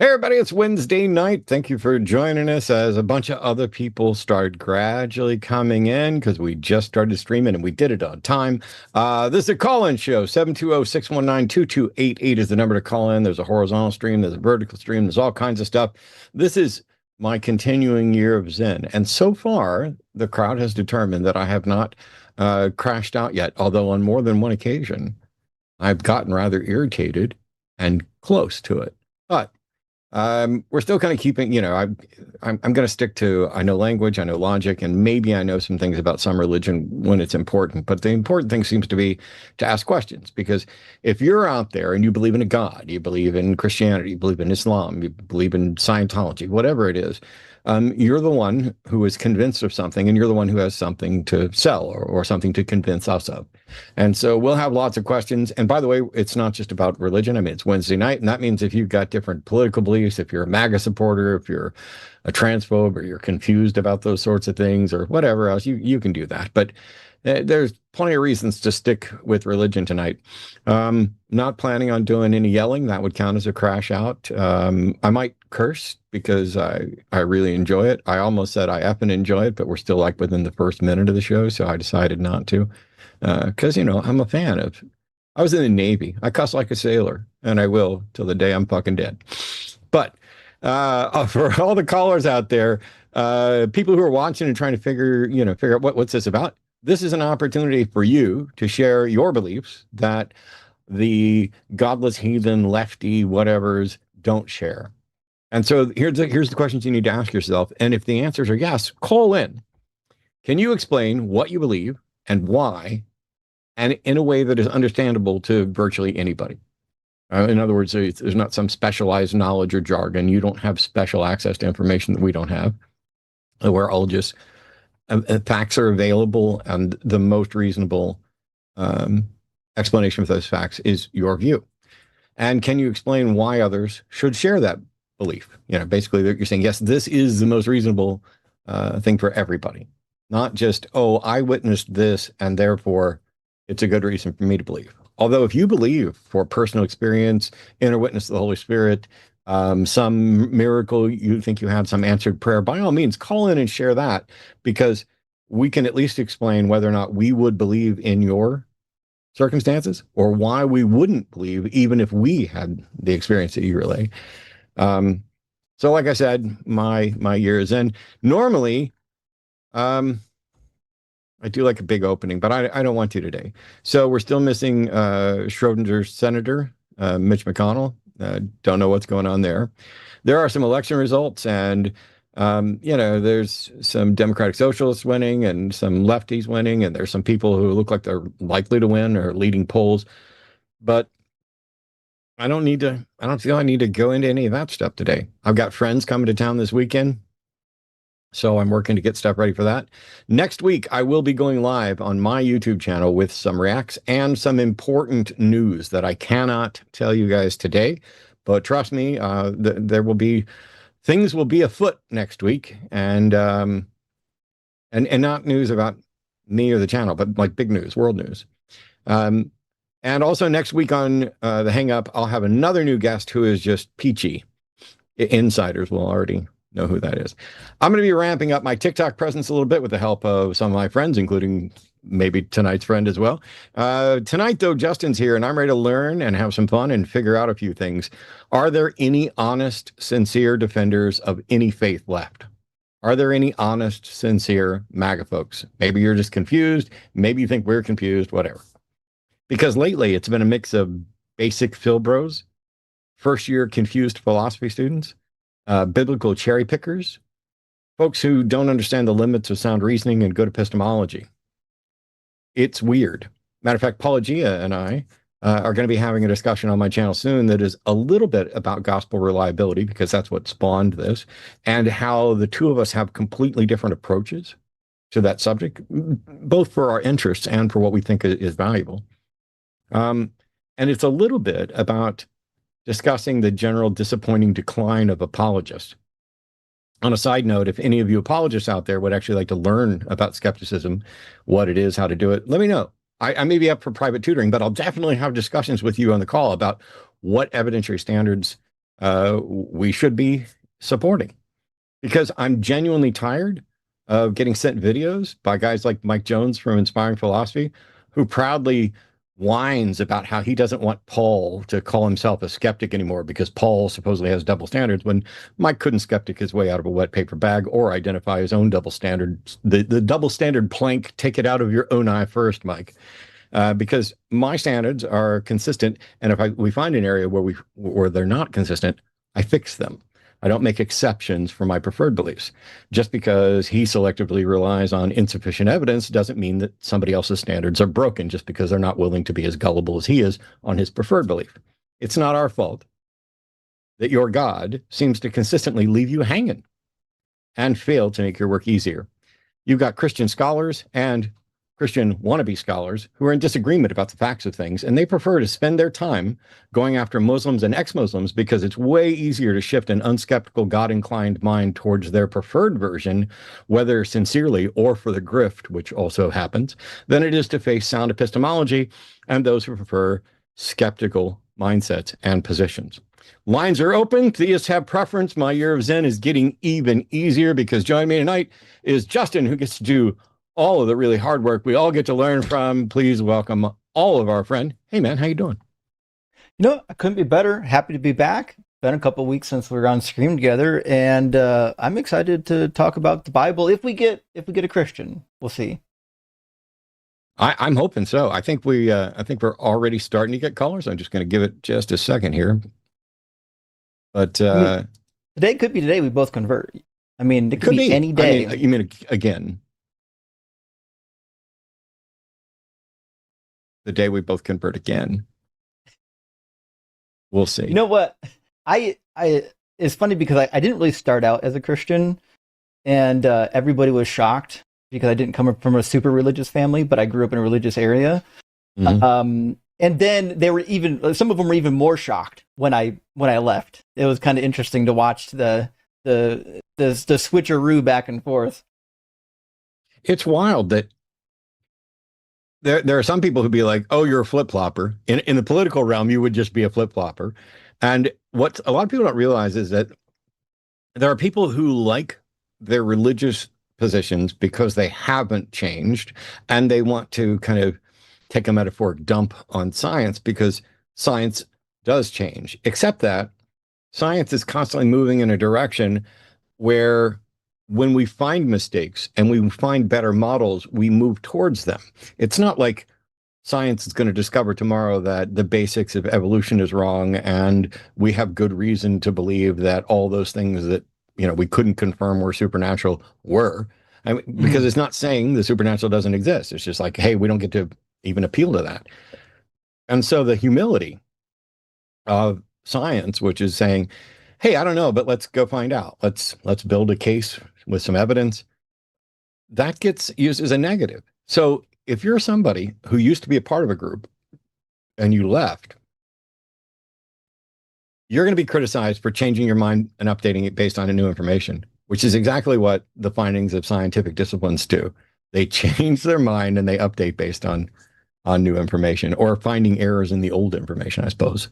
Hey everybody, it's Wednesday night. Thank you for joining us as a bunch of other people start gradually coming in because we just started streaming and we did it on time. This is a call-in show. 720-619-2288 is the number to call in. There's a horizontal stream, there's a vertical stream, there's all kinds of stuff. This is my continuing year of Zen. And so far, the crowd has determined that I have not crashed out yet, although on more than one occasion, I've gotten rather irritated and close to it. But we're still kind of keeping, I'm going to stick to, I know language, I know logic, and maybe I know some things about some religion when it's important. But the important thing seems to be to ask questions, because if you're out there and you believe in a God, you believe in Christianity, you believe in Islam, you believe in Scientology, whatever it is, you're the one who is convinced of something, and you're the one who has something to sell or something to convince us of. And so we'll have lots of questions. And by the way, it's not just about religion. I mean, it's Wednesday night, and that means if you've got different political beliefs, if you're a MAGA supporter, if you're a transphobe, or you're confused about those sorts of things, or whatever else, you can do that. But there's plenty of reasons to stick with religion tonight. Not planning on doing any yelling. That would count as a crash out. I might curse because I really enjoy it. I almost said I effing enjoy it, but we're still like within the first minute of the show, so I decided not to. Because, I'm a fan of, I was in the Navy. I cuss like a sailor, and I will till the day I'm fucking dead. But for all the callers out there, people who are watching and trying to figure out what's this about, this is an opportunity for you to share your beliefs that the godless, heathen, lefty, whatevers don't share. And so here's the questions you need to ask yourself. And if the answers are yes, call in. Can you explain what you believe and why, and in a way that is understandable to virtually anybody? In other words, there's not some specialized knowledge or jargon. You don't have special access to information that we don't have. We're all just facts are available, and the most reasonable explanation of those facts is your view. And can you explain why others should share that belief? Basically, you're saying, yes, this is the most reasonable thing for everybody. Not just, oh, I witnessed this, and therefore it's a good reason for me to believe. Although if you believe for personal experience, inner witness of the Holy Spirit, some miracle you think you had, some answered prayer, by all means, call in and share that, because we can at least explain whether or not we would believe in your circumstances, or why we wouldn't believe even if we had the experience that you relay. So like I said, my year is in. Normally, I do like a big opening, but I don't want to today. So we're still missing Schrodinger's senator, Mitch McConnell. Don't know what's going on there. There are some election results, and there's some Democratic Socialists winning and some lefties winning, and there's some people who look like they're likely to win or leading polls. But I don't feel I need to go into any of that stuff today. I've got friends coming to town this weekend, so I'm working to get stuff ready for that. Next week, I will be going live on my YouTube channel with some reacts and some important news that I cannot tell you guys today. But trust me, things will be afoot next week, and not news about me or the channel, but like big news, world news. And also next week on the Hang Up, I'll have another new guest who is just peachy. Insiders will already know who that is. I'm going to be ramping up my TikTok presence a little bit with the help of some of my friends, including maybe tonight's friend as well. Tonight, though, Justin's here, and I'm ready to learn and have some fun and figure out a few things. Are there any honest, sincere defenders of any faith left? Are there any honest, sincere MAGA folks? Maybe you're just confused. Maybe you think we're confused, whatever. Because lately, it's been a mix of basic Phil bros, first-year confused philosophy students, biblical cherry pickers, folks who don't understand the limits of sound reasoning and good epistemology. It's weird. Matter of fact, Paula Gia and I are going to be having a discussion on my channel soon that is a little bit about gospel reliability, because that's what spawned this, and how the two of us have completely different approaches to that subject, both for our interests and for what we think is valuable. And it's a little bit about discussing the general disappointing decline of apologists. On a side note, if any of you apologists out there would actually like to learn about skepticism, what it is, how to do it, let me know. I may be up for private tutoring, but I'll definitely have discussions with you on the call about what evidentiary standards we should be supporting. Because I'm genuinely tired of getting sent videos by guys like Mike Jones from Inspiring Philosophy, who proudly whines about how he doesn't want Paul to call himself a skeptic anymore because Paul supposedly has double standards, when Mike couldn't skeptic his way out of a wet paper bag or identify his own double standards. The double standard plank, take it out of your own eye first, Mike. Because my standards are consistent, and if we find an area where they're not consistent, I fix them. I don't make exceptions for my preferred beliefs. Just because he selectively relies on insufficient evidence doesn't mean that somebody else's standards are broken just because they're not willing to be as gullible as he is on his preferred belief. It's not our fault that your God seems to consistently leave you hanging and fail to make your work easier. You've got Christian scholars and Christian wannabe scholars who are in disagreement about the facts of things, and they prefer to spend their time going after Muslims and ex-Muslims because it's way easier to shift an unskeptical, God-inclined mind towards their preferred version, whether sincerely or for the grift, which also happens, than it is to face sound epistemology and those who prefer skeptical mindsets and positions. Lines are open. Theists have preference. My year of Zen is getting even easier because joining me tonight is Justin, who gets to do all of the really hard work we all get to learn from. Please welcome all of our friend. Hey, man, how you doing? You know, I couldn't be better. Happy to be back. Been a couple of weeks since we were on stream together, and I'm excited to talk about the Bible. If we get a Christian, we'll see. I'm hoping so. I think we're already starting to get callers. I'm just going to give it just a second here. But today could be today we both convert. I mean, it could be any day. You mean again? The day we both convert again. We'll see. You know what? It's funny because I didn't really start out as a Christian, and everybody was shocked because I didn't come up from a super religious family, but I grew up in a religious area. Mm-hmm. And then some of them were even more shocked when I left. It was kind of interesting to watch the switcheroo back and forth. It's wild that there are some people who'd be like, "Oh, you're a flip-flopper." In the political realm, you would just be a flip-flopper. And what a lot of people don't realize is that there are people who like their religious positions because they haven't changed, and they want to kind of take a metaphoric dump on science because science does change, except that science is constantly moving in a direction where when we find mistakes and we find better models, we move towards them. It's not like science is going to discover tomorrow that the basics of evolution is wrong and we have good reason to believe that all those things that we couldn't confirm were supernatural were. I mean, because it's not saying the supernatural doesn't exist. It's just like, hey, we don't get to even appeal to that. And so the humility of science, which is saying, hey, I don't know, but let's go find out. Let's build a case with some evidence. That gets used as a negative. So if you're somebody who used to be a part of a group and you left, you're going to be criticized for changing your mind and updating it based on a new information, which is exactly what the findings of scientific disciplines do. They change their mind and they update based on new information or finding errors in the old information, I suppose.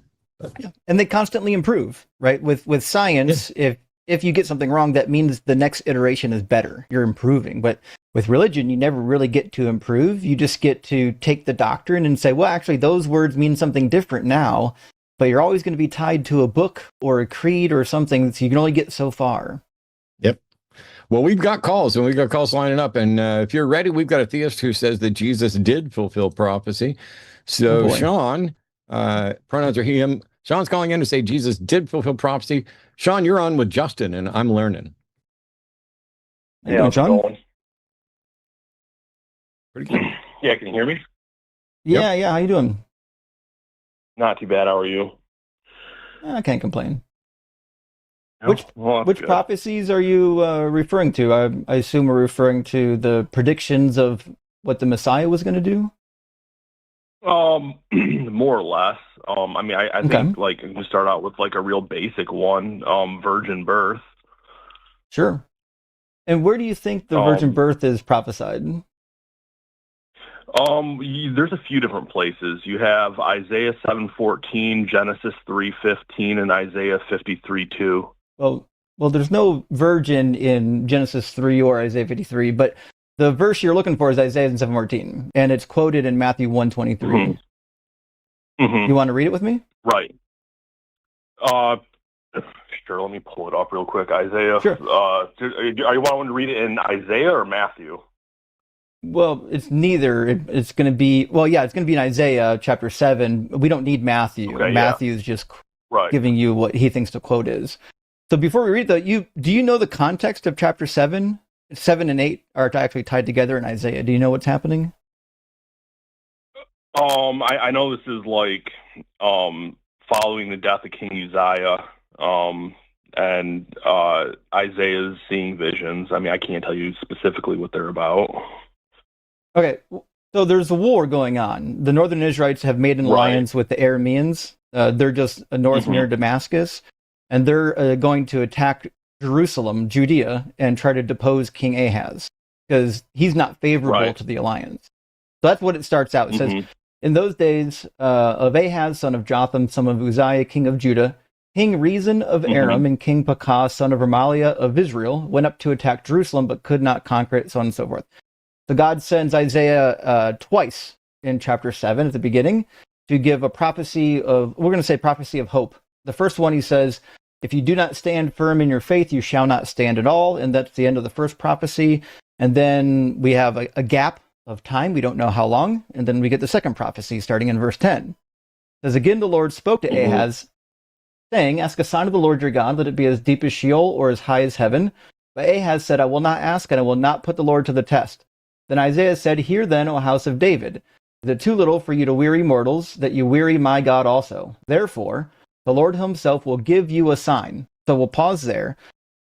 Yeah. And they constantly improve, right? With science, yeah. If you get something wrong, that means the next iteration is better. You're improving. But with religion, you never really get to improve. You just get to take the doctrine and say, well, actually, those words mean something different now. But you're always going to be tied to a book or a creed or something, so you can only get so far. Yep. Well, we've got calls, and we've got calls lining up. And if you're ready, we've got a theist who says that Jesus did fulfill prophecy. So, Sean, pronouns are he, him. Sean's calling in to say Jesus did fulfill prophecy. Sean, you're on with Justin, and I'm learning. Hey, how's it going? Pretty good. Yeah, can you hear me? Yeah, yeah. How you doing? Not too bad. How are you? I can't complain. No? Which prophecies are you referring to? I assume we're referring to the predictions of what the Messiah was going to do? More or less. I think like to start out with like a real basic one, virgin birth. Sure. And where do you think the virgin birth is prophesied? There's a few different places. You have Isaiah 7:14, Genesis 3:15, and Isaiah 53:2. Well, there's no virgin in Genesis 3 or Isaiah 53, but the verse you're looking for is Isaiah 7:14, and it's quoted in Matthew 1:23. You want to read it with me? Right. Sure. Let me pull it up real quick. Isaiah. Sure. Are you wanting to read it in Isaiah or Matthew? Well, it's neither. It's going to be, it's going to be in Isaiah chapter 7. We don't need Matthew. Okay, Matthew's just right. giving you what he thinks the quote is. So before we read that, do you know the context of chapter 7? 7 and 8 are actually tied together in Isaiah. Do you know what's happening? I know this is like following the death of King Uzziah, and Isaiah's seeing visions. I mean, I can't tell you specifically what they're about. Okay, so there's a war going on. The northern Israelites have made an alliance with the Arameans. They're just north near Damascus, and they're going to attack Jerusalem, Judea, and try to depose King Ahaz because he's not favorable to the alliance. So that's what it starts out. It says, in those days of Ahaz, son of Jotham, son of Uzziah, king of Judah, King Rezin of Aram and King Pekah, son of Remaliah of Israel, went up to attack Jerusalem but could not conquer it, so on and so forth. So God sends Isaiah twice in chapter 7 at the beginning to give a prophecy of, we're going to say prophecy of hope. The first one he says, if you do not stand firm in your faith, you shall not stand at all. And that's the end of the first prophecy. And then we have a gap of time. We don't know how long. And then we get the second prophecy starting in verse 10. It says, again, the Lord spoke to Ahaz, saying, ask a sign of the Lord your God, let it be as deep as Sheol or as high as heaven. But Ahaz said, I will not ask, and I will not put the Lord to the test. Then Isaiah said, hear then, O house of David, is it too little for you to weary mortals, that you weary my God also? Therefore, the Lord himself will give you a sign. So we'll pause there.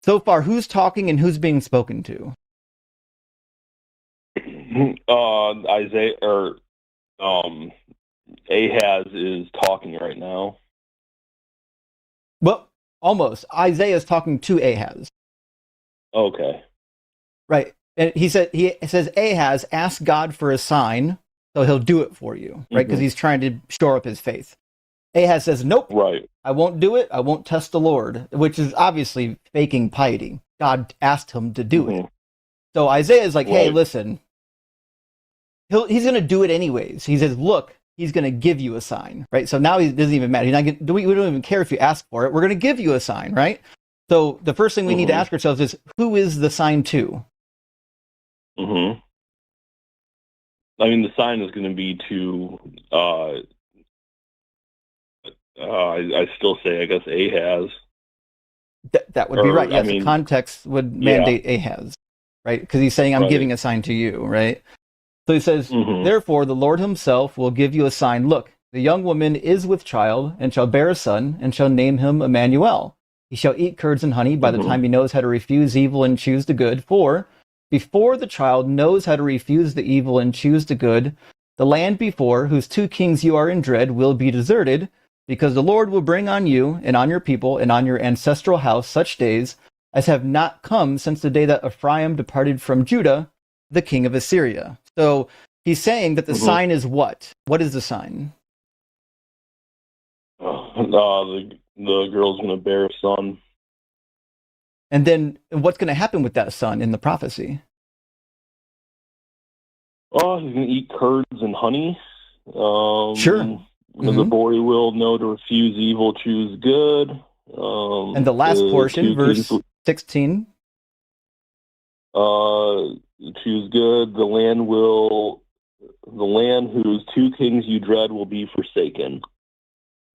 So far, who's talking and who's being spoken to? Isaiah or Ahaz is talking right now. Well, almost. Isaiah is talking to Ahaz. Okay. Right. And he says, Ahaz, ask God for a sign, so he'll do it for you, right? Because he's trying to shore up his faith. Ahaz says, nope, I won't do it. I won't test the Lord, which is obviously faking piety. God asked him to do it. So Isaiah is like, hey, listen, he's going to do it anyways. He says, look, he's going to give you a sign, right? So now it doesn't even matter. We don't even care if you ask for it. We're going to give you a sign, right? So the first thing we need to ask ourselves is, who is the sign to? I mean, the sign is going to be to, I still say, I guess, Ahaz. That would be right. Yes, the context would mandate Ahaz, right? Because he's saying, I'm giving a sign to you, right? So he says, therefore, the Lord himself will give you a sign. Look, the young woman is with child and shall bear a son and shall name him Emmanuel. He shall eat curds and honey by the time he knows how to refuse evil and choose the good. For before the child knows how to refuse the evil and choose the good, the land before whose two kings you are in dread will be deserted, because the Lord will bring on you and on your people and on your ancestral house such days as have not come since the day that Ephraim departed from Judah, the king of Assyria. So he's saying that the sign is what? What is the sign? The girl's going to bear a son. And then what's going to happen with that son in the prophecy? Oh, he's going to eat curds and honey. Sure. The boy will know to refuse evil, choose good. And the last portion, verse 16. Choose good. The land whose two kings you dread will be forsaken.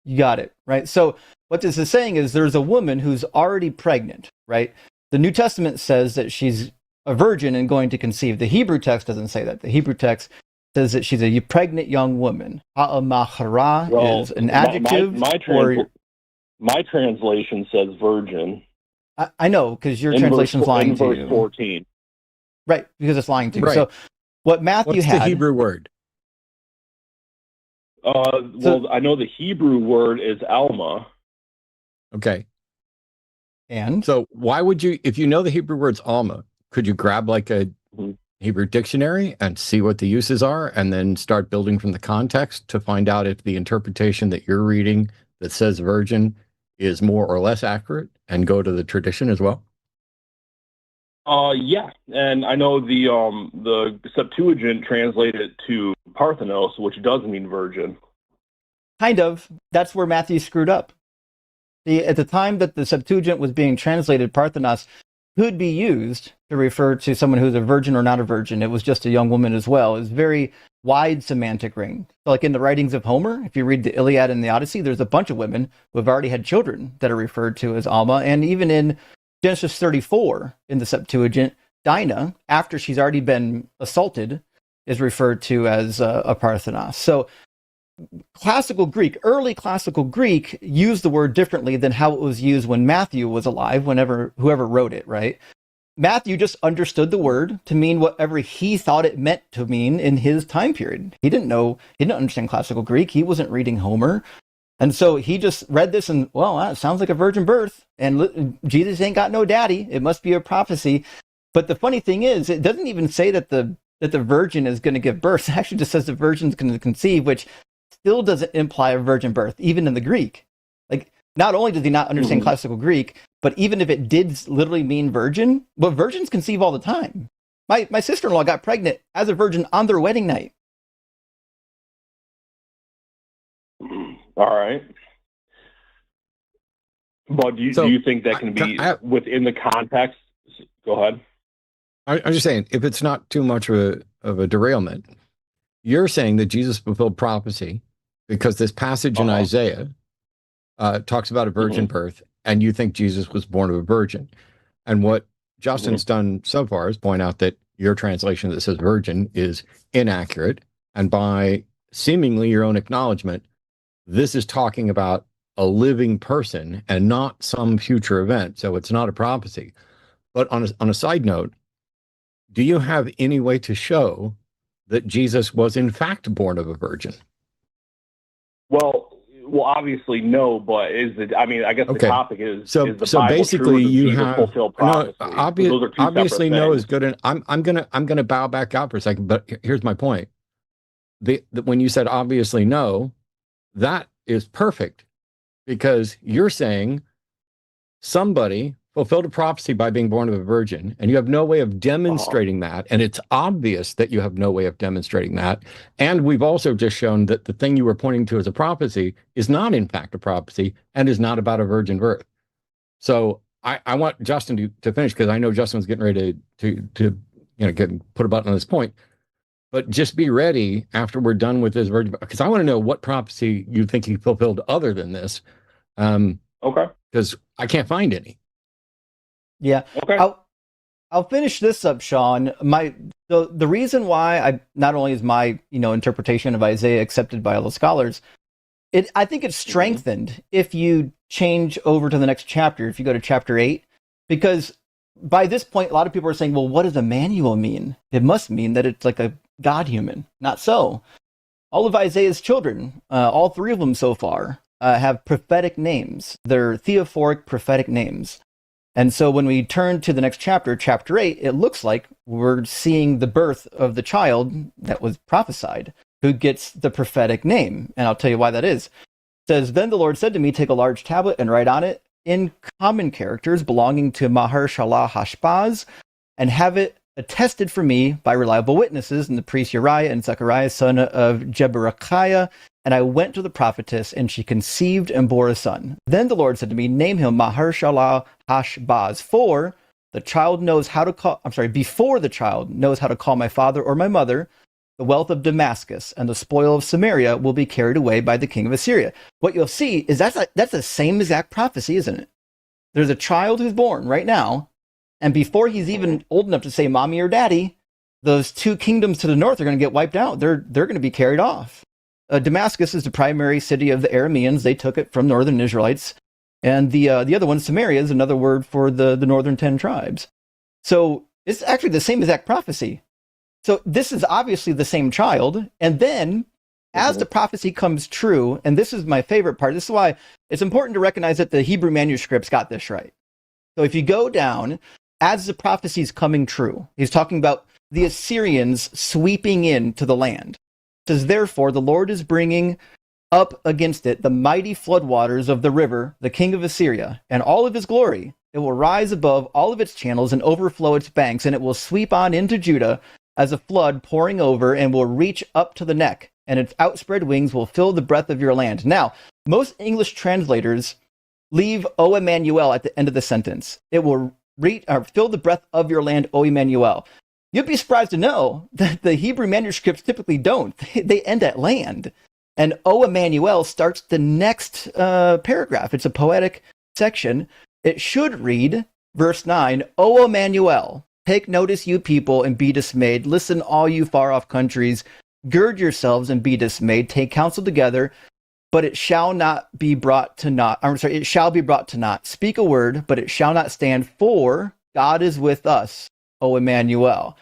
You got it, right? So what this is saying is there's a woman who's already pregnant, right? The New Testament says that she's a virgin and going to conceive. The Hebrew text doesn't say that. The Hebrew text says that she's a pregnant young woman. Ha'amachara is an adjective. My translation says virgin. I know, because your translation's lying to you. In verse 14. Right, because it's lying to you. Right. So what Matthew What's had... the Hebrew word? I know the Hebrew word is Alma. Okay. And? So why would you, if you know the Hebrew word's Alma, could you grab like a Hebrew dictionary and see what the uses are, and then start building from the context to find out if the interpretation that you're reading that says virgin is more or less accurate, and go to the tradition as well? Yeah, and I know the Septuagint translated to Parthenos, which does mean virgin. Kind of. That's where Matthew screwed up. At the time that the Septuagint was being translated, Parthenos could be used to refer to someone who's a virgin or not a virgin. It was just a young woman as well. It's very wide semantic ring. So like in the writings of Homer, if you read the Iliad and the Odyssey, there's a bunch of women who have already had children that are referred to as Alma. And even in Genesis 34 in the Septuagint, Dinah, after she's already been assaulted, is referred to as a Parthenos. So classical Greek, early classical Greek, used the word differently than how it was used when Matthew was alive, whoever wrote it, right? Matthew just understood the word to mean whatever he thought it meant to mean in his time period. He didn't understand classical Greek. He wasn't reading Homer. And so he just read this and, well, it sounds like a virgin birth. And Jesus ain't got no daddy. It must be a prophecy. But the funny thing is, it doesn't even say that the virgin is going to give birth. It actually just says the virgin's going to conceive, which still doesn't imply a virgin birth, even in the Greek. Like, not only does he not understand classical Greek, but even if it did literally mean virgin, well, virgins conceive all the time. My sister-in-law got pregnant as a virgin on their wedding night. All right. But do you think that can be within the context? Go ahead. I'm just saying, if it's not too much of a derailment, you're saying that Jesus fulfilled prophecy because this passage in Isaiah talks about a virgin birth, and you think Jesus was born of a virgin. And what Justin's done so far is point out that your translation that says virgin is inaccurate. And by seemingly your own acknowledgement, this is talking about a living person and not some future event. So it's not a prophecy. But on a side note, do you have any way to show that Jesus was in fact born of a virgin? Well, obviously no, but I guess the topic is the Bible basically true? you Jesus have fulfilled prophecy? Obviously no is good. And I'm gonna bow back out for a second, but here's my point. When you said obviously no, that is perfect, because you're saying somebody fulfilled a prophecy by being born of a virgin, and you have no way of demonstrating that, and it's obvious that you have no way of demonstrating that. And we've also just shown that the thing you were pointing to as a prophecy is not in fact a prophecy and is not about a virgin birth. So I want Justin to finish, because I know Justin's getting ready to put a button on this point. But just be ready after we're done with this virgin, because I want to know what prophecy you think he fulfilled other than this. Okay. Because I can't find any. Yeah. Okay. I'll finish this up, Sean. The reason why I not only is my interpretation of Isaiah accepted by all the scholars, I think it's strengthened if you change over to the next chapter. If you go to chapter 8, because by this point, a lot of people are saying, "Well, what does Emmanuel mean?" It must mean that it's like a God human. Not so. All of Isaiah's children, all three of them so far, have prophetic names. They're theophoric prophetic names. And so when we turn to the next chapter, chapter 8, it looks like we're seeing the birth of the child that was prophesied, who gets the prophetic name. And I'll tell you why that is. It says, "Then the Lord said to me, take a large tablet and write on it in common characters belonging to Maher-Shalal-Hashbaz, and have it attested for me by reliable witnesses, and the priest Uriah and Zechariah, son of Jeberechiah. And I went to the prophetess, and she conceived and bore a son. Then the Lord said to me, name him Maher-Shalal-Hashbaz, for the child knows how to call, before the child knows how to call my father or my mother, the wealth of Damascus and the spoil of Samaria will be carried away by the king of Assyria." What you'll see is that's the same exact prophecy, isn't it? There's a child who's born right now, and before he's even old enough to say mommy or daddy, those two kingdoms to the north are going to get wiped out. They're going to be carried off. Damascus is the primary city of the Arameans. They took it from northern Israelites. And the other one, Samaria, is another word for the northern 10 tribes. So it's actually the same exact prophecy. So this is obviously the same child. And then as the prophecy comes true, and this is my favorite part, this is why it's important to recognize that the Hebrew manuscripts got this right. So if you go down, as the prophecy is coming true, he's talking about the Assyrians sweeping into the land. It says, therefore, the Lord is bringing up against it the mighty floodwaters of the river, the king of Assyria, and all of his glory. It will rise above all of its channels and overflow its banks, and it will sweep on into Judah as a flood pouring over and will reach up to the neck, and its outspread wings will fill the breadth of your land. Now, most English translators leave O Emmanuel at the end of the sentence. It will fill the breadth of your land, O Emmanuel. You'd be surprised to know that the Hebrew manuscripts typically don't. They end at land. And O Emmanuel starts the next paragraph. It's a poetic section. It should read, verse 9, O Emmanuel, take notice, you people, and be dismayed. Listen, all you far-off countries. Gird yourselves and be dismayed. Take counsel together, but it shall not be brought to naught. It shall be brought to naught. Speak a word, but it shall not stand, for God is with us, O Emmanuel.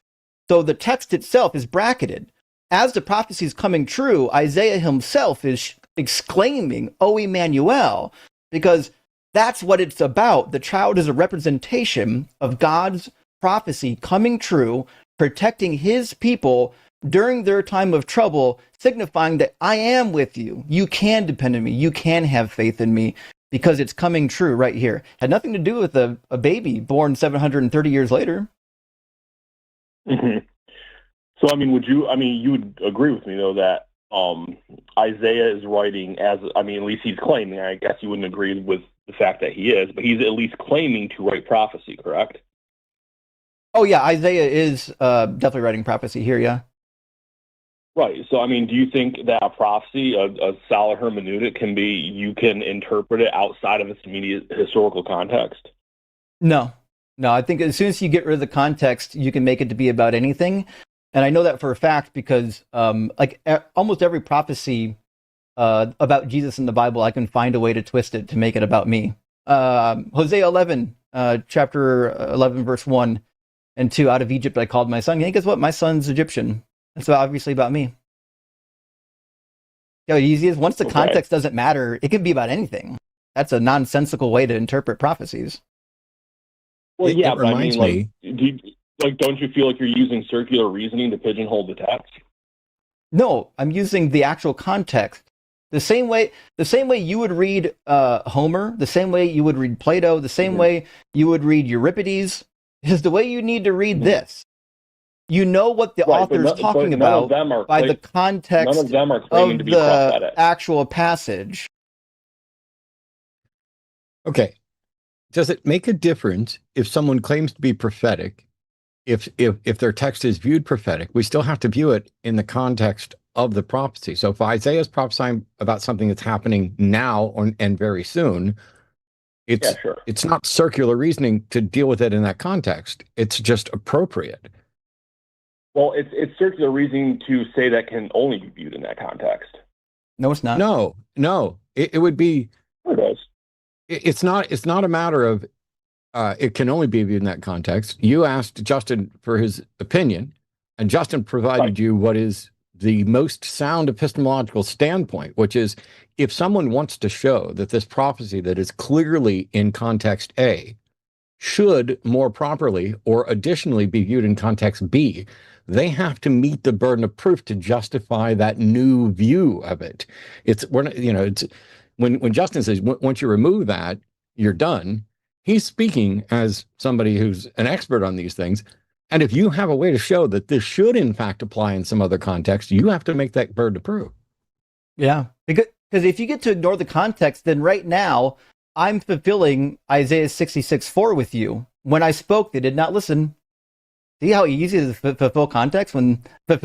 So the text itself is bracketed. As the prophecy is coming true, Isaiah himself is exclaiming, O Emmanuel, because that's what it's about. The child is a representation of God's prophecy coming true, protecting his people during their time of trouble, signifying that I am with you. You can depend on me. You can have faith in me, because it's coming true right here. Had nothing to do with a baby born 730 years later. Mm-hmm. So, I mean, you would agree with me, though, that Isaiah is writing as, at least he's claiming, I guess you wouldn't agree with the fact that he is, but he's at least claiming to write prophecy, correct? Oh, yeah, Isaiah is definitely writing prophecy here, yeah. Right. So, do you think that a prophecy, a solid hermeneutic, you can interpret it outside of its immediate historical context? No, I think as soon as you get rid of the context, you can make it to be about anything. And I know that for a fact because almost every prophecy about Jesus in the Bible, I can find a way to twist it to make it about me. Hosea 11, chapter 11, verse 1 and 2, out of Egypt I called my son. Hey, guess what? My son's Egyptian. That's obviously about me. You know, what easy is, once the context doesn't matter, it can be about anything. That's a nonsensical way to interpret prophecies. Well, yeah, but don't you feel like you're using circular reasoning to pigeonhole the text? No, I'm using the actual context. The same way you would read Homer, the same way you would read Plato, the same way you would read Euripides, is the way you need to read this. You know what the author is talking about by the context of the actual passage. Okay. Does it make a difference if someone claims to be prophetic? If their text is viewed prophetic, we still have to view it in the context of the prophecy. So if Isaiah is prophesying about something that's happening now and very soon, it's not circular reasoning to deal with it in that context. It's just appropriate. Well, it's circular reasoning to say that can only be viewed in that context. No, it's not. No. It would be. It is. It's not a matter of it can only be viewed in that context. You asked Justin for his opinion, and Justin provided you what is the most sound epistemological standpoint, which is if someone wants to show that this prophecy that is clearly in context A should more properly or additionally be viewed in context B, they have to meet the burden of proof to justify that new view of it. It's when Justin says once you remove that, you're done. He's speaking as somebody who's an expert on these things. And if you have a way to show that this should in fact apply in some other context, you have to make that burden of proof. Yeah, because if you get to ignore the context, then right now I'm fulfilling Isaiah 66:4 with you. When I spoke, they did not listen. See how easy it is to fulfill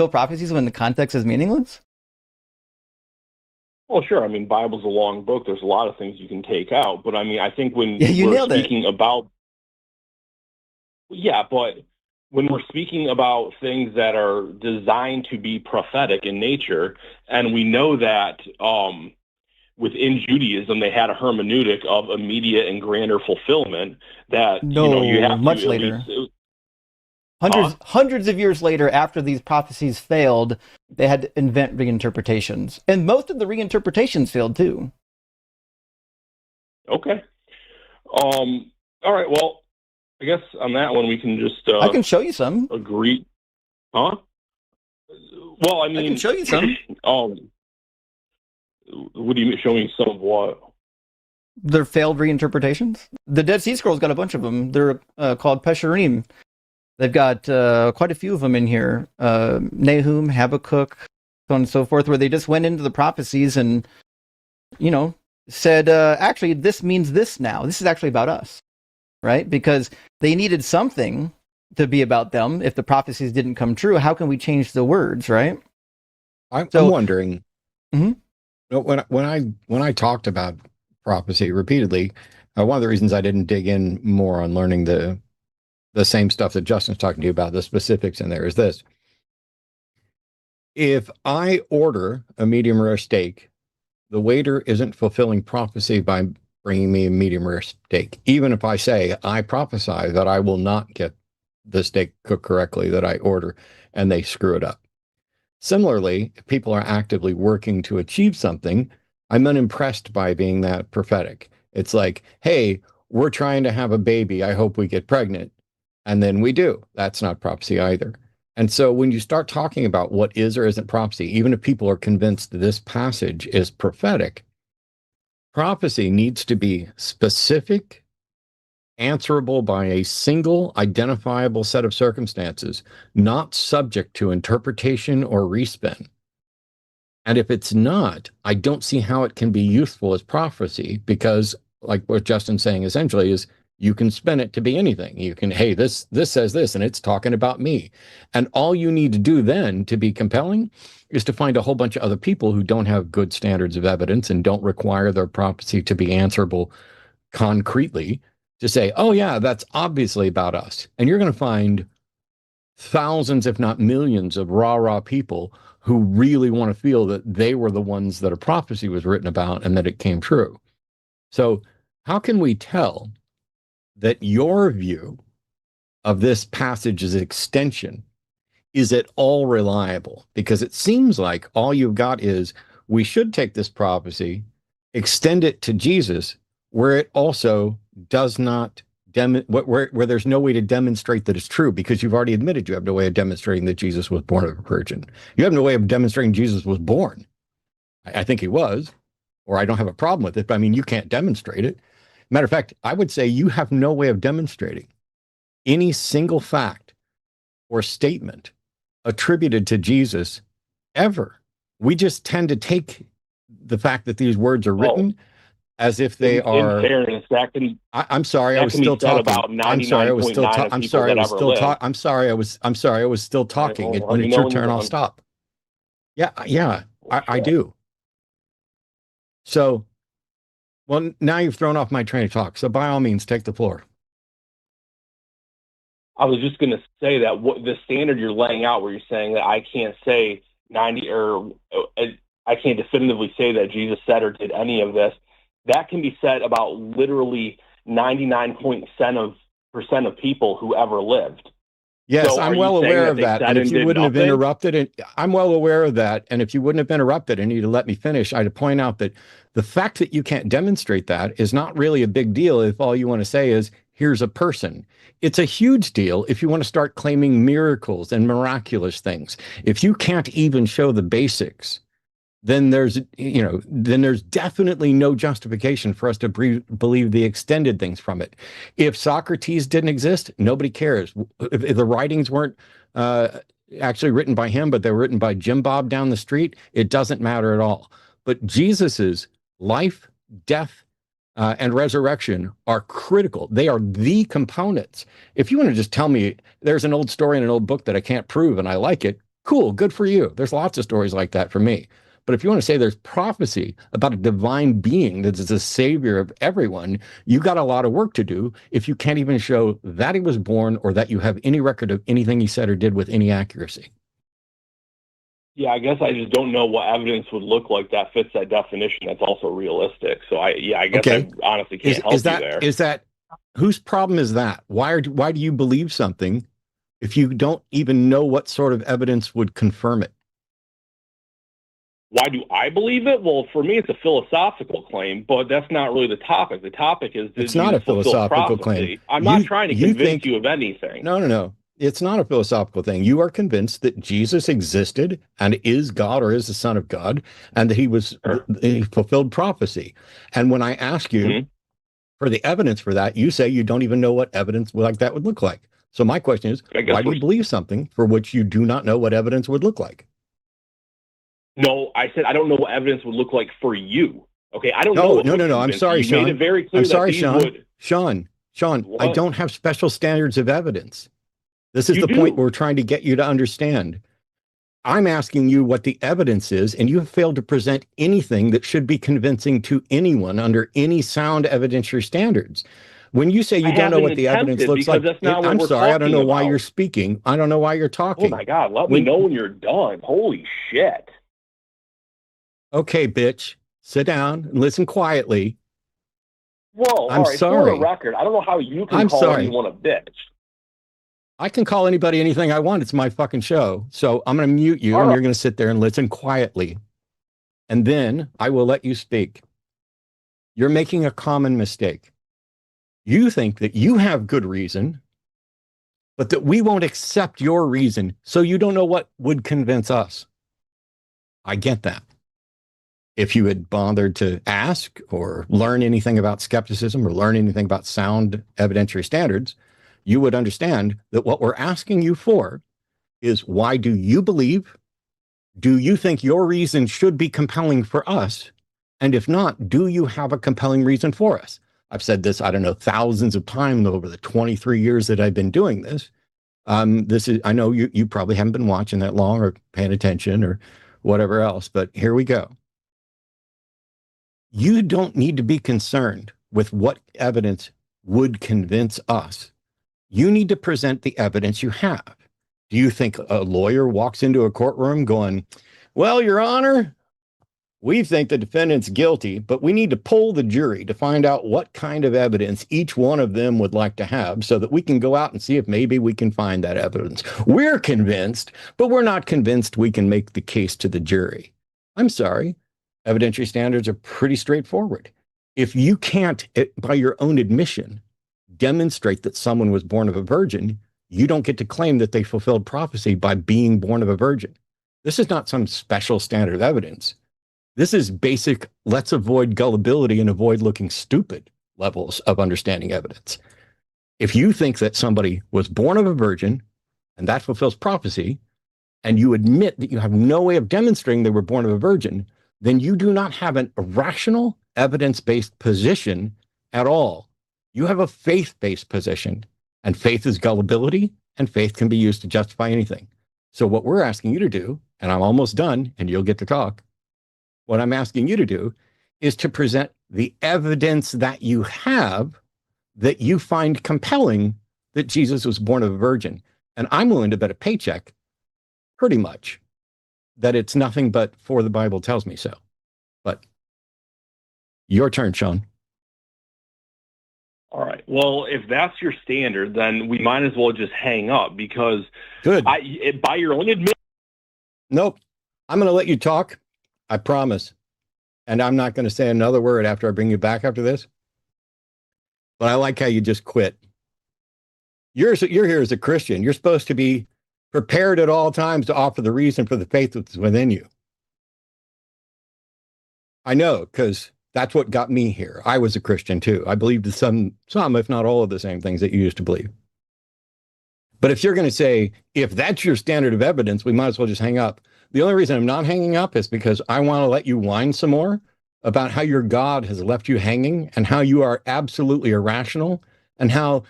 prophecies when the context is meaningless? Well, sure. Bible's a long book. There's a lot of things you can take out. But I think when we're speaking about... Yeah, but when we're speaking about things that are designed to be prophetic in nature, and we know that within Judaism they had a hermeneutic of immediate and grander fulfillment that you have much later. Hundreds of years later, after these prophecies failed, they had to invent reinterpretations. And most of the reinterpretations failed too. Okay. All right, well, I guess on that one we can just... I can show you some. Agree. Huh? Well, I I mean, can show you some. What do you mean? Show me some of what? They're failed reinterpretations. The Dead Sea Scrolls got a bunch of them. They're called Pesharim. They've got quite a few of them in here. Nahum, Habakkuk, so on and so forth, where they just went into the prophecies and, said, actually, this means this now. This is actually about us, right? Because they needed something to be about them. If the prophecies didn't come true, how can we change the words, right? I'm So- wondering, Mhm. when I talked about prophecy repeatedly, one of the reasons I didn't dig in more on learning the same stuff that Justin's talking to you about, the specifics in there, is this. If I order a medium rare steak, the waiter isn't fulfilling prophecy by bringing me a medium rare steak. Even if I say, I prophesy that I will not get the steak cooked correctly that I order, and they screw it up. Similarly, if people are actively working to achieve something, I'm unimpressed by being that prophetic. It's like, hey, we're trying to have a baby. I hope we get pregnant. And then we do. That's not prophecy either. And so when you start talking about what is or isn't prophecy, even if people are convinced that this passage is prophetic, prophecy needs to be specific, answerable by a single identifiable set of circumstances, not subject to interpretation or respin. And if it's not, I don't see how it can be useful as prophecy, because like what Justin's saying essentially is you can spin it to be anything. You can, hey, this says this, and it's talking about me. And all you need to do then to be compelling is to find a whole bunch of other people who don't have good standards of evidence and don't require their prophecy to be answerable concretely, to say, oh yeah, that's obviously about us. And you're going to find thousands, if not millions, of rah people who really want to feel that they were the ones that a prophecy was written about and that it came true. So how can we tell that your view of this passage's extension is at all reliable? Because it seems like all you've got is, we should take this prophecy, extend it to Jesus, where it also does not where there's no way to demonstrate that it's true, because you've already admitted you have no way of demonstrating that Jesus was born of a virgin. You have no way of demonstrating Jesus was born. I think he was, or I don't have a problem with it, but I mean, you can't demonstrate it. Matter of fact, I would say you have no way of demonstrating any single fact or statement attributed to Jesus ever. We just tend to take the fact that these words are written as if they are. In fairness, that can. I'm sorry, I was still talking. I'm sorry, I was still talking. I'm sorry, I was still talking. I'm sorry, I was still talking. Well, When it's your turn, I'll stop. Yeah, I do. So, well, now you've thrown off my train of talk. So, by all means, take the floor. I was just going to say that what the standard you're laying out, where you're saying that I can't say 90 or I can't definitively say that Jesus said or did any of this. That can be said about literally 99% of people who ever lived. Yes, so I'm well aware of that. And if you wouldn't have interrupted it, I'm well aware of that. And if you wouldn't have interrupted and you'd let me finish, I'd point out that the fact that you can't demonstrate that is not really a big deal if all you want to say is, here's a person. It's a huge deal if you want to start claiming miracles and miraculous things. If you can't even show the basics, then there's definitely no justification for us to believe the extended things from it. If Socrates didn't exist, nobody cares. If the writings weren't actually written by him, but they were written by Jim Bob down the street, it doesn't matter at all. But Jesus's life, death, and resurrection are critical. They are the components. If you want to just tell me there's an old story in an old book that I can't prove and I like it, cool, good for you. There's lots of stories like that for me. But if you want to say there's prophecy about a divine being that is the savior of everyone, you got a lot of work to do if you can't even show that he was born or that you have any record of anything he said or did with any accuracy. Yeah, I guess I just don't know what evidence would look like that fits that definition that's also realistic. So I guess I honestly can't help you there. Is that whose problem is that? Why do you believe something if you don't even know what sort of evidence would confirm it? Why do I believe it? Well, for me, it's a philosophical claim, but that's not really the topic. The topic is, it's not a philosophical claim. I'm not trying to convince you of anything. No. It's not a philosophical thing. You are convinced that Jesus existed and is God or is the Son of God, and that he fulfilled prophecy. And when I ask you for the evidence for that, you say you don't even know what evidence like that would look like. So my question is, why do you believe something for which you do not know what evidence would look like? No, I said I don't know what evidence would look like for you. Okay, I don't know. No. I'm sorry, Sean. Made it very clear I'm sorry, Sean. Sean, What? I don't have special standards of evidence. This is the point we're trying to get you to understand. I'm asking you what the evidence is, and you have failed to present anything that should be convincing to anyone under any sound evidentiary standards. When you say you don't know what the evidence looks like, I'm sorry, I don't know why you're speaking. I don't know why you're talking. Oh my God, let me know when you're done. Holy shit. Okay, bitch, sit down and listen quietly. Whoa, I'm all right, sorry. for the record, I don't know how you can call anyone a bitch. I can call anybody anything I want. It's my fucking show. So I'm going to mute you, and you're going to sit there and listen quietly. And then I will let you speak. You're making a common mistake. You think that you have good reason, but that we won't accept your reason, so you don't know what would convince us. I get that. If you had bothered to ask or learn anything about skepticism or learn anything about sound evidentiary standards, you would understand that what we're asking you for is, why do you believe? Do you think your reason should be compelling for us? And if not, do you have a compelling reason for us? I've said this, I don't know, thousands of times over the 23 years that I've been doing this. I know you probably haven't been watching that long or paying attention or whatever else, but here we go. You don't need to be concerned with what evidence would convince us. You need to present the evidence you have. Do you think a lawyer walks into a courtroom going, well, Your Honor, we think the defendant's guilty, but we need to poll the jury to find out what kind of evidence each one of them would like to have so that we can go out and see if maybe we can find that evidence. We're convinced, but we're not convinced we can make the case to the jury. I'm sorry. Evidentiary standards are pretty straightforward. If you can't, by your own admission, demonstrate that someone was born of a virgin, you don't get to claim that they fulfilled prophecy by being born of a virgin. This is not some special standard of evidence. This is basic, let's avoid gullibility and avoid looking stupid levels of understanding evidence. If you think that somebody was born of a virgin and that fulfills prophecy, and you admit that you have no way of demonstrating they were born of a virgin, then you do not have a rational, evidence-based position at all. You have a faith-based position, and faith is gullibility, and faith can be used to justify anything. So what we're asking you to do, and I'm almost done, and you'll get to talk, what I'm asking you to do is to present the evidence that you have that you find compelling that Jesus was born of a virgin. And I'm willing to bet a paycheck, pretty much, that it's nothing but for the Bible tells me so. But your turn, Sean. All right. Well, if that's your standard, then we might as well just hang up because Good. By your own admission. Nope. I'm going to let you talk. I promise. And I'm not going to say another word after I bring you back after this. But I like how you just quit. You're here as a Christian. You're supposed to be prepared at all times to offer the reason for the faith that's within you. I know, because that's what got me here. I was a Christian too. I believed some, if not all of the same things that you used to believe. But if you're going to say, if that's your standard of evidence, we might as well just hang up. The only reason I'm not hanging up is because I want to let you whine some more about how your God has left you hanging and how you are absolutely irrational and how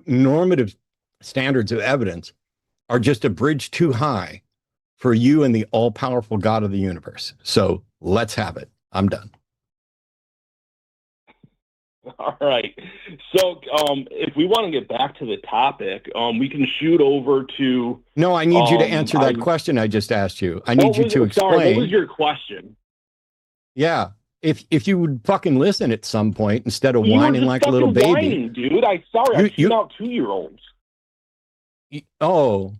normative standards of evidence are just a bridge too high for you and the all-powerful God of the universe. So let's have it. I'm done. All right. So if we want to get back to the topic, we can shoot over to... No, I need you to answer that question I just asked you. I need you to explain... Sorry, what was your question? Yeah. If you would fucking listen at some point instead of whining like a little baby. Whining, dude. I tune out 2-year-olds. Oh,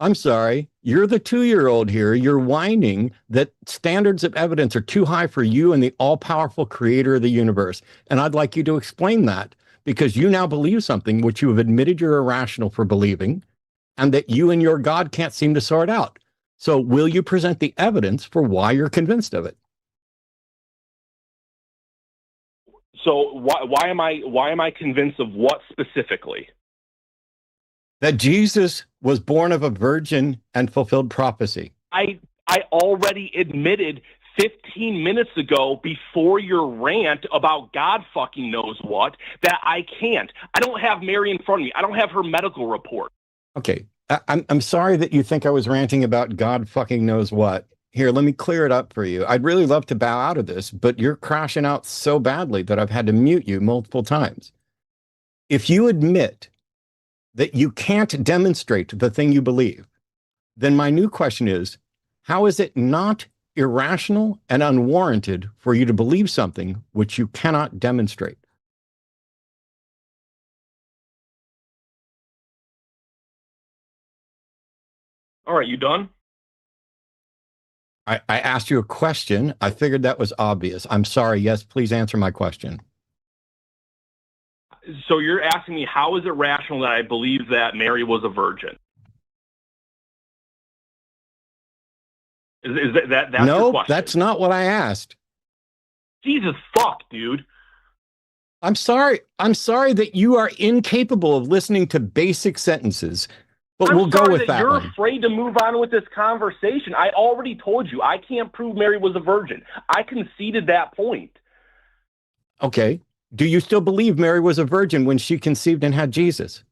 I'm sorry. You're the 2-year-old here. You're whining that standards of evidence are too high for you and the all-powerful creator of the universe. And I'd like you to explain that because you now believe something which you have admitted you're irrational for believing. and that you and your God can't seem to sort out. So will you present the evidence for why you're convinced of it? So why am I convinced of what specifically? That Jesus was born of a virgin and fulfilled prophecy. I already admitted 15 minutes ago, before your rant about God fucking knows what, that I can't. I don't have Mary in front of me. I don't have her medical report. Okay. I'm sorry that you think I was ranting about God fucking knows what. Here, let me clear it up for you. I'd really love to bow out of this, but you're crashing out so badly that I've had to mute you multiple times. If you admit that you can't demonstrate the thing you believe, then my new question is, how is it not irrational and unwarranted for you to believe something which you cannot demonstrate? All right, you done? I asked you a question. I figured that was obvious. I'm sorry. Yes, please answer my question. So you're asking me, how is it rational that I believe that Mary was a virgin? Is that's your No, question? that's not what I asked. Jesus fuck, dude. I'm sorry. I'm sorry that you are incapable of listening to basic sentences, but we'll go with that you're one. afraid to move on with this conversation. I already told you I can't prove Mary was a virgin. I conceded that point. Okay. Do you still believe Mary was a virgin when she conceived and had Jesus?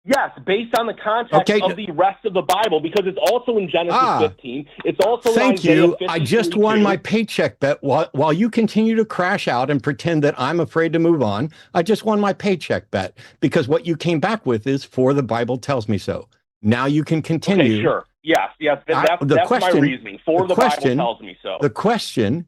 Yes, based on the context of the rest of the Bible, because it's also in Genesis 15. It's also in Isaiah 53. I just won my paycheck bet. While you continue to crash out and pretend that I'm afraid to move on, I just won my paycheck bet, because what you came back with is, for the Bible tells me so. Now you can continue. Okay, sure. Yes, that's my reasoning. For the Bible tells me so. The question,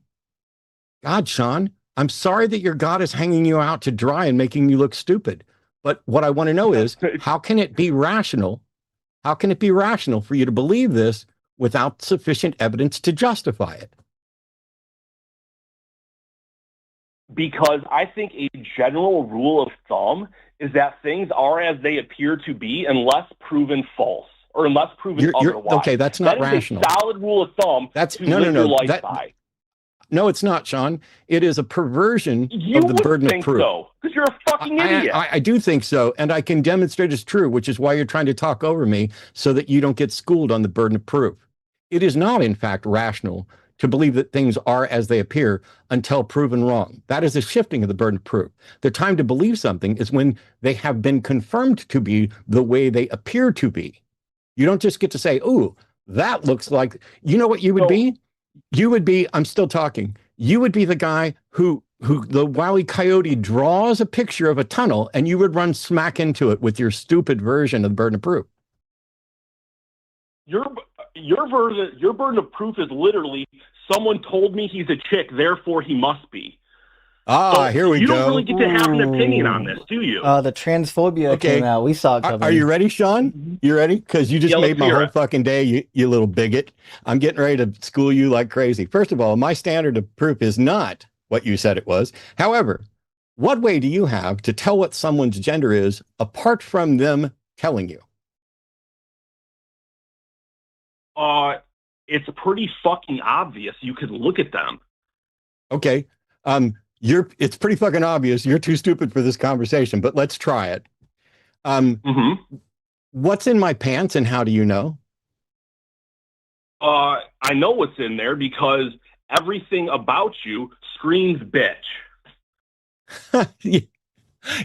God, Sean, I'm sorry that your God is hanging you out to dry and making you look stupid. But what I want to know is, how can it be rational? How can it be rational for you to believe this without sufficient evidence to justify it? Because I think a general rule of thumb is that things are as they appear to be unless proven false or unless proven otherwise. Okay, that's not rational. That is a solid rule of thumb to live your life by. No, it's not, Sean. It is a perversion of the burden of proof. So, because you're a fucking idiot. I do think so, and I can demonstrate it's true, which is why you're trying to talk over me so that you don't get schooled on the burden of proof. It is not, in fact, rational to believe that things are as they appear until proven wrong. That is a shifting of the burden of proof. The time to believe something is when they have been confirmed to be the way they appear to be. You don't just get to say, "Ooh, that looks like," you know what you would be? You would be, I'm still talking, you would be the guy who the Wile E. Coyote draws a picture of a tunnel and you would run smack into it with your stupid version of the burden of proof. Your burden of proof is literally, someone told me he's a chick, therefore he must be. Here we go. You don't really get to have an opinion on this, do you? The transphobia came out. We saw it coming. Are you ready, Sean? You ready? Because you just made my whole fucking day, you little bigot. I'm getting ready to school you like crazy. First of all, my standard of proof is not what you said it was. However, what way do you have to tell what someone's gender is apart from them telling you? It's pretty fucking obvious. You could look at them. Okay. It's pretty fucking obvious. You're too stupid for this conversation, but let's try it. What's in my pants and how do you know? I know what's in there because everything about you screams bitch.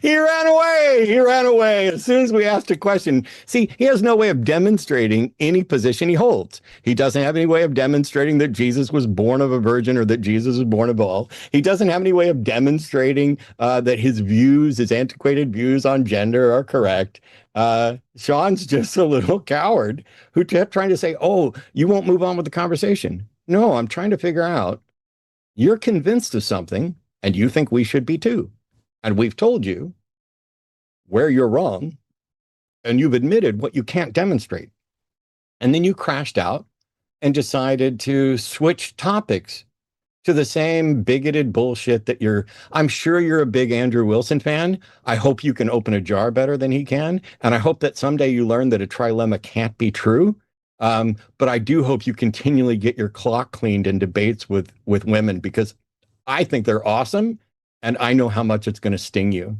He ran away. He ran away as soon as we asked a question. See, he has no way of demonstrating any position he holds. He doesn't have any way of demonstrating that Jesus was born of a virgin or that Jesus was born of all. He doesn't have any way of demonstrating that his views, his antiquated views on gender are correct. Sean's just a little coward who kept trying to say, "Oh, you won't move on with the conversation." No, I'm trying to figure out, you're convinced of something and you think we should be too. And we've told you where you're wrong, and you've admitted what you can't demonstrate. And then you crashed out and decided to switch topics to the same bigoted bullshit that I'm sure you're a big Andrew Wilson fan. I hope you can open a jar better than he can. And I hope that someday you learn that a trilemma can't be true. But I do hope you continually get your clock cleaned in debates with women, because I think they're awesome. And I know how much it's going to sting you.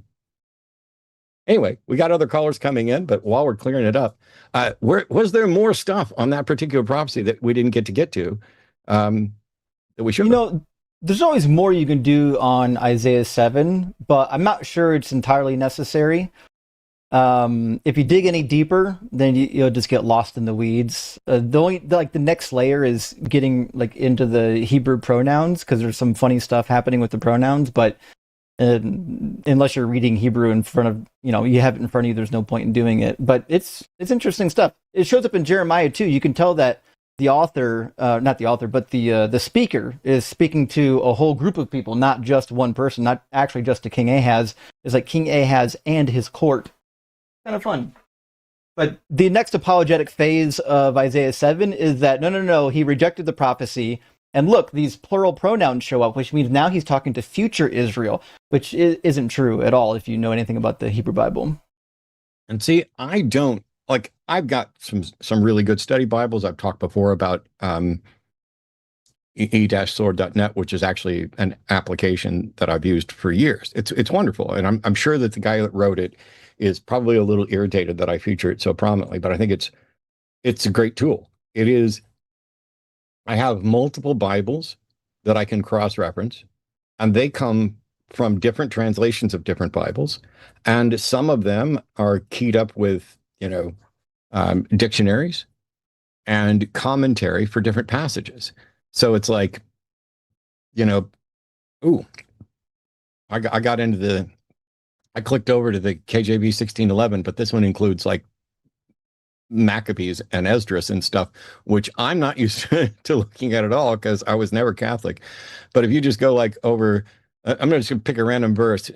Anyway, we got other callers coming in, but while we're clearing it up, was there more stuff on that particular prophecy that we didn't get to? That we should. There's always more you can do on Isaiah 7, but I'm not sure it's entirely necessary. If you dig any deeper, then you'll just get lost in the weeds. The next layer is getting into the Hebrew pronouns, because there's some funny stuff happening with the pronouns, but unless you're reading Hebrew in front of, you have it in front of you, there's no point in doing it. But it's interesting stuff. It shows up in Jeremiah too. You can tell that the author, not the author, but the speaker is speaking to a whole group of people, not just one person, not actually just to King Ahaz. It's like King Ahaz and his court. Kind of fun. But the next apologetic phase of Isaiah 7 is that, no, he rejected the prophecy. And look, these plural pronouns show up, which means now he's talking to future Israel, which isn't true at all if you know anything about the Hebrew Bible. And see, I don't. I've got some really good study Bibles. I've talked before about e-sword.net, which is actually an application that I've used for years. It's wonderful, and I'm sure that the guy that wrote it is probably a little irritated that I feature it so prominently, but I think it's a great tool. It is. I have multiple Bibles that I can cross-reference, and they come from different translations of different Bibles, and some of them are keyed up with dictionaries and commentary for different passages. So it's like, I clicked over to the KJV 1611, but this one includes Maccabees and Esdras and stuff, which I'm not used to looking at all because I was never Catholic. But if you just go over, I'm just going to pick a random verse,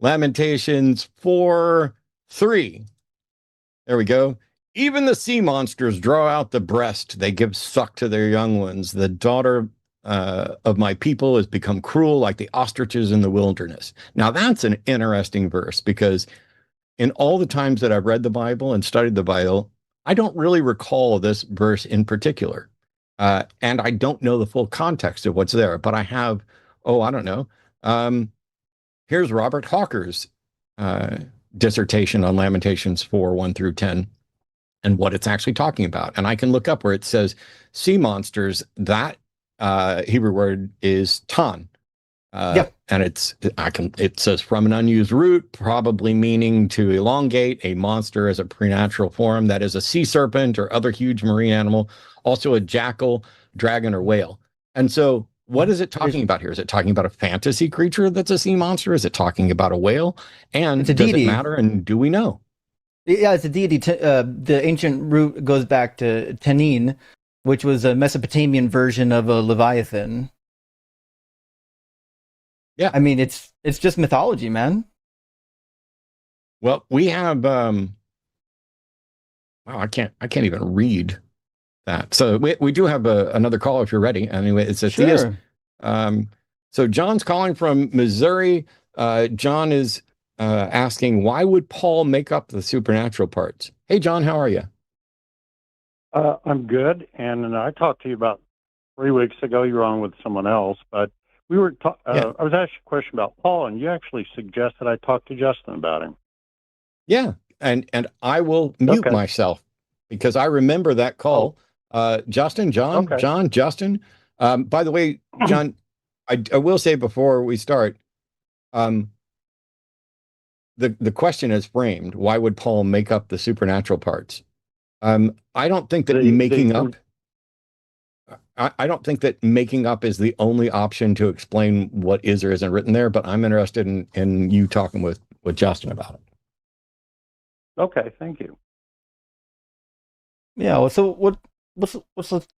Lamentations 4:3. There we go. Even the sea monsters draw out the breast. They give suck to their young ones. The daughter of my people has become cruel like the ostriches in the wilderness. Now, that's an interesting verse, because in all the times that I've read the Bible and studied the Bible, I don't really recall this verse in particular. And I don't know the full context of what's there, but I have, I don't know. Here's Robert Hawker's dissertation on Lamentations 4:1-10 and what it's actually talking about. And I can look up where it says sea monsters. That Hebrew word is tan. Yep. And it says from an unused root, probably meaning to elongate. A monster as a preternatural form, that is a sea serpent or other huge marine animal, also a jackal, dragon, or whale. And so what is it talking about here? Is it talking about a fantasy creature that's a sea monster? Is it talking about a whale? And does it matter? And do we know? Yeah, it's a deity. The ancient root goes back to Tanin, which was a Mesopotamian version of a Leviathan. Yeah, I mean, it's just mythology, man. Well, we have wow, I can't even read that. So we do have another call if you're ready. Anyway, it's a sure. So John's calling from Missouri. John is asking, why would Paul make up the supernatural parts? Hey, John, how are you? I'm good, and I talked to you about 3 weeks ago. You were on with someone else, but we were. I was asked a question about Paul, and you actually suggested I talk to Justin about him. Yeah, and I will mute myself because I remember that call. Justin. By the way, John, I will say before we start, the question is framed: why would Paul make up the supernatural parts? I don't think that making up. I don't think that making up is the only option to explain what is or isn't written there. But I'm interested in you talking with Justin about it. Okay, thank you. Yeah. Well, so what's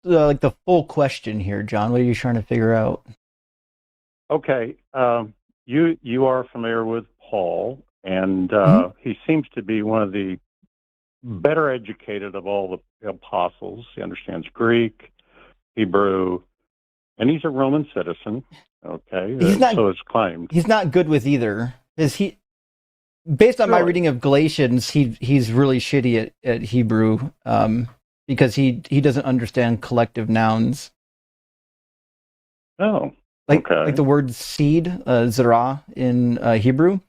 the full question here, John? What are you trying to figure out? Okay. You are familiar with Paul, and he seems to be one of the better educated of all the apostles. He understands Greek, Hebrew, and he's a Roman citizen. Okay, He's not. so it's claimed. He's not good with either. Is he? Based on my Really? reading of Galatians, he's really shitty at Hebrew, because he doesn't understand collective nouns. Oh, Like okay. the word seed, zerah in Hebrew.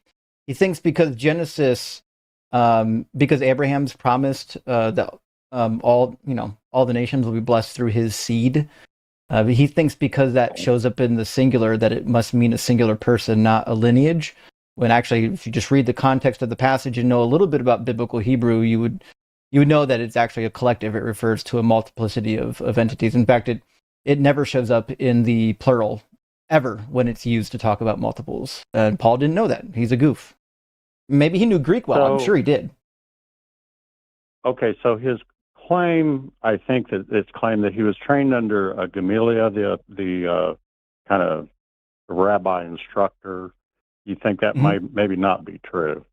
He thinks because Genesis, because Abraham's promised that all the nations will be blessed through his seed. He thinks because that shows up in the singular that it must mean a singular person, not a lineage. When actually, if you just read the context of the passage and know a little bit about biblical Hebrew, you would know that it's actually a collective. It refers to a multiplicity of entities. In fact, it never shows up in the plural ever when it's used to talk about multiples. And Paul didn't know that. He's a goof. Maybe he knew Greek well. I'm sure he did. Okay, so his claim, I think that it's claimed that he was trained under Gamaliel, the kind of rabbi instructor. You think that might maybe not be true?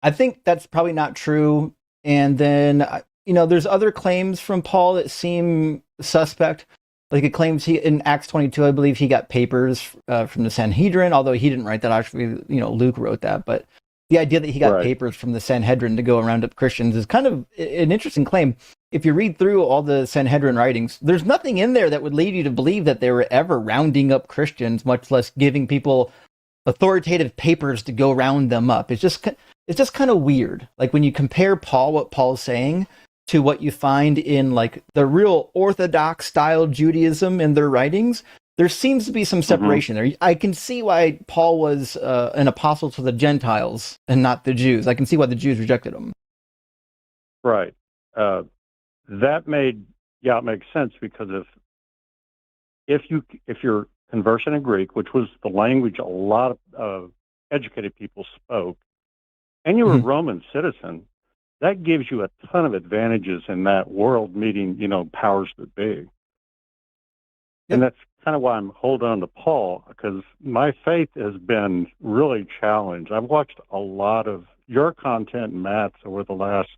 I think that's probably not true. And then, there's other claims from Paul that seem suspect. Like it claims in Acts 22, I believe he got papers from the Sanhedrin, although he didn't write that. Actually, Luke wrote that. But the idea that he got papers from the Sanhedrin to go round up Christians is kind of an interesting claim. If you read through all the Sanhedrin writings, there's nothing in there that would lead you to believe that they were ever rounding up Christians, much less giving people authoritative papers to go round them up. It's just kind of weird. Like when you compare what Paul's saying to what you find in like the real Orthodox style Judaism in their writings, there seems to be some separation there. I can see why Paul was an apostle to the Gentiles and not the Jews. I can see why the Jews rejected him. Right. That it makes sense, because if you're conversant in Greek, which was the language a lot of educated people spoke, and you were a Roman citizen, that gives you a ton of advantages in that world, meeting, powers that be. Yep. And that's kind of why I'm holding on to Paul, because my faith has been really challenged. I've watched a lot of your content and Matt's over the last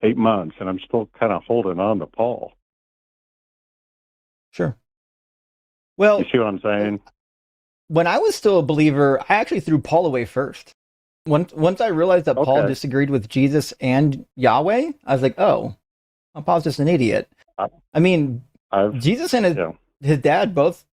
8 months, and I'm still kind of holding on to Paul. Sure. Well, you see what I'm saying? When I was still a believer, I actually threw Paul away first. Once I realized that Paul disagreed with Jesus and Yahweh, I was like, oh, Paul's just an idiot. I mean, Jesus and his dad both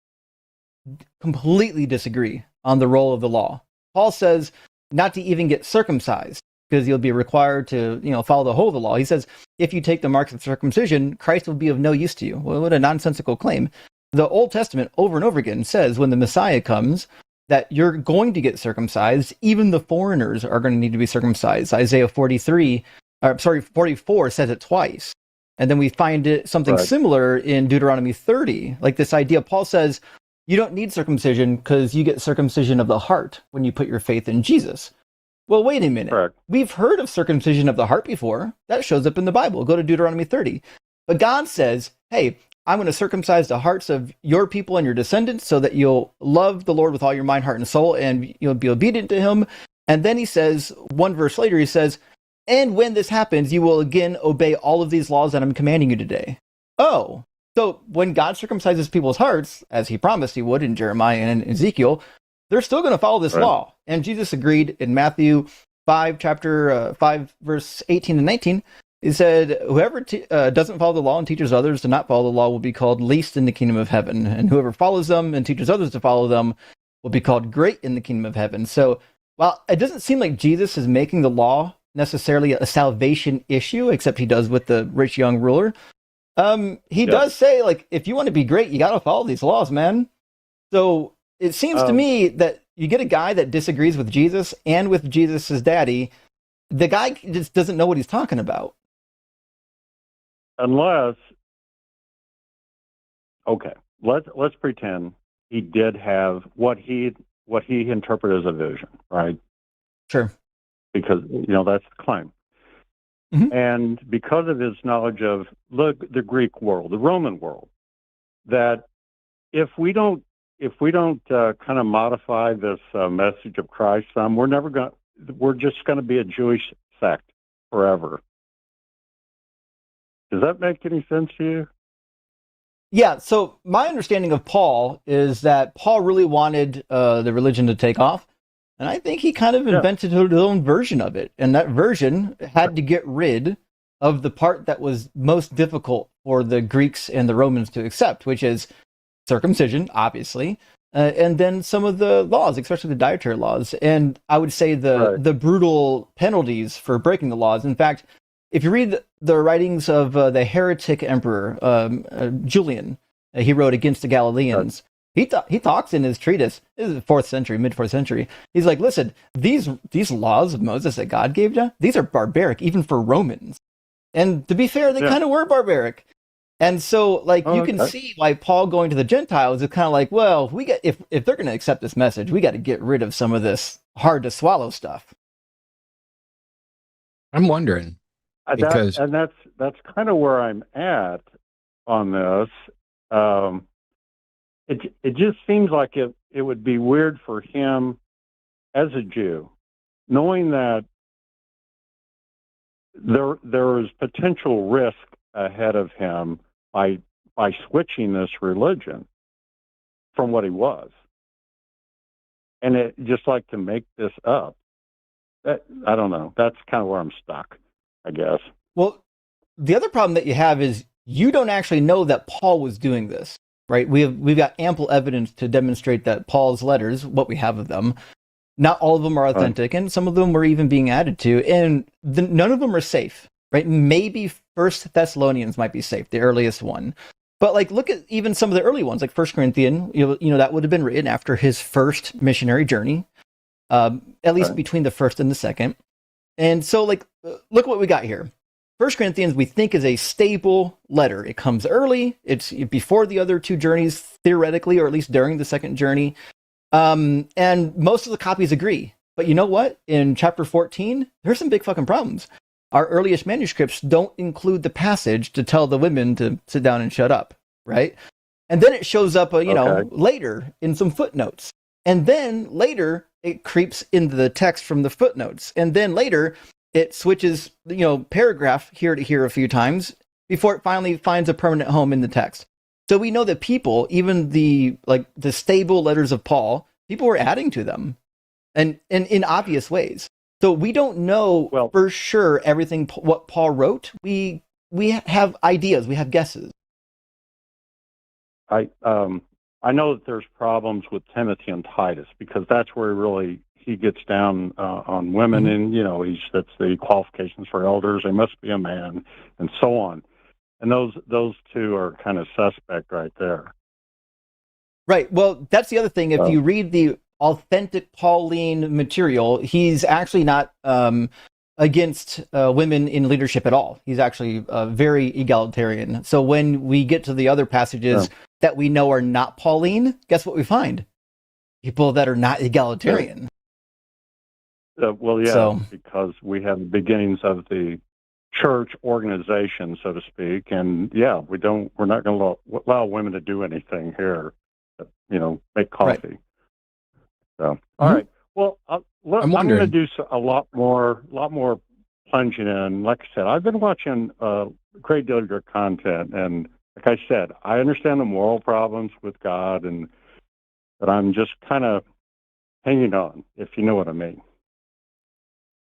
completely disagree on the role of the law. Paul says not to even get circumcised because you'll be required to, follow the whole of the law. He says, if you take the marks of circumcision, Christ will be of no use to you. Well, what a nonsensical claim. The Old Testament over and over again says when the Messiah comes that you're going to get circumcised. Even the foreigners are going to need to be circumcised. Isaiah 44 says it twice. And then we find something similar in Deuteronomy 30. Like this idea, Paul says, you don't need circumcision because you get circumcision of the heart when you put your faith in Jesus. Well, wait a minute. Correct. We've heard of circumcision of the heart before. That shows up in the Bible. Go to Deuteronomy 30. But God says, hey, I'm going to circumcise the hearts of your people and your descendants so that you'll love the Lord with all your mind, heart, and soul, and you'll be obedient to him. And then he says, one verse later, he says, and when this happens, you will again obey all of these laws that I'm commanding you today. Oh, so when God circumcises people's hearts, as he promised he would in Jeremiah and in Ezekiel, they're still going to follow this law. And Jesus agreed in Matthew 5, chapter 5, verse 18 and 19. He said, whoever doesn't follow the law and teaches others to not follow the law will be called least in the kingdom of heaven. And whoever follows them and teaches others to follow them will be called great in the kingdom of heaven. So while it doesn't seem like Jesus is making the law necessarily a salvation issue, except he does with the rich young ruler, he does say, like, if you want to be great, you got to follow these laws, man. So it seems to me that you get a guy that disagrees with Jesus and with Jesus' daddy. The guy just doesn't know what he's talking about. Unless, let's pretend he did have what he interpreted as a vision, right? Sure. Because, that's the claim. Mm-hmm. And because of his knowledge of the Greek world, the Roman world, that if we don't kind of modify this message of Christ some, we're just going to be a Jewish sect forever. Does that make any sense to you? Yeah, so my understanding of Paul is that Paul really wanted the religion to take off, and I think he kind of invented his own version of it, and that version had to get rid of the part that was most difficult for the Greeks and the Romans to accept, which is circumcision, obviously, and then some of the laws, especially the dietary laws, and I would say the brutal penalties for breaking the laws. In fact, if you read the writings of the heretic emperor Julian, he wrote against the Galileans. He talks in his treatise. This is fourth century, mid fourth century. He's like, listen, these laws of Moses that God gave you, these are barbaric even for Romans. And to be fair, they kind of were barbaric. And so, like, you can see why Paul going to the Gentiles is kind of like, well, we got if they're going to accept this message, we got to get rid of some of this hard to swallow stuff. I'm wondering. Because that's kind of where I'm at on this. It just seems like it would be weird for him as a Jew, knowing that there is potential risk ahead of him by switching this religion from what he was, and it just like to make this up. I don't know. That's kind of where I'm stuck, I guess. Well, the other problem that you have is you don't actually know that Paul was doing this, right? We've got ample evidence to demonstrate that Paul's letters, what we have of them, not all of them are authentic, and some of them were even being added to, and none of them are safe, right? Maybe First Thessalonians might be safe, the earliest one. But like, look at even some of the early ones, like First Corinthians. You know that would have been written after his first missionary journey, at least between the first and the second. And so, like, look what we got here. First Corinthians, we think, is a stable letter. It comes early. It's before the other two journeys, theoretically, or at least during the second journey. And most of the copies agree. But you know what? In chapter 14, there's some big fucking problems. Our earliest manuscripts don't include the passage to tell the women to sit down and shut up, right? And then it shows up, later in some footnotes. And then later, it creeps into the text from the footnotes. And then later, it switches, paragraph here to here a few times before it finally finds a permanent home in the text. So we know that people, even the stable letters of Paul, people were adding to them, and in obvious ways. So we don't know for sure everything what Paul wrote. We have ideas, we have guesses. I know that there's problems with Timothy and Titus because that's where he gets down on women, and that's the qualifications for elders. They must be a man, and so on. And those two are kind of suspect right there. Right. Well, that's the other thing. If you read the authentic Pauline material, he's actually not against women in leadership at all. He's actually very egalitarian. So when we get to the other passages that we know are not Pauline, guess what we find? People that are not egalitarian. Because we have the beginnings of the church organization, so to speak, and we're not going to allow women to do anything here, make coffee. Right. So, all right. Well, I'm going to do a lot more plunging in. Like I said, I've been watching a great deal of your content, and like I said, I understand the moral problems with God, but I'm just kind of hanging on, if you know what I mean.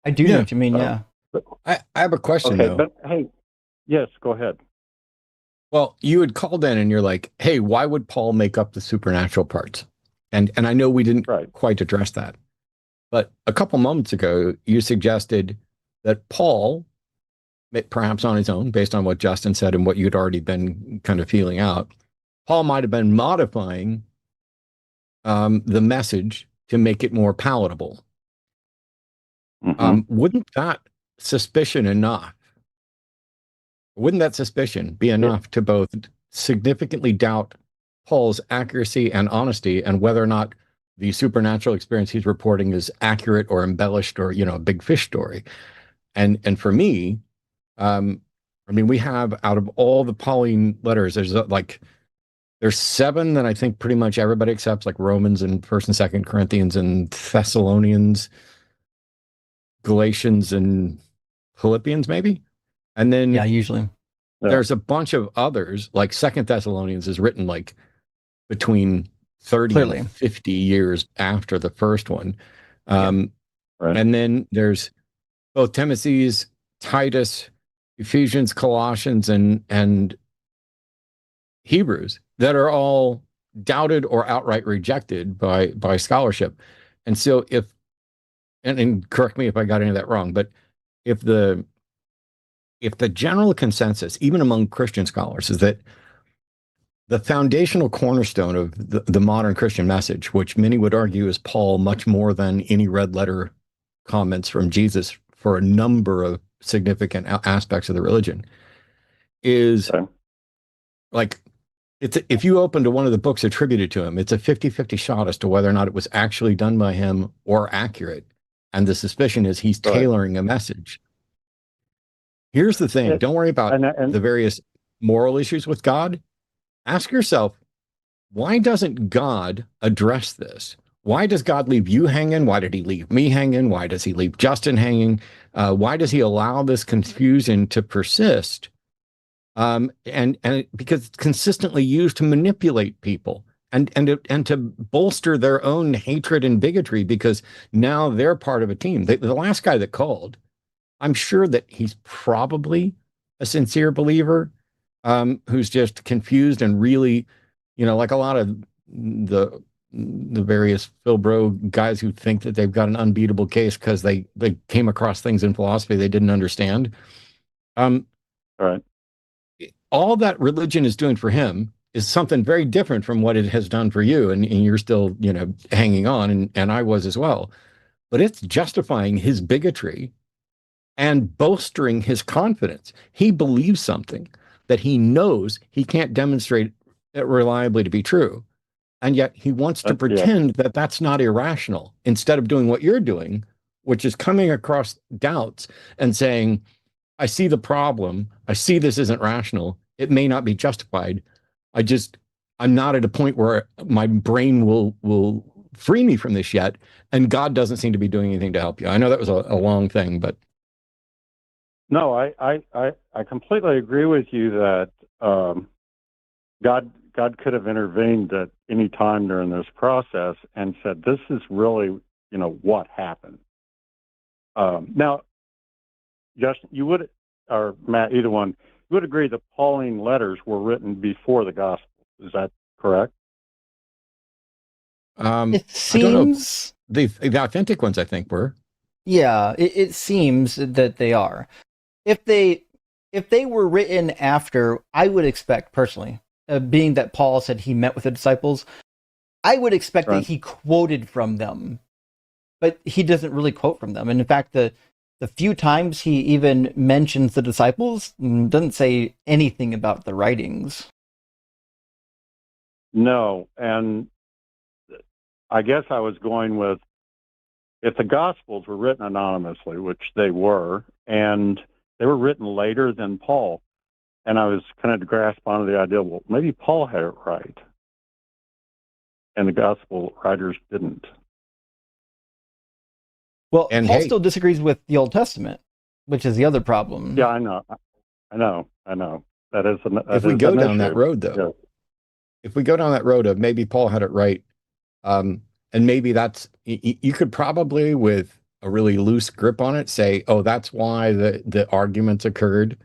I do know what you mean. I have a question though. But hey, yes, go ahead. Well, you had called in and you're like, hey, why would Paul make up the supernatural parts? And I know we didn't quite address that. But a couple moments ago, you suggested that Paul, perhaps on his own, based on what Justin said and what you'd already been kind of feeling out, Paul might have been modifying the message to make it more palatable. Wouldn't that suspicion be enough to both significantly doubt Paul's accuracy and honesty and whether or not the supernatural experience he's reporting is accurate or embellished or, a big fish story? And for me, we have, out of all the Pauline letters, there's 7 that I think pretty much everybody accepts, like Romans and 1st and 2nd Corinthians and Thessalonians, Galatians and Philippians, maybe. And then usually. there's a bunch of others, like Second Thessalonians is written like between 30 Clearly. and 50 years after the first one. Right. And then there's both Timothy's, Titus, Ephesians, Colossians, and Hebrews that are all doubted or outright rejected by scholarship. And so and correct me if I got any of that wrong, but if the general consensus, even among Christian scholars, is that the foundational cornerstone of the modern Christian message, which many would argue is Paul much more than any red letter comments from Jesus for a number of significant aspects of the religion, is like, if you open to one of the books attributed to him, it's a 50-50 shot as to whether or not it was actually done by him or accurate. And the suspicion is he's tailoring a message. Here's the thing. Don't worry about the various moral issues with God. Ask yourself, why doesn't God address this? Why does God leave you hanging? Why did he leave me hanging? Why does he leave Justin hanging? Why does he allow this confusion to persist? And because it's consistently used to manipulate people and to bolster their own hatred and bigotry, because now they're part of a team. The last guy that called, I'm sure that he's probably a sincere believer, who's just confused and really, like a lot of the various Phil Bro guys who think that they've got an unbeatable case because they came across things in philosophy they didn't understand. All that religion is doing for him is something very different from what it has done for you, and you're still, hanging on, and I was as well. But it's justifying his bigotry and bolstering his confidence. He believes something that he knows he can't demonstrate it reliably to be true. And yet he wants to pretend that that's not irrational, instead of doing what you're doing, which is coming across doubts and saying, I see the problem. I see this isn't rational. It may not be justified. I'm not at a point where my brain will free me from this yet. And God doesn't seem to be doing anything to help you. I know that was a long thing, but. No, I completely agree with you that God could have intervened at any time during this process and said, this is really, what happened. Now, Justin, you would, or Matt, either one, you would agree the Pauline letters were written before the Gospel. Is that correct? It seems the authentic ones, I think, were. Yeah, it seems that they are. If they were written after, I would expect personally, being that Paul said he met with the disciples, I would expect that he quoted from them, but he doesn't really quote from them. And in fact, the few times he even mentions the disciples doesn't say anything about the writings. No, and I guess I was going with, if the Gospels were written anonymously, which they were, and they were written later than Paul, and I was kind of to grasp onto the idea, well, maybe Paul had it right, and the Gospel writers didn't. Well, and Paul still disagrees with the Old Testament, which is the other problem. Yeah, I know. That is if we go down that road, though, if we go down that road of maybe Paul had it right, and maybe that's, you could probably, with a really loose grip on it, say, oh, that's why the arguments occurred.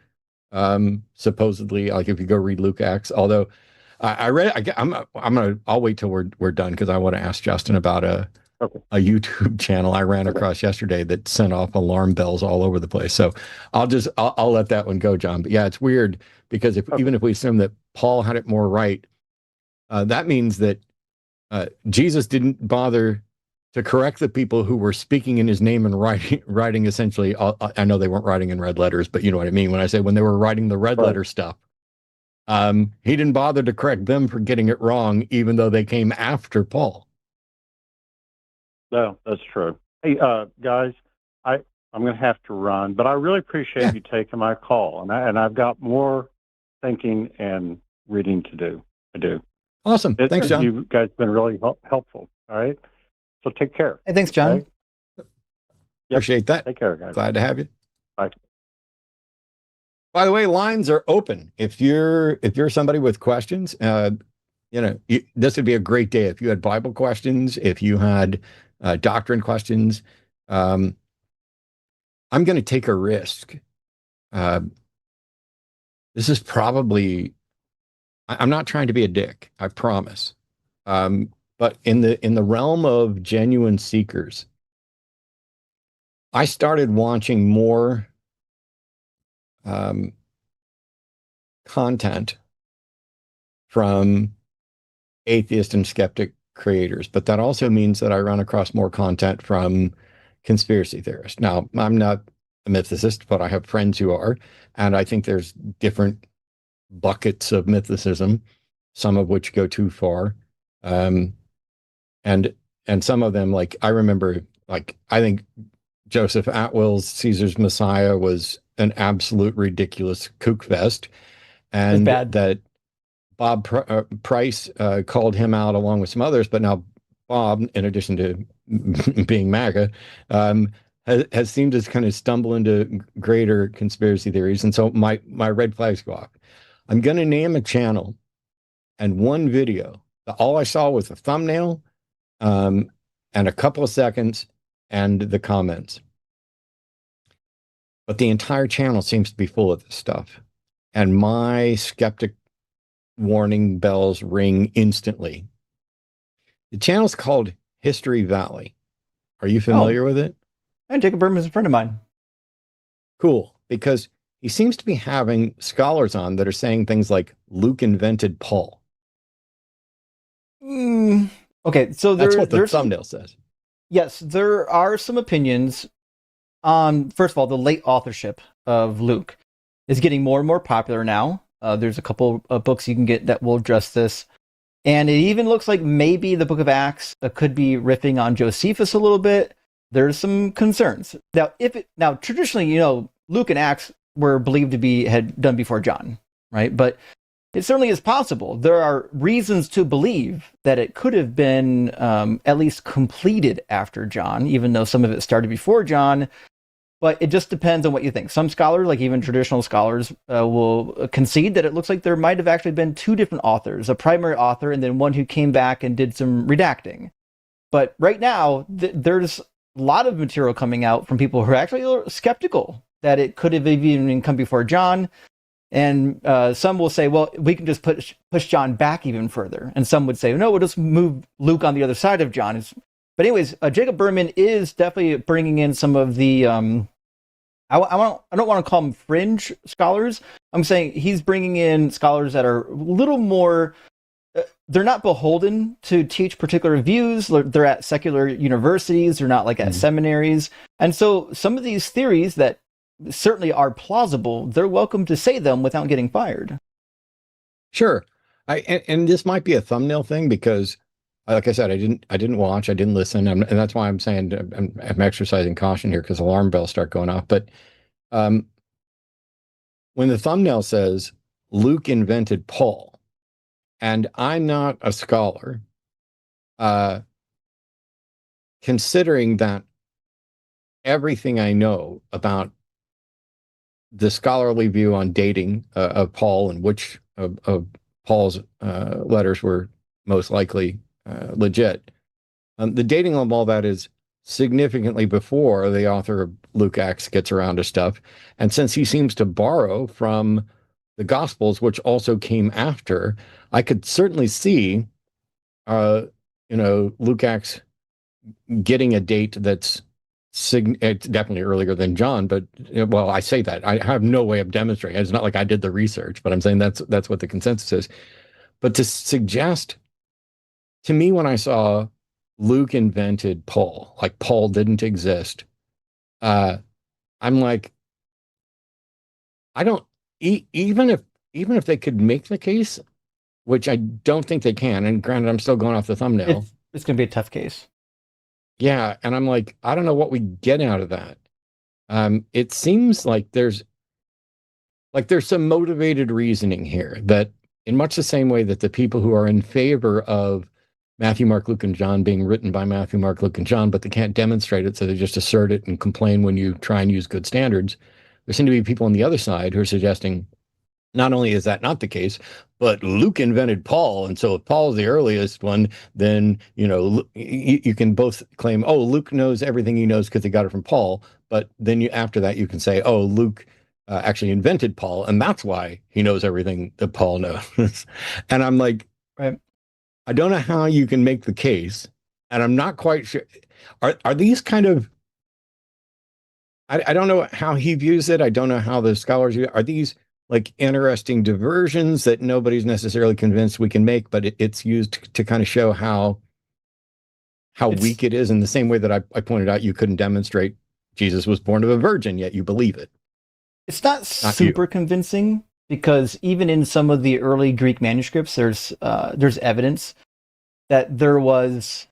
Supposedly, like if you go read Luke Acts, although I read, I'll wait till we're done, because I want to ask Justin about a YouTube channel I ran across yesterday that sent off alarm bells all over the place. So I'll let that one go, John. But yeah, it's weird, because even if we assume that Paul had it more right, that means that Jesus didn't bother to correct the people who were speaking in his name and writing essentially. I know they weren't writing in red letters, but you know what I mean when I say when they were writing the red letter stuff. He didn't bother to correct them for getting it wrong, even though they came after Paul. No, that's true. Hey, guys, I'm going to have to run, but I really appreciate you taking my call, and I've got more thinking and reading to do. I do. Awesome. Thanks, John. You guys have been really helpful. All right. So take care. Hey, thanks, John. Okay? Appreciate that. Take care, guys. Glad to have you. Bye. By the way, lines are open. If you're somebody with questions, this would be a great day if you had Bible questions, if you had doctrine questions. I'm going to take a risk. This is probably. I'm not trying to be a dick. I promise. But in the realm of genuine seekers, I started watching more content from atheist and skeptic creators, but that also means that I run across more content from conspiracy theorists. Now, I'm not a mythicist, but I have friends who are, and I think there's different buckets of mythicism, some of which go too far. And some of them, like I remember, like I think Joseph Atwill's Caesar's Messiah was an absolute ridiculous kook fest, and that Bob Price called him out along with some others. But now Bob, in addition to being MAGA, has seemed to kind of stumble into greater conspiracy theories, and so my red flags go off. I'm going to name a channel and one video. All I saw was a thumbnail and a couple of seconds and the comments. But the entire channel seems to be full of this stuff. And my skeptic warning bells ring instantly. The channel's called History Valley. Are you familiar with it? And Jacob Berman is a friend of mine. Cool, because he seems to be having scholars on that are saying things like Luke invented Paul. Okay, so that's what the thumbnail says. Yes, there are some opinions on, first of all, the late authorship of Luke is getting more and more popular now. There's a couple of books you can get that will address this. And it even looks like maybe the book of Acts could be riffing on Josephus a little bit. There's some concerns. Now, traditionally, Luke and Acts were believed to be had done before John, right? But it certainly is possible. There are reasons to believe that it could have been at least completed after John, even though some of it started before John. But it just depends on what you think. Some scholars, like even traditional scholars, will concede that it looks like there might have actually been two different authors, a primary author and then one who came back and did some redacting. But right now, there's a lot of material coming out from people who are actually skeptical that it could have even come before John. And some will say, well, we can just push John back even further. And some would say, no, we'll just move Luke on the other side of John. But anyways, Jacob Berman is definitely bringing in some of the, I don't want to call them fringe scholars. I'm saying he's bringing in scholars that are a little more, they're not beholden to teach particular views. They're at secular universities. They're not like at seminaries. And so some of these theories that certainly are plausible, they're welcome to say them without getting fired. Sure. And this might be a thumbnail thing because, like I said, I didn't watch, I didn't listen, and that's why I'm saying I'm exercising caution here because alarm bells start going off. But when the thumbnail says Luke invented Paul, and I'm not a scholar, considering that everything I know about the scholarly view on dating of Paul and which of Paul's letters were most likely legit. The dating of all that is significantly before the author of Luke Acts gets around to stuff. And since he seems to borrow from the Gospels, which also came after, I could certainly see, Luke Acts getting a date that's it's definitely earlier than John, but well, I say that I have no way of demonstrating. It's not like I did the research, but I'm saying that's what the consensus is. But to suggest to me, when I saw Luke invented Paul, like Paul didn't exist, I'm like, I don't even if they could make the case, which I don't think they can. And granted, I'm still going off the thumbnail. It's going to be a tough case. Yeah, and I'm like, I don't know what we get out of that. It seems like there's some motivated reasoning here that, in much the same way that the people who are in favor of Matthew, Mark, Luke, and John being written by Matthew, Mark, Luke, and John, but they can't demonstrate it, so they just assert it and complain when you try and use good standards. there seem to be people on the other side who are suggesting not only is that not the case, but Luke invented Paul. And so if Paul's the earliest one, then, you can both claim, oh, Luke knows everything he knows because he got it from Paul. But then after that, you can say, oh, Luke actually invented Paul. And that's why he knows everything that Paul knows. And I'm like, right. I don't know how you can make the case. And I'm not quite sure. Are these kind of, I don't know how he views it. I don't know how the scholars view it. Are these like interesting diversions that nobody's necessarily convinced we can make, but it's used to kind of show how weak it is, in the same way that I pointed out you couldn't demonstrate Jesus was born of a virgin, yet you believe it. It's not super convincing, because even in some of the early Greek manuscripts, there's evidence that there was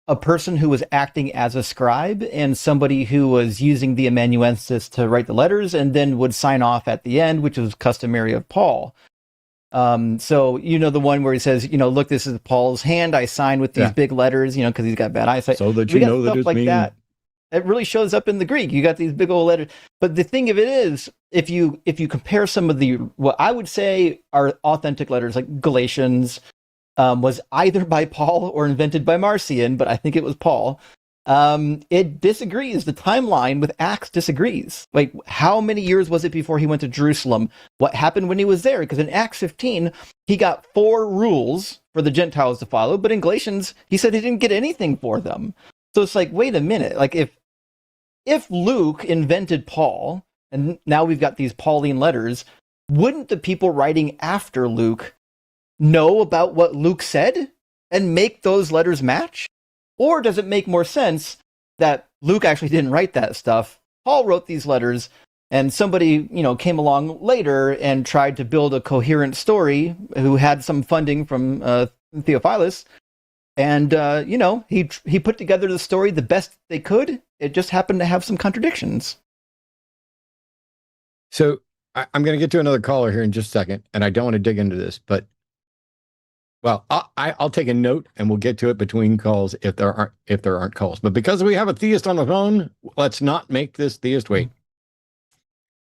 a person who was acting as a scribe and somebody who was using the amanuensis to write the letters and then would sign off at the end, which was customary of Paul. So, the one where he says, look, this is Paul's hand. I sign with these big letters, because he's got bad eyesight. So that you know that it's like me. that. It really shows up in the Greek. You got these big old letters. But the thing of it is, if you compare some of what I would say are authentic letters, like Galatians, was either by Paul or invented by Marcion, but I think it was Paul. It disagrees. The timeline with Acts disagrees. Like, how many years was it before he went to Jerusalem? What happened when he was there? Because in Acts 15, he got 4 rules for the Gentiles to follow, but in Galatians, he said he didn't get anything for them. So it's like, wait a minute. Like, if Luke invented Paul, and now we've got these Pauline letters, wouldn't the people writing after Luke know about what Luke said and make those letters match? Or does it make more sense that Luke actually didn't write that stuff? Paul wrote these letters, and somebody, came along later and tried to build a coherent story, who had some funding from Theophilus, and he put together the story the best they could. It just happened to have some contradictions. So I'm going to get to another caller here in just a second, and I don't want to dig into this, but well, I'll take a note and we'll get to it between calls if there aren't calls. But because we have a theist on the phone, let's not make this theist wait.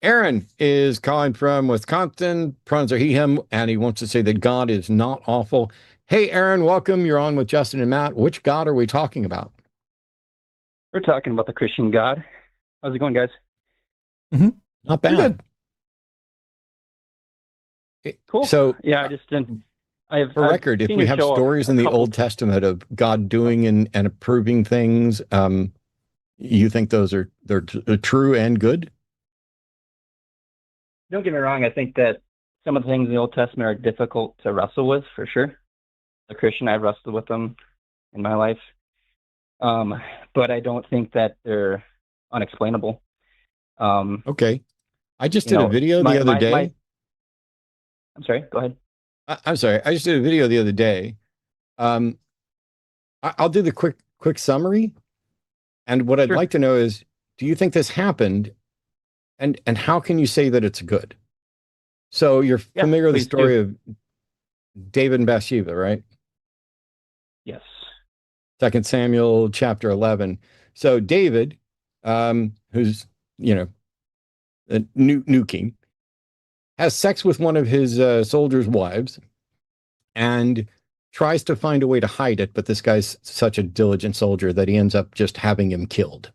Aaron is calling from Wisconsin. Pronouns are he, him, and he wants to say that God is not awful. Hey, Aaron, welcome. You're on with Justin and Matt. Which God are we talking about? We're talking about the Christian God. How's it going, guys? Mm-hmm. Not bad. Cool. So, yeah, I just didn't. For record, if we have stories in the Old Testament of God doing and approving things, you think they're true and good? Don't get me wrong. I think that some of the things in the Old Testament are difficult to wrestle with, for sure. As a Christian, I've wrestled with them in my life. But I don't think that they're unexplainable. Okay. I just did a video the other day. I'm sorry, go ahead. I'm sorry. I just did a video the other day. I'll do the quick summary. And what I'd like to know is, do you think this happened? And how can you say that it's good? So you're familiar with the story of David and Bathsheba, right? Yes. 2 Samuel chapter 11. So David, who's, a new king, has sex with one of his soldiers' wives and tries to find a way to hide it, but this guy's such a diligent soldier that he ends up just having him killed.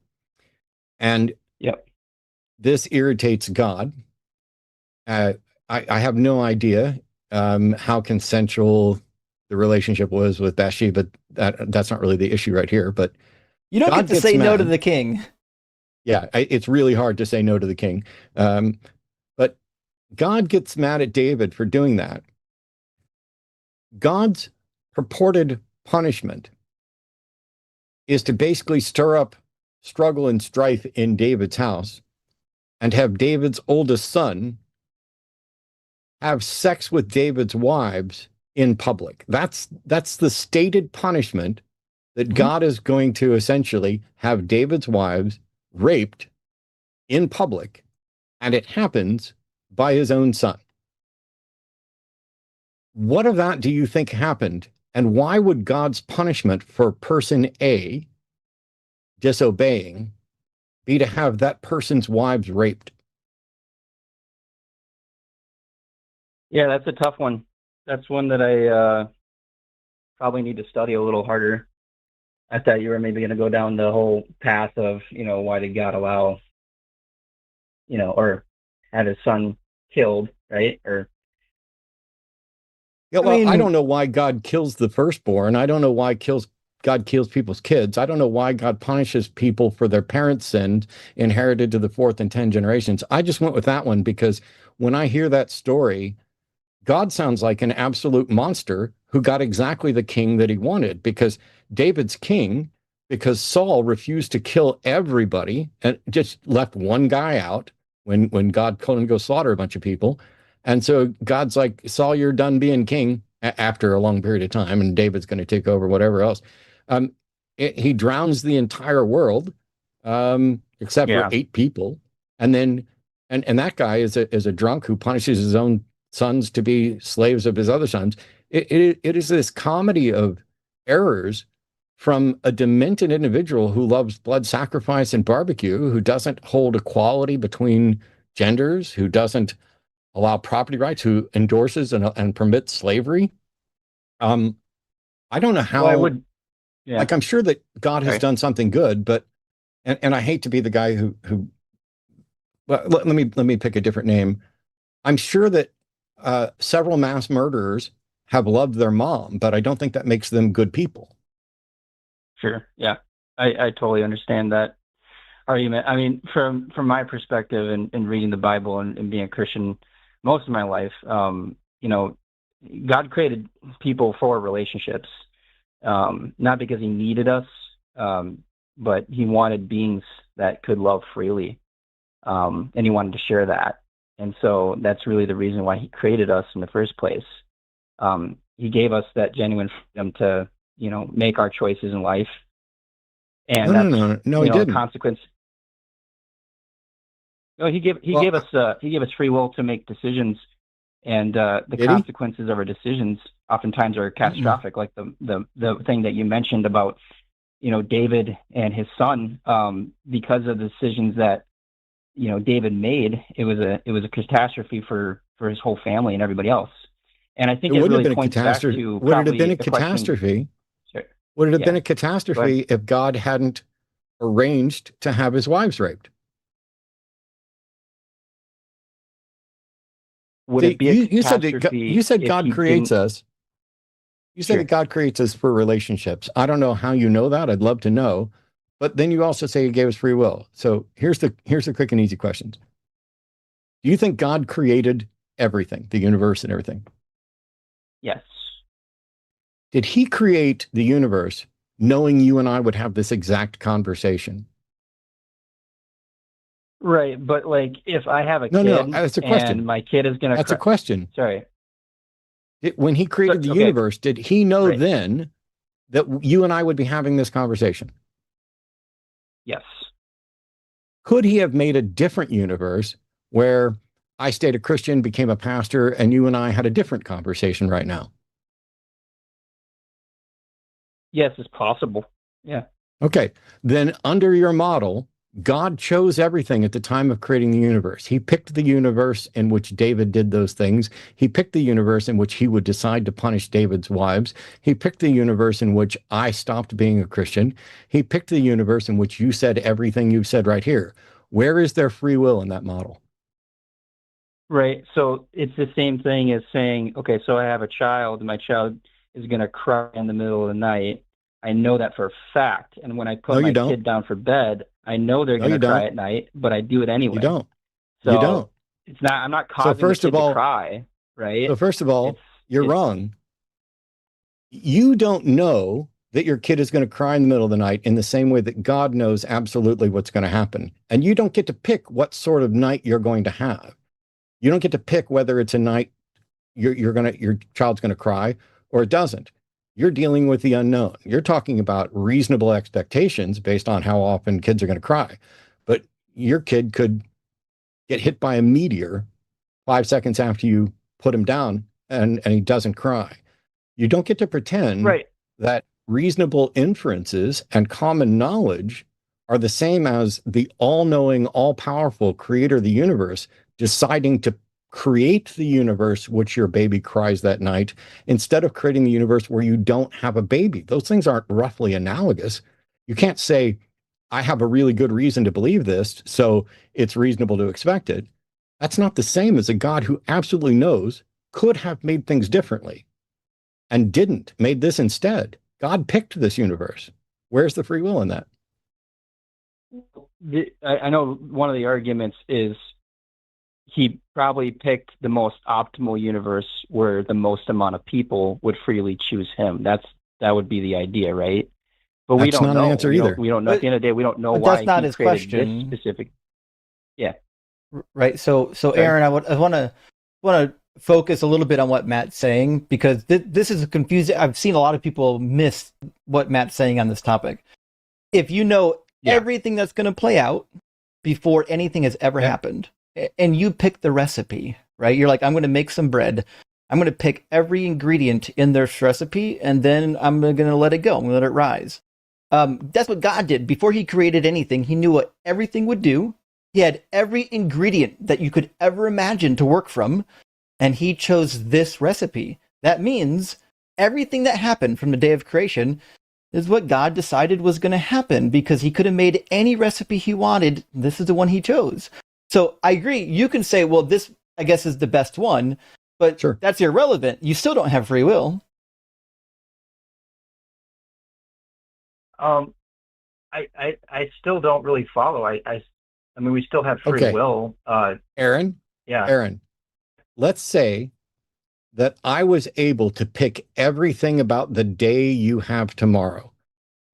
And this irritates God. I have no idea how consensual the relationship was with Bathsheba. That's not really the issue right here, but you don't get to say no to the king. Yeah, it's really hard to say no to the king. But God gets mad at David for doing that. God's purported punishment is to basically stir up struggle and strife in David's house and have David's oldest son have sex with David's wives in public. That's the stated punishment, that God is going to essentially have David's wives raped in public, and it happens by his own son. What of that do you think happened? And why would God's punishment for person A disobeying be to have that person's wives raped? Yeah, that's a tough one. That's one that I probably need to study a little harder. I thought you were maybe going to go down the whole path of, why did God allow, or have his son killed, right? Or Yeah, well, I don't know why God kills the firstborn. I don't know why God kills people's kids. I don't know why God punishes people for their parents' sins inherited to the 4th and 10 generations. I just went with that one because when I hear that story, God sounds like an absolute monster who got exactly the king that he wanted, because David's king, because Saul refused to kill everybody and just left one guy out when God told him to go slaughter a bunch of people. And so God's like, Saul, you're done being king after a long period of time, and David's going to take over whatever else. He drowns the entire world, except for 8 people. And then, and that guy is a drunk who punishes his own sons to be slaves of his other sons. It is this comedy of errors from a demented individual who loves blood sacrifice and barbecue, who doesn't hold equality between genders, who doesn't allow property rights, who endorses and permits slavery. I don't know how. Well, like, I'm sure that God has done something good, but and I hate to be the guy who. Well, let me pick a different name. I'm sure that several mass murderers have loved their mom, but I don't think that makes them good people. Sure. Yeah. I totally understand that argument. I mean, from my perspective and reading the Bible and being a Christian most of my life, God created people for relationships, not because he needed us, but he wanted beings that could love freely. And he wanted to share that. And so that's really the reason why he created us in the first place. He gave us that genuine freedom to, make our choices in life. And no, he didn't. Consequence. No, he gave us free will to make decisions, and the consequences of our decisions oftentimes are catastrophic. Like the thing that you mentioned about, David and his son, because of the decisions that David made, it was a catastrophe for his whole family and everybody else. And I think it really points back to would it have been a catastrophe? Would it have been a catastrophe if God hadn't arranged to have his wives raped? Would it be a catastrophe? You said God creates us. You said that God creates us for relationships. I don't know how you know that. I'd love to know. But then you also say he gave us free will. So here's the quick and easy questions. Do you think God created everything, the universe and everything? Yes. Did he create the universe knowing you and I would have this exact conversation? Right, but like if I have a kid, that's a question. And my kid is going to... That's a question. Sorry. When he created the universe, did he know then that you and I would be having this conversation? Yes. Could he have made a different universe where I stayed a Christian, became a pastor, and you and I had a different conversation right now? Yes, it's possible. Yeah. Okay. Then under your model, God chose everything at the time of creating the universe. He picked the universe in which David did those things. He picked the universe in which he would decide to punish David's wives. He picked the universe in which I stopped being a Christian. He picked the universe in which you said everything you've said right here. Where is there free will in that model? Right. So it's the same thing as saying, okay, so I have a child, and my child is going to cry in the middle of the night. I know that for a fact. And when I put my kid down for bed, I know they're going to cry at night, but I do it anyway. You don't. So you don't. It's not. I'm not causing the kid to cry, right? So first of all, you're wrong. You don't know that your kid is going to cry in the middle of the night in the same way that God knows absolutely what's going to happen. And you don't get to pick what sort of night you're going to have. You don't get to pick whether it's a night your child's going to cry or it doesn't. You're dealing with the unknown. You're talking about reasonable expectations based on how often kids are going to cry. But your kid could get hit by a meteor 5 seconds after you put him down and he doesn't cry. You don't get to pretend that reasonable inferences and common knowledge are the same as the all-knowing, all-powerful creator of the universe deciding to create the universe which your baby cries that night, instead of creating the universe where you don't have a baby. Those things aren't roughly analogous. You can't say, I have a really good reason to believe this, so it's reasonable to expect it. That's not the same as a God who absolutely knows, could have made things differently, and didn't, made this instead. God picked this universe. Where's the free will in that? I know one of the arguments is he probably picked the most optimal universe where the most amount of people would freely choose him. That would be the idea, right? But we That's don't not know. an answer either. We don't know. At the end of the day, we don't know But why that's not he his created question. this specific. Yeah. Right. So Aaron, I want to focus a little bit on what Matt's saying, because this is confusing. I've seen a lot of people miss what Matt's saying on this topic. If you know everything that's going to play out before anything has ever happened, and you pick the recipe, right? You're like, I'm going to make some bread. I'm going to pick every ingredient in this recipe, and then I'm going to let it go. I'm going to let it rise. That's what God did. Before he created anything, he knew what everything would do. He had every ingredient that you could ever imagine to work from, and he chose this recipe. That means everything that happened from the day of creation is what God decided was going to happen, because he could have made any recipe he wanted. This is the one he chose. So I agree. You can say, well, this, I guess, is the best one, but that's irrelevant. You still don't have free will. I still don't really follow. I mean, we still have free will. Aaron? Yeah. Aaron, let's say that I was able to pick everything about the day you have tomorrow.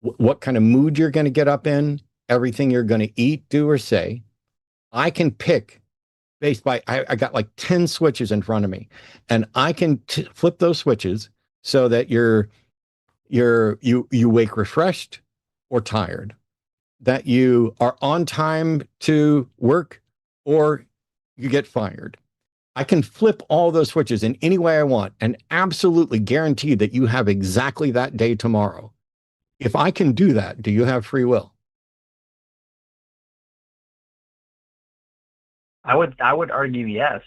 What kind of mood you're going to get up in, everything you're going to eat, do, or say. I can pick based by, I got like 10 switches in front of me, and I can flip those switches so that you wake refreshed or tired, that you are on time to work or you get fired. I can flip all those switches in any way I want and absolutely guarantee that you have exactly that day tomorrow. If I can do that, do you have free will? I would argue yes,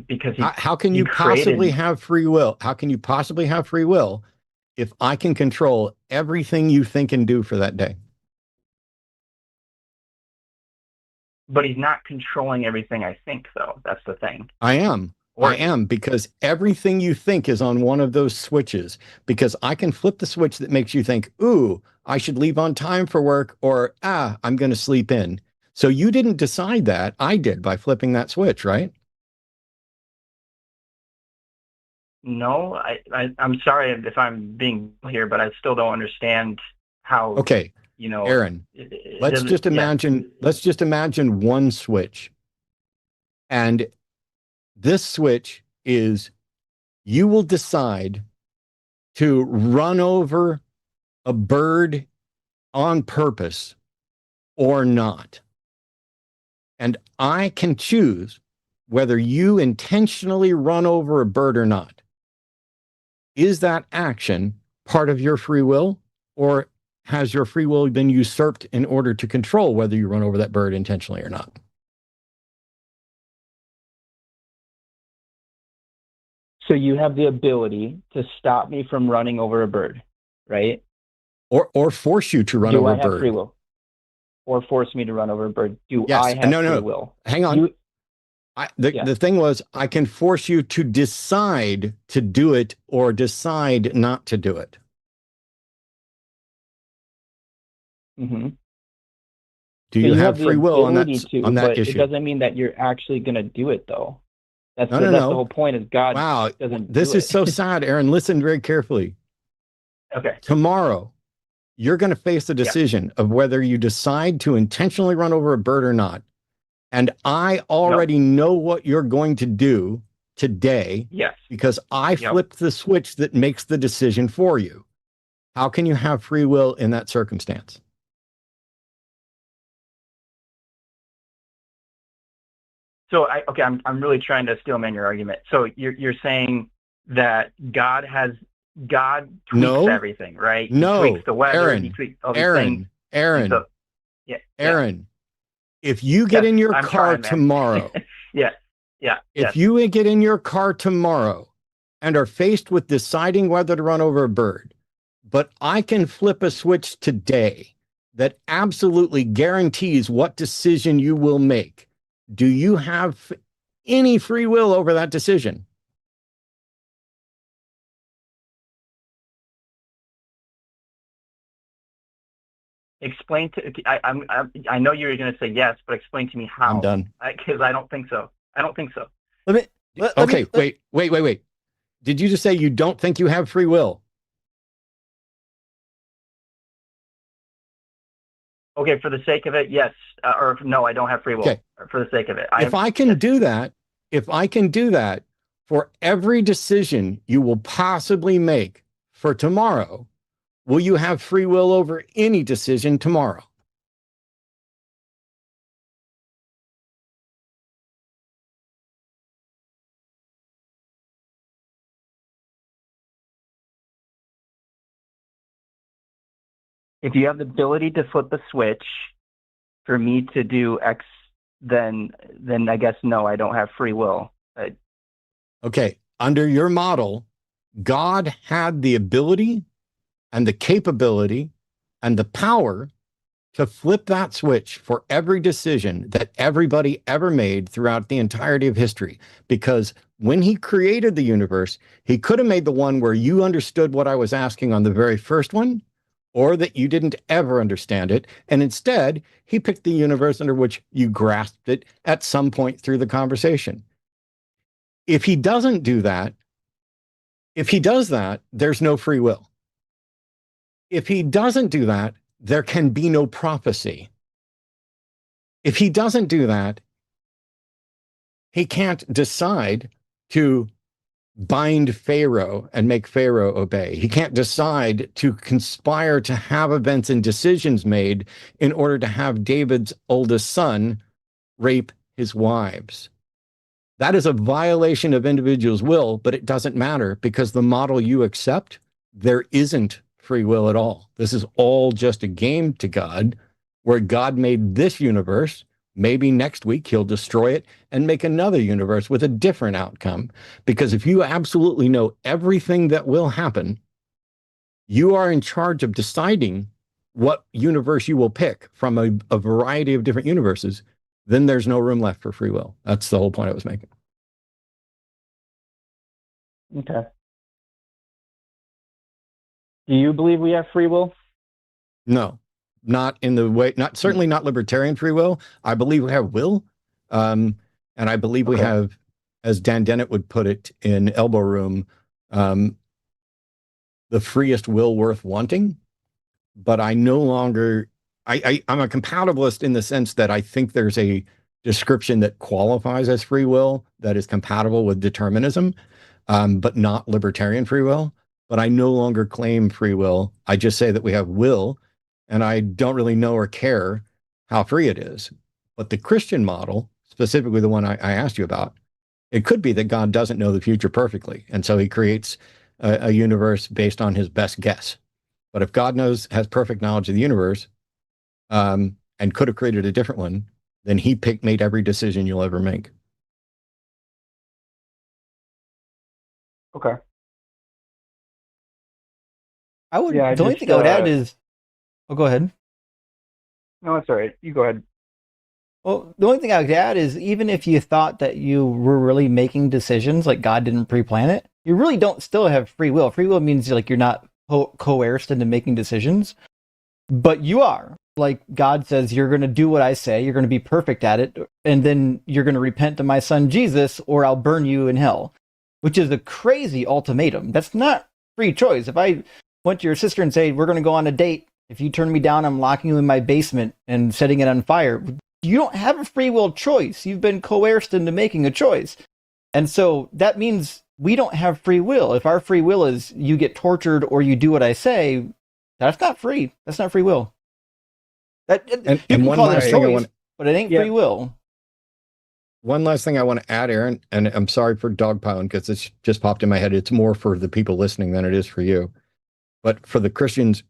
because how can you possibly have free will? How can you possibly have free will if I can control everything you think and do for that day? But he's not controlling everything I think, though. That's the thing. I am, because everything you think is on one of those switches, because I can flip the switch that makes you think, ooh, I should leave on time for work, or, I'm going to sleep in. So you didn't decide that. I did by flipping that switch, right? No, I'm sorry if I'm being here, but I still don't understand how. Okay, Aaron, let's just imagine one switch, and this switch is, you will decide to run over a bird on purpose or not. And I can choose whether you intentionally run over a bird or not. Is that action part of your free will, or has your free will been usurped in order to control whether you run over that bird intentionally or not? So you have the ability to stop me from running over a bird, right? Or force you to run over a bird. Do I have free will? Or force me to run over a bird? I have free will? Hang on. The thing was, I can force you to decide to do it or decide not to do it. Mm-hmm. Do you have free will on that issue? It doesn't mean that you're actually going to do it, though. That's no. The whole point is God doesn't This do is so sad, Aaron. Listen very carefully. Okay. Tomorrow, you're going to face the decision of whether you decide to intentionally run over a bird or not. And I already know what you're going to do today. Yes. Because I flipped the switch that makes the decision for you. How can you have free will in that circumstance? So I'm really trying to steelman your argument. So you're saying that God tweaks everything, right? He tweaks the weather. Aaron, he tweaks all these things. Aaron, Yeah. Aaron, if you get in your I'm car trying, man. tomorrow, Yeah. if you get in your car tomorrow and are faced with deciding whether to run over a bird, but I can flip a switch today that absolutely guarantees what decision you will make, do you have any free will over that decision? Explain to I know you're going to say yes, but explain to me how. I'm done. Because I don't think so. I don't think so. Wait. Did you just say you don't think you have free will? Okay, for the sake of it, yes. Or no, I don't have free will. Okay. For the sake of it. If I can do that for every decision you will possibly make for tomorrow, will you have free will over any decision tomorrow? If you have the ability to flip a switch for me to do X, then I guess no, I don't have free will. Okay, under your model, God had the ability and the capability and the power to flip that switch for every decision that everybody ever made throughout the entirety of history. Because when he created the universe, he could have made the one where you understood what I was asking on the very first one, or that you didn't ever understand it. And instead, he picked the universe under which you grasped it at some point through the conversation. If he doesn't do that, if he does that, there's no free will. If he doesn't do that, there can be no prophecy. If he doesn't do that, he can't decide to bind Pharaoh and make Pharaoh obey. He can't decide to conspire to have events and decisions made in order to have David's oldest son rape his wives. That is a violation of individual's will, but it doesn't matter because the model you accept, there isn't free will at all. This is all just a game to God, where God made this universe. Maybe next week he'll destroy it and make another universe with a different outcome. Because if you absolutely know everything that will happen, you are in charge of deciding what universe you will pick from a variety of different universes. Then there's no room left for free will. That's the whole point I was making. Okay. Do you believe we have free will? No, not in the way, certainly not libertarian free will. I believe we have will. And I believe we have, as Dan Dennett would put it in Elbow Room, the freest will worth wanting. But I no longer, I'm a compatibilist in the sense that I think there's a description that qualifies as free will that is compatible with determinism, but not libertarian free will. But I no longer claim free will. I just say that we have will, and I don't really know or care how free it is. But the Christian model, specifically the one I asked you about, it could be that God doesn't know the future perfectly, and so he creates a universe based on his best guess. But if God has perfect knowledge of the universe, and could have created a different one, then he made every decision you'll ever make. Okay. The only thing I would add is, go ahead. No, that's all right. You go ahead. Well, the only thing I would add is, even if you thought that you were really making decisions, like God didn't pre-plan it, you really don't still have free will. Free will means like you're not coerced into making decisions, but you are. Like God says, you're going to do what I say, you're going to be perfect at it, and then you're going to repent to my son Jesus, or I'll burn you in hell, which is a crazy ultimatum. That's not free choice. If I went to your sister and said, we're going to go on a date, if you turn me down, I'm locking you in my basement and setting it on fire. You don't have a free will choice. You've been coerced into making a choice. And so that means we don't have free will. If our free will is you get tortured or you do what I say, that's not free. That's not free will. And one last thing but it ain't free will. One last thing I want to add, Aaron, and I'm sorry for dogpiling because it's just popped in my head. It's more for the people listening than it is for you. But for the Christians,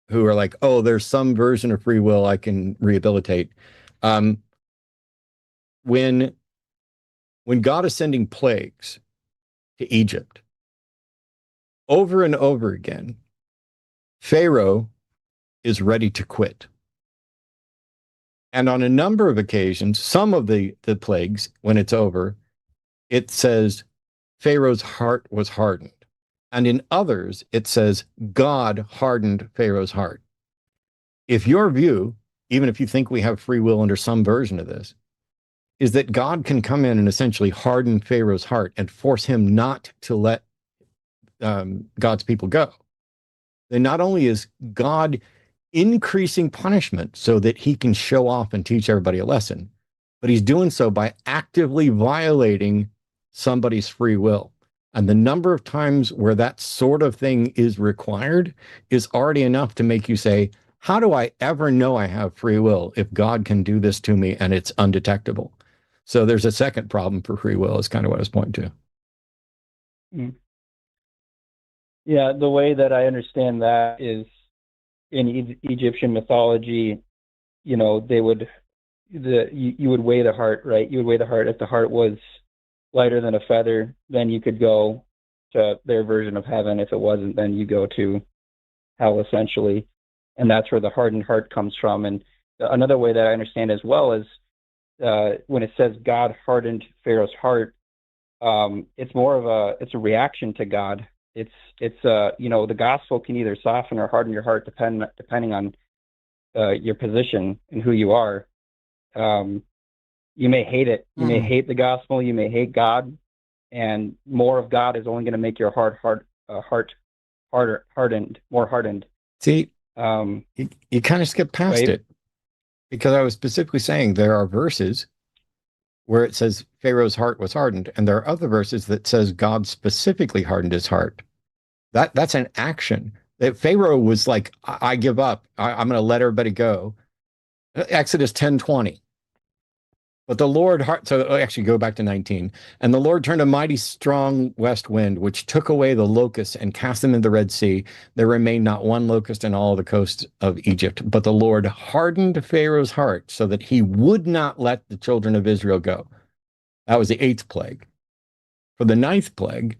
who are like, oh, there's some version of free will I can rehabilitate. Um, when God is sending plagues to Egypt over and over again, Pharaoh is ready to quit. And on a number of occasions, some of the plagues, when it's over, it says Pharaoh's heart was hardened. And in others, it says God hardened Pharaoh's heart. If your view, even if you think we have free will under some version of this, is that God can come in and essentially harden Pharaoh's heart and force him not to let God's people go, then not only is God increasing punishment so that he can show off and teach everybody a lesson, but he's doing so by actively violating somebody's free will. And the number of times where that sort of thing is required is already enough to make you say, how do I ever know I have free will if God can do this to me and it's undetectable? So there's a second problem for free will, is kind of what I was pointing to. Mm. Yeah, the way that I understand that is in Egyptian mythology, you know, you would weigh the heart, right? You would weigh the heart. If the heart was lighter than a feather, then you could go to their version of heaven. If it wasn't, then you go to hell, essentially. And that's where the hardened heart comes from. And another way that I understand as well is when it says God hardened Pharaoh's heart, it's a reaction to God. It's you know, the gospel can either soften or harden your heart depending on your position and who you are. You may hate it. You may hate the gospel. You may hate God, and more of God is only going to make your heart hardened, more hardened. See, you kind of skip past right? it, because I was specifically saying there are verses where it says Pharaoh's heart was hardened, and there are other verses that says God specifically hardened his heart. That's an action. That Pharaoh was like, I give up. I'm going to let everybody go. Exodus 10:20. But the Lord, so actually go back to 19. And the Lord turned a mighty strong west wind, which took away the locusts and cast them into the Red Sea. There remained not one locust in all the coast of Egypt. But the Lord hardened Pharaoh's heart so that he would not let the children of Israel go. That was the 8th plague. For the 9th plague,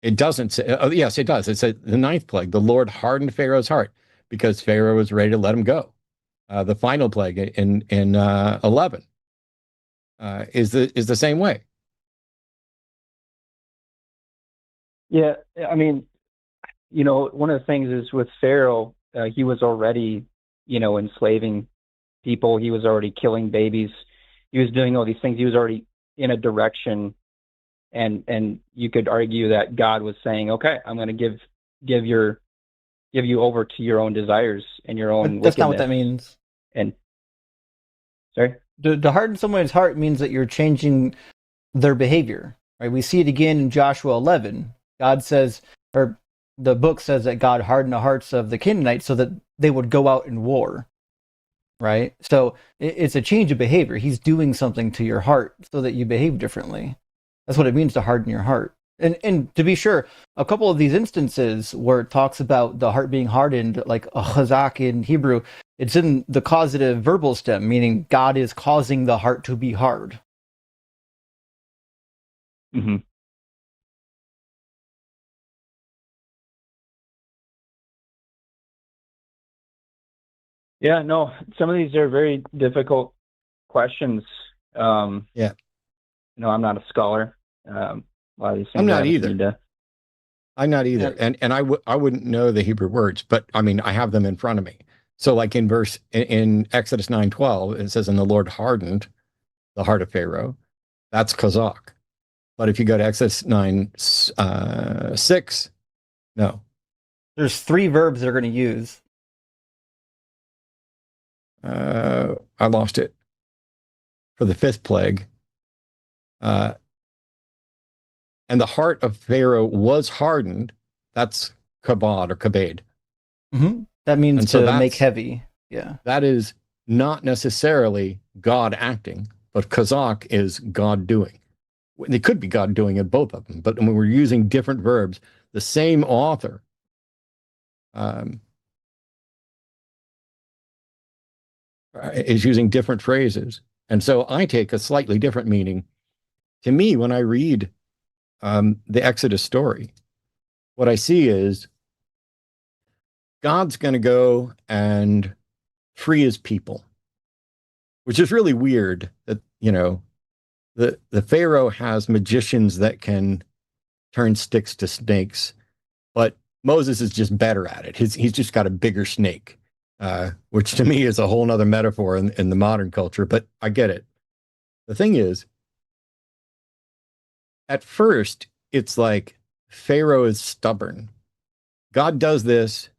it doesn't say, oh, yes, it does. It says the 9th plague, the Lord hardened Pharaoh's heart because Pharaoh was ready to let him go. The final plague in 11 is the same way. Yeah, I mean, you know, one of the things is with Pharaoh, he was already, you know, enslaving people. He was already killing babies. He was doing all these things. He was already in a direction, and you could argue that God was saying, okay, I'm going to give you over to your own desires and your own. But that's not what that means. And sorry, to harden someone's heart means that you're changing their behavior, right? We see it again in Joshua 11. God says, or the book says, that God hardened the hearts of the Canaanites so that they would go out in war, right? So it's a change of behavior. He's doing something to your heart so that you behave differently. That's what it means to harden your heart. And to be sure, a couple of these instances where it talks about the heart being hardened, like a chazak in Hebrew, it's in the causative verbal stem, meaning God is causing the heart to be hard. Mm-hmm. Yeah, no, some of these are very difficult questions. Yeah. You know, I'm not a scholar. A lot of these things I'm not either. To... I'm not either. Yeah. And I wouldn't know the Hebrew words, but I mean, I have them in front of me. So like in Exodus 9:12, it says, and the Lord hardened the heart of Pharaoh. That's Kazakh. But if you go to Exodus 9:6, no. There's 3 verbs they're going to use. I lost it. For the 5th plague. And the heart of Pharaoh was hardened. That's kabod or kabed. Mm-hmm. That means so to make heavy. Yeah. That is not necessarily God acting, but Kazakh is God doing. It could be God doing it, both of them. But when we're using different verbs, the same author um, is using different phrases. And so I take a slightly different meaning. To me, when I read the Exodus story, what I see is God's going to go and free his people, which is really weird that, the Pharaoh has magicians that can turn sticks to snakes, but Moses is just better at it. He's just got a bigger snake, which to me is a whole nother metaphor in the modern culture, but I get it. The thing is, at first, it's like Pharaoh is stubborn. God does this,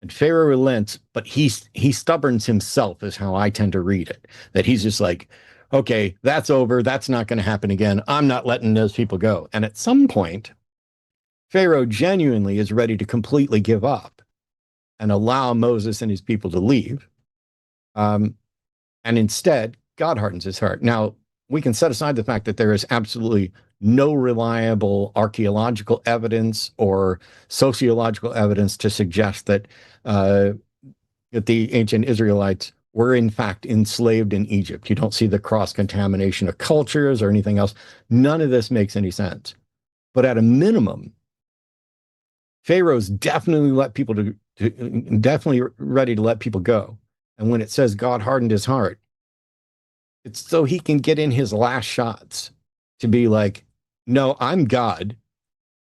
and Pharaoh relents, but he stubborns himself, is how I tend to read it. That he's just like, okay, that's over. That's not going to happen again. I'm not letting those people go. And at some point, Pharaoh genuinely is ready to completely give up and allow Moses and his people to leave. And instead, God hardens his heart. Now, we can set aside the fact that there is absolutely no reliable archaeological evidence or sociological evidence to suggest that the ancient Israelites were in fact enslaved in Egypt. You don't see the cross-contamination of cultures or anything else. None of this makes any sense. But at a minimum, Pharaoh's definitely definitely ready to let people go. And when it says God hardened his heart, it's so he can get in his last shots to be like, no, I'm God,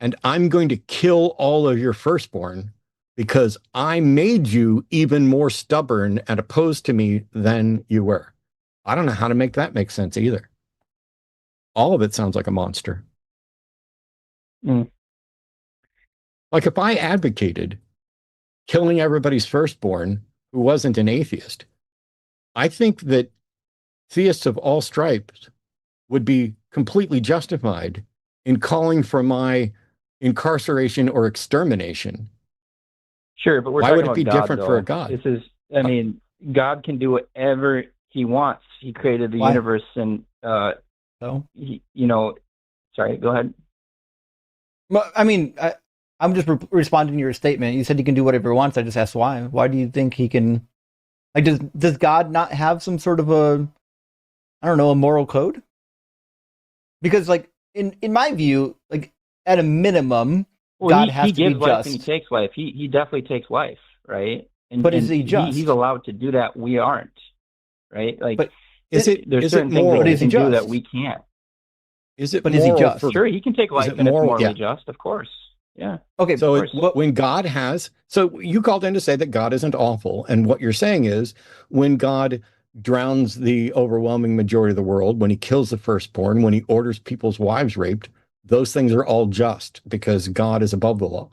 and I'm going to kill all of your firstborn because I made you even more stubborn and opposed to me than you were. I don't know how to make that make sense either. All of it sounds like a monster. Mm. Like if I advocated killing everybody's firstborn who wasn't an atheist, I think that theists of all stripes would be completely justified in calling for my incarceration or extermination. Sure, but we're Why talking would it about be God, different though. for a God? This is, I mean, God can do whatever he wants. He created the Why? universe, and So, sorry, go ahead. well, I mean, I'm just responding to your statement. You said he can do whatever he wants. I just asked why. Why do you think he can? Like, does God not have some sort of a moral code? Because, like, in my view, like at a minimum, Well, God he has to gives be life just. and he takes life. He definitely takes life, right? But is he just? He's allowed to do that. We aren't, right? Like, But Is it certain things moral? that he Is he can do just? that we can't. Is it But is he moral just? for Sure, he can take life it and it's moral? morally Yeah. just, of course. Yeah. Okay, So of course. when God has, so you called in to say that God isn't awful. And what you're saying is when God drowns the overwhelming majority of the world, when he kills the firstborn, when he orders people's wives raped, those things are all just because God is above the law.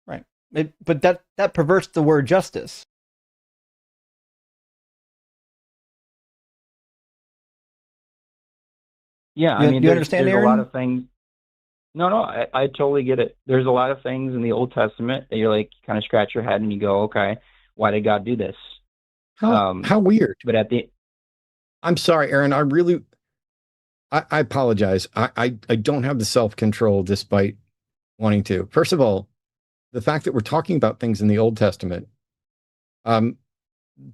right. But that perverts the word justice. Yeah, You- I mean, you understand, there's a lot Aaron? of things. No, I totally get it. There's a lot of things in the Old Testament that you're like, kind of scratch your head and you go, okay, why did God do this? How weird. But at the I'm sorry, Aaron. I apologize. I don't have the self-control despite wanting to. First of all, the fact that we're talking about things in the Old Testament,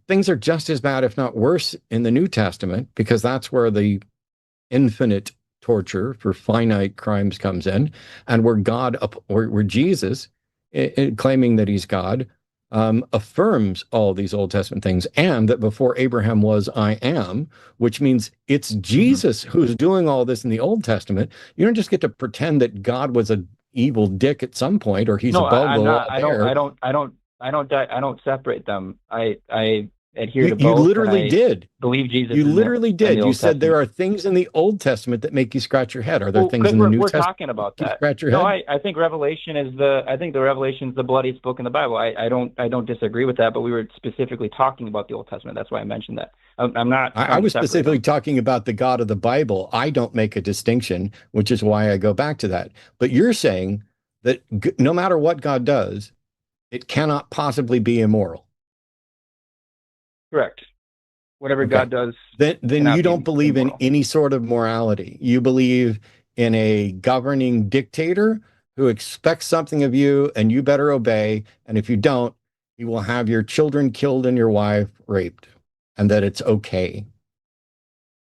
things are just as bad, if not worse, in the New Testament, because that's where the infinite torture for finite crimes comes in, and where Jesus, claiming that he's God, affirms all these Old Testament things, and that before Abraham was, I am, which means it's Jesus who's doing all this in the Old Testament. You don't just get to pretend that God was an evil dick at some point, or he's above the law. I don't separate them. I adhere to You both. literally and I did. believe Jesus. You in literally in did. the You Old said there Testament. are things in the Old Testament that make you scratch your head. Are there things Because in the New we're Testament talking about that make you that. scratch your No, head? I think Revelation is the bloodiest book in the Bible. I don't disagree with that, but we were specifically talking about the Old Testament. That's why I mentioned that. I'm not. I was trying to separate specifically them. talking about the God of the Bible. I don't make a distinction, which is why I go back to that. But you're saying that no matter what God does, it cannot possibly be immoral. Correct. Whatever Okay. God does. Then cannot you be don't believe in immoral. any sort of morality. You believe in a governing dictator who expects something of you, and you better obey. And if you don't, he will have your children killed and your wife raped, and that it's okay.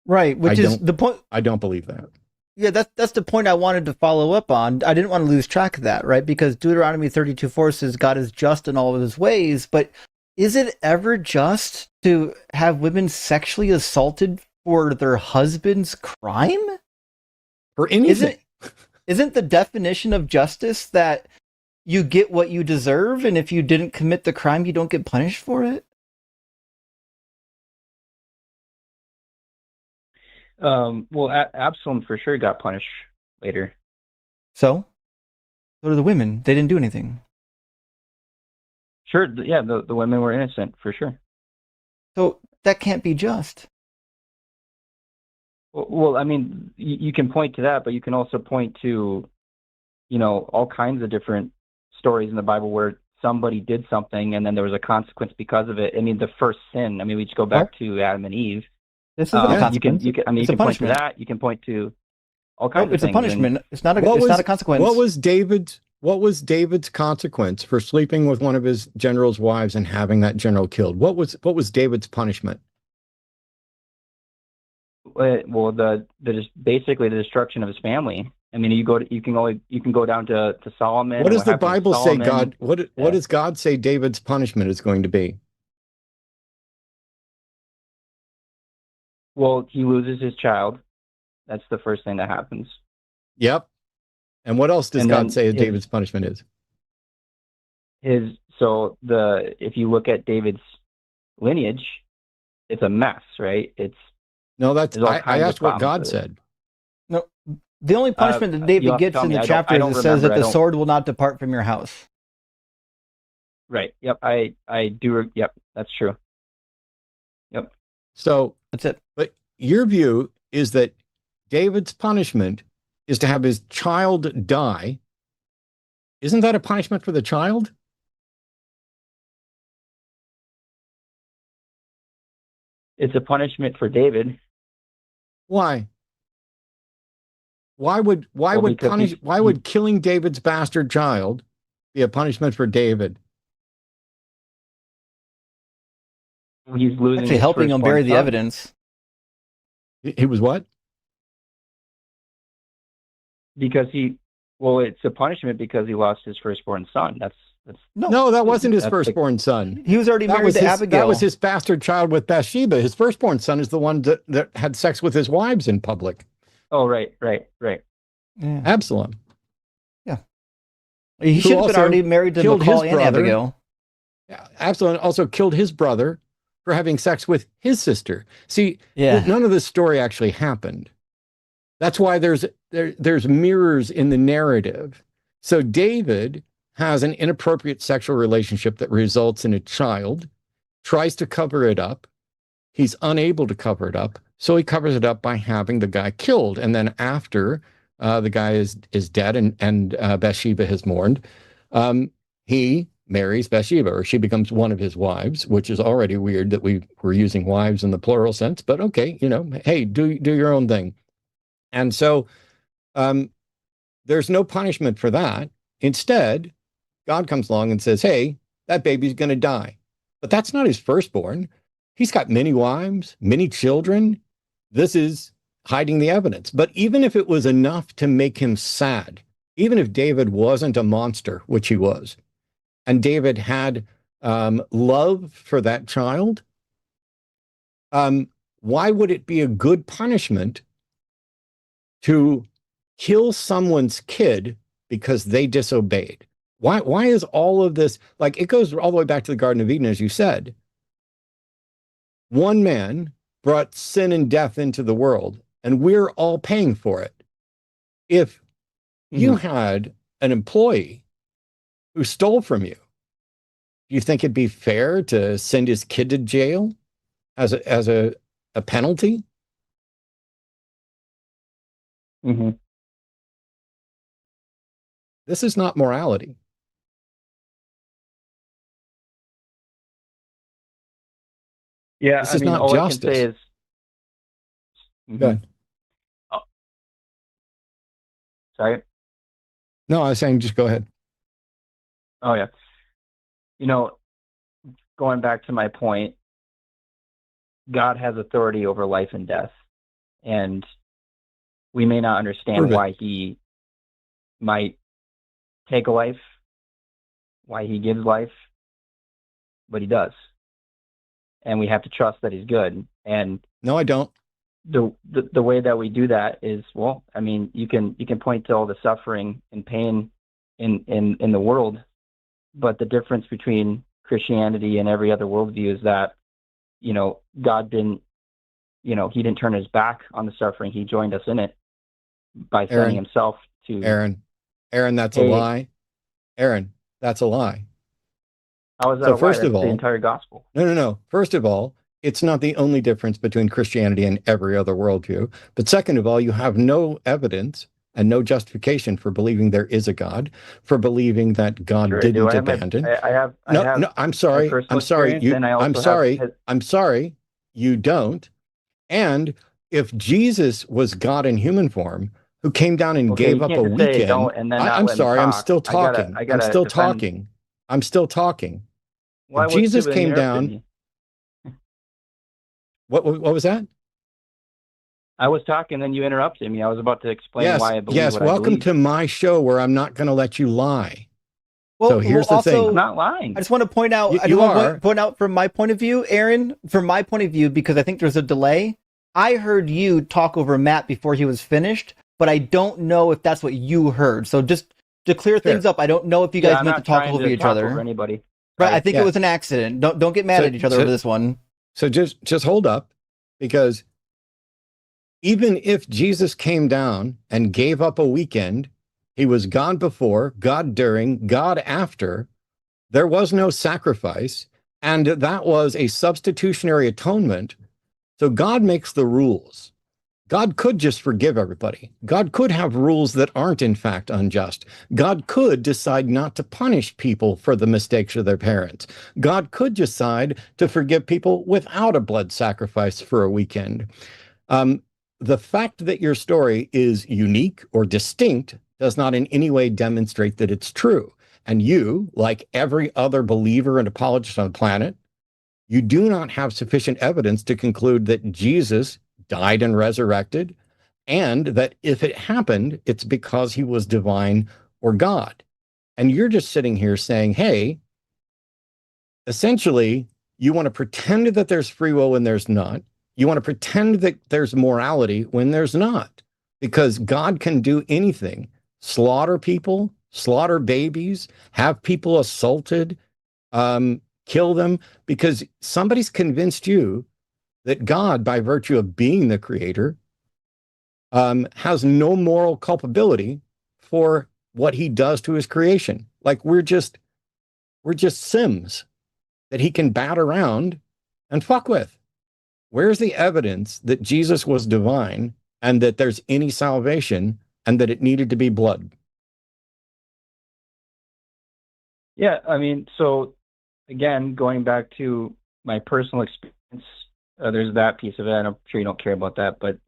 Right, which is the point. I don't believe that. Yeah, that's the point I wanted to follow up on. I didn't want to lose track of that, right? Because Deuteronomy 32:4 says God is just in all of his ways, but is it ever just to have women sexually assaulted for their husband's crime? For anything. Isn't the definition of justice that you get what you deserve, and if you didn't commit the crime, you don't get punished for it? Well, Absalom for sure got punished later. So are the women. They didn't do anything. Sure, yeah, the women were innocent for sure. So that can't be just. Well, I mean, you can point to that, but you can also point to, all kinds of different stories in the Bible where somebody did something and then there was a consequence because of it. I mean, the first sin. I mean, we just go back to Adam and Eve. This is a consequence. You can point to that. You can point to all kinds of things. It's a punishment. It's not a consequence. What was David's consequence for sleeping with one of his general's wives and having that general killed? What was David's punishment? Well, basically the destruction of his family. I mean, you can go down to Solomon. What does the Bible say? What does God say David's punishment is going to be? Well, he loses his child. That's the first thing that happens. Yep. And what else does God say David's punishment is? If you look at David's lineage, it's a mess, right? I asked what God said. No, the only punishment that David gets in the chapter is it says that the sword will not depart from your house. Right. Yep. I do. Yep. That's true. Yep. So that's it. But your view is that David's punishment is to have his child die. Isn't that a punishment for the child? It's a punishment for David. Why? Why would killing David's bastard child be a punishment for David? He's losing. Actually, helping him bury the evidence. He was what? Because it's a punishment because he lost his firstborn son. No, that wasn't his firstborn son. He was already married to Abigail. That was his bastard child with Bathsheba. His firstborn son is the one that had sex with his wives in public. Oh, right. Yeah. Absalom. Yeah. He should have been already married to Michal and Abigail. Yeah, Absalom also killed his brother for having sex with his sister. See, none of this story actually happened. That's why there's mirrors in the narrative. So David has an inappropriate sexual relationship that results in a child, tries to cover it up. He's unable to cover it up. So he covers it up by having the guy killed. And then after the guy is dead and Bathsheba has mourned, he marries Bathsheba, or she becomes one of his wives, which is already weird that we were using wives in the plural sense. But okay, hey, do your own thing. And so there's no punishment for that. Instead, God comes along and says, hey, that baby's going to die. But that's not his firstborn. He's got many wives, many children. This is hiding the evidence. But even if it was enough to make him sad, even if David wasn't a monster, which he was, and David had love for that child, why would it be a good punishment to kill someone's kid because they disobeyed? Why is all of this, like, it goes all the way back to the Garden of Eden, as you said. One man brought sin and death into the world, and we're all paying for it. If you had an employee who stole from you, do you think it'd be fair to send his kid to jail as a penalty? Mm-hmm. This is not morality. Yeah, this is not justice. I can say is, Go ahead. Sorry. No, I was saying just go ahead. Oh yeah. You know, going back to my point, God has authority over life and death, and we may not understand Prove it. why he might take a life, why he gives life, but he does. And we have to trust that he's good. And No, I don't. the way that we do that is, well, I mean, you can point to all the suffering and pain in the world, but the difference between Christianity and every other worldview is that, you know, God didn't, you know, he didn't turn his back on the suffering. He joined us in it by sending himself to Aaron, that's a lie. Aaron, that's a lie. How is that So a lie? first of That's the all, entire gospel. No. First of all, it's not the only difference between Christianity and every other worldview. But second of all, you have no evidence and no justification for believing there is a God, for believing that God Sure, I do. didn't I have abandon. I have No, I'm sorry. my personal I'm sorry. experience, and I also I'm have sorry. I'm sorry. You don't. And if Jesus was God in human form, who came down and Okay, gave you up can't a just say weekend, don't and then not I'm let me sorry. I'm talk. still talking. I I'm gotta still defend. talking. I'm still talking. Well, If Jesus came down, what was that? I was talking, then you interrupted me. I was about to explain Yes, why I believe yes. what I Welcome believe. to my show where I'm not going to let you lie. Well, So here's the I'm thing. not lying. I just want to point out. You I just want are. to point out from my point of view, Aaron. From my point of view, because I think there's a delay. I heard you talk over Matt before he was finished, but I don't know if that's what you heard. So just to clear things up, I don't know if you guys I'm meant not to talk trying over to each talk other. over anybody. Right? I think Yeah. it was an accident. Don't get mad at each other over this one. So just hold up, because even if Jesus came down and gave up a weekend, he was God before, God during, God after. There was no sacrifice, and that was a substitutionary atonement. So God makes the rules. God could just forgive everybody. God could have rules that aren't in fact unjust. God could decide not to punish people for the mistakes of their parents. God could decide to forgive people without a blood sacrifice for a weekend. The fact that your story is unique or distinct does not in any way demonstrate that it's true. And you, like every other believer and apologist on the planet, you do not have sufficient evidence to conclude that Jesus died and resurrected, and that if it happened, it's because he was divine or God. And you're just sitting here saying, hey, essentially, you want to pretend that there's free will when there's not. You want to pretend that there's morality when there's not, because God can do anything: slaughter people, slaughter babies, have people assaulted, kill them, because somebody's convinced you that God, by virtue of being the creator, has no moral culpability for what he does to his creation. Like we're just Sims that he can bat around and fuck with. Where's the evidence that Jesus was divine and that there's any salvation and that it needed to be blood? Yeah, I mean, so again, going back to my personal experience, there's that piece of it. I'm sure you don't care about that, but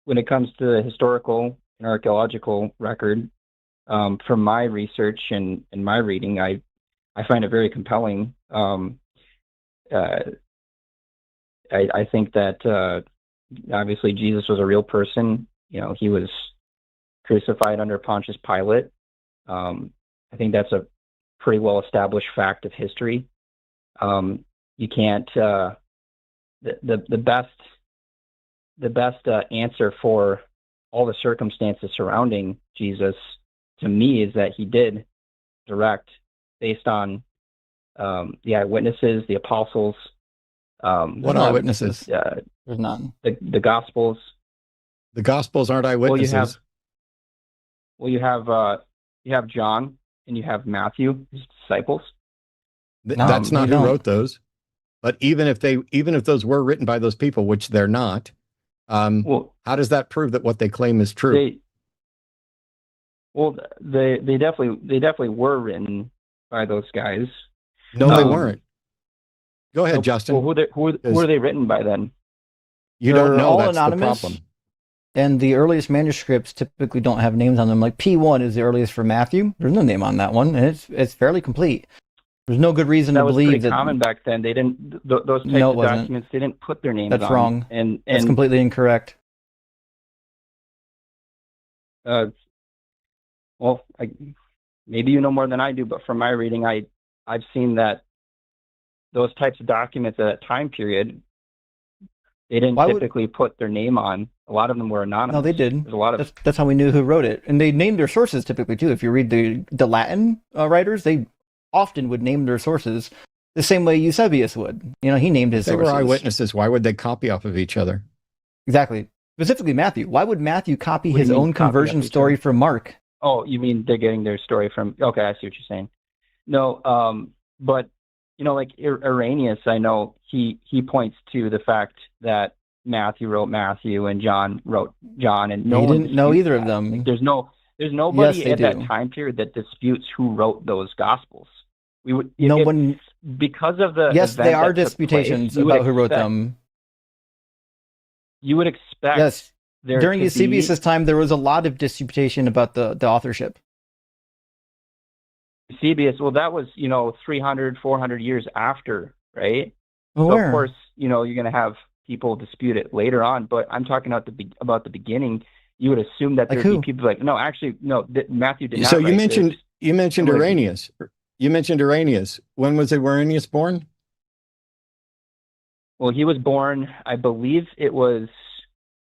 when it comes to the historical and archaeological record, from my research and my reading, I find it very compelling. I think that obviously Jesus was a real person. You know, he was crucified under Pontius Pilate. I think that's a pretty well established fact of history. You can't the best answer for all the circumstances surrounding Jesus, to me, is that he did direct based on the eyewitnesses, the apostles. What eyewitnesses? There's none. The Gospels. The Gospels aren't eyewitnesses. You have John and you have Matthew, his disciples. That's not who wrote those. But even if those were written by those people, which they're not, how does that prove that what they claim is true? They definitely were written by those guys. No, they weren't. Go ahead, Justin. Well, who are they written by then? You don't know. All That's anonymous. the problem. and the earliest manuscripts typically don't have names on them. Like P1 is the earliest for Matthew. There's no name on that one, and it's fairly complete. There's no good reason to believe that. That was pretty common back then. They didn't those types of documents. They didn't put their names on. That's wrong. And that's completely incorrect. Well, maybe you know more than I do, but from my reading, I've seen that those types of documents at that time period, they didn't typically put their name on. A lot of them were anonymous. No, they did. There's a lot of that's how we knew who wrote it, and they named their sources typically too. If you read the Latin writers, they often would name their sources the same way Eusebius would. You know, he named his sources. They were eyewitnesses. Why would they copy off of each other? Exactly. Specifically Matthew. Why would Matthew copy his own conversion story from Mark? Oh, you mean they're getting their story from... Okay, I see what you're saying. No, but, you know, like Irenaeus, I know he points to the fact that Matthew wrote Matthew and John wrote John, and no one didn't know either of them. Like, there's nobody at that time period that disputes who wrote those Gospels. Because of the... Yes, they are disputations about who wrote them. You would expect... Yes. During Eusebius' time, there was a lot of disputation about the authorship. Eusebius, well, that was, 300, 400 years after, right? Well, so, of course, you're going to have people dispute it later on, but I'm talking about the beginning. You would assume that there'd be people like, no, actually, no, Matthew did not. So you mentioned Irenaeus. You mentioned Irenaeus. When was Irenaeus born? Well, he was born, I believe it was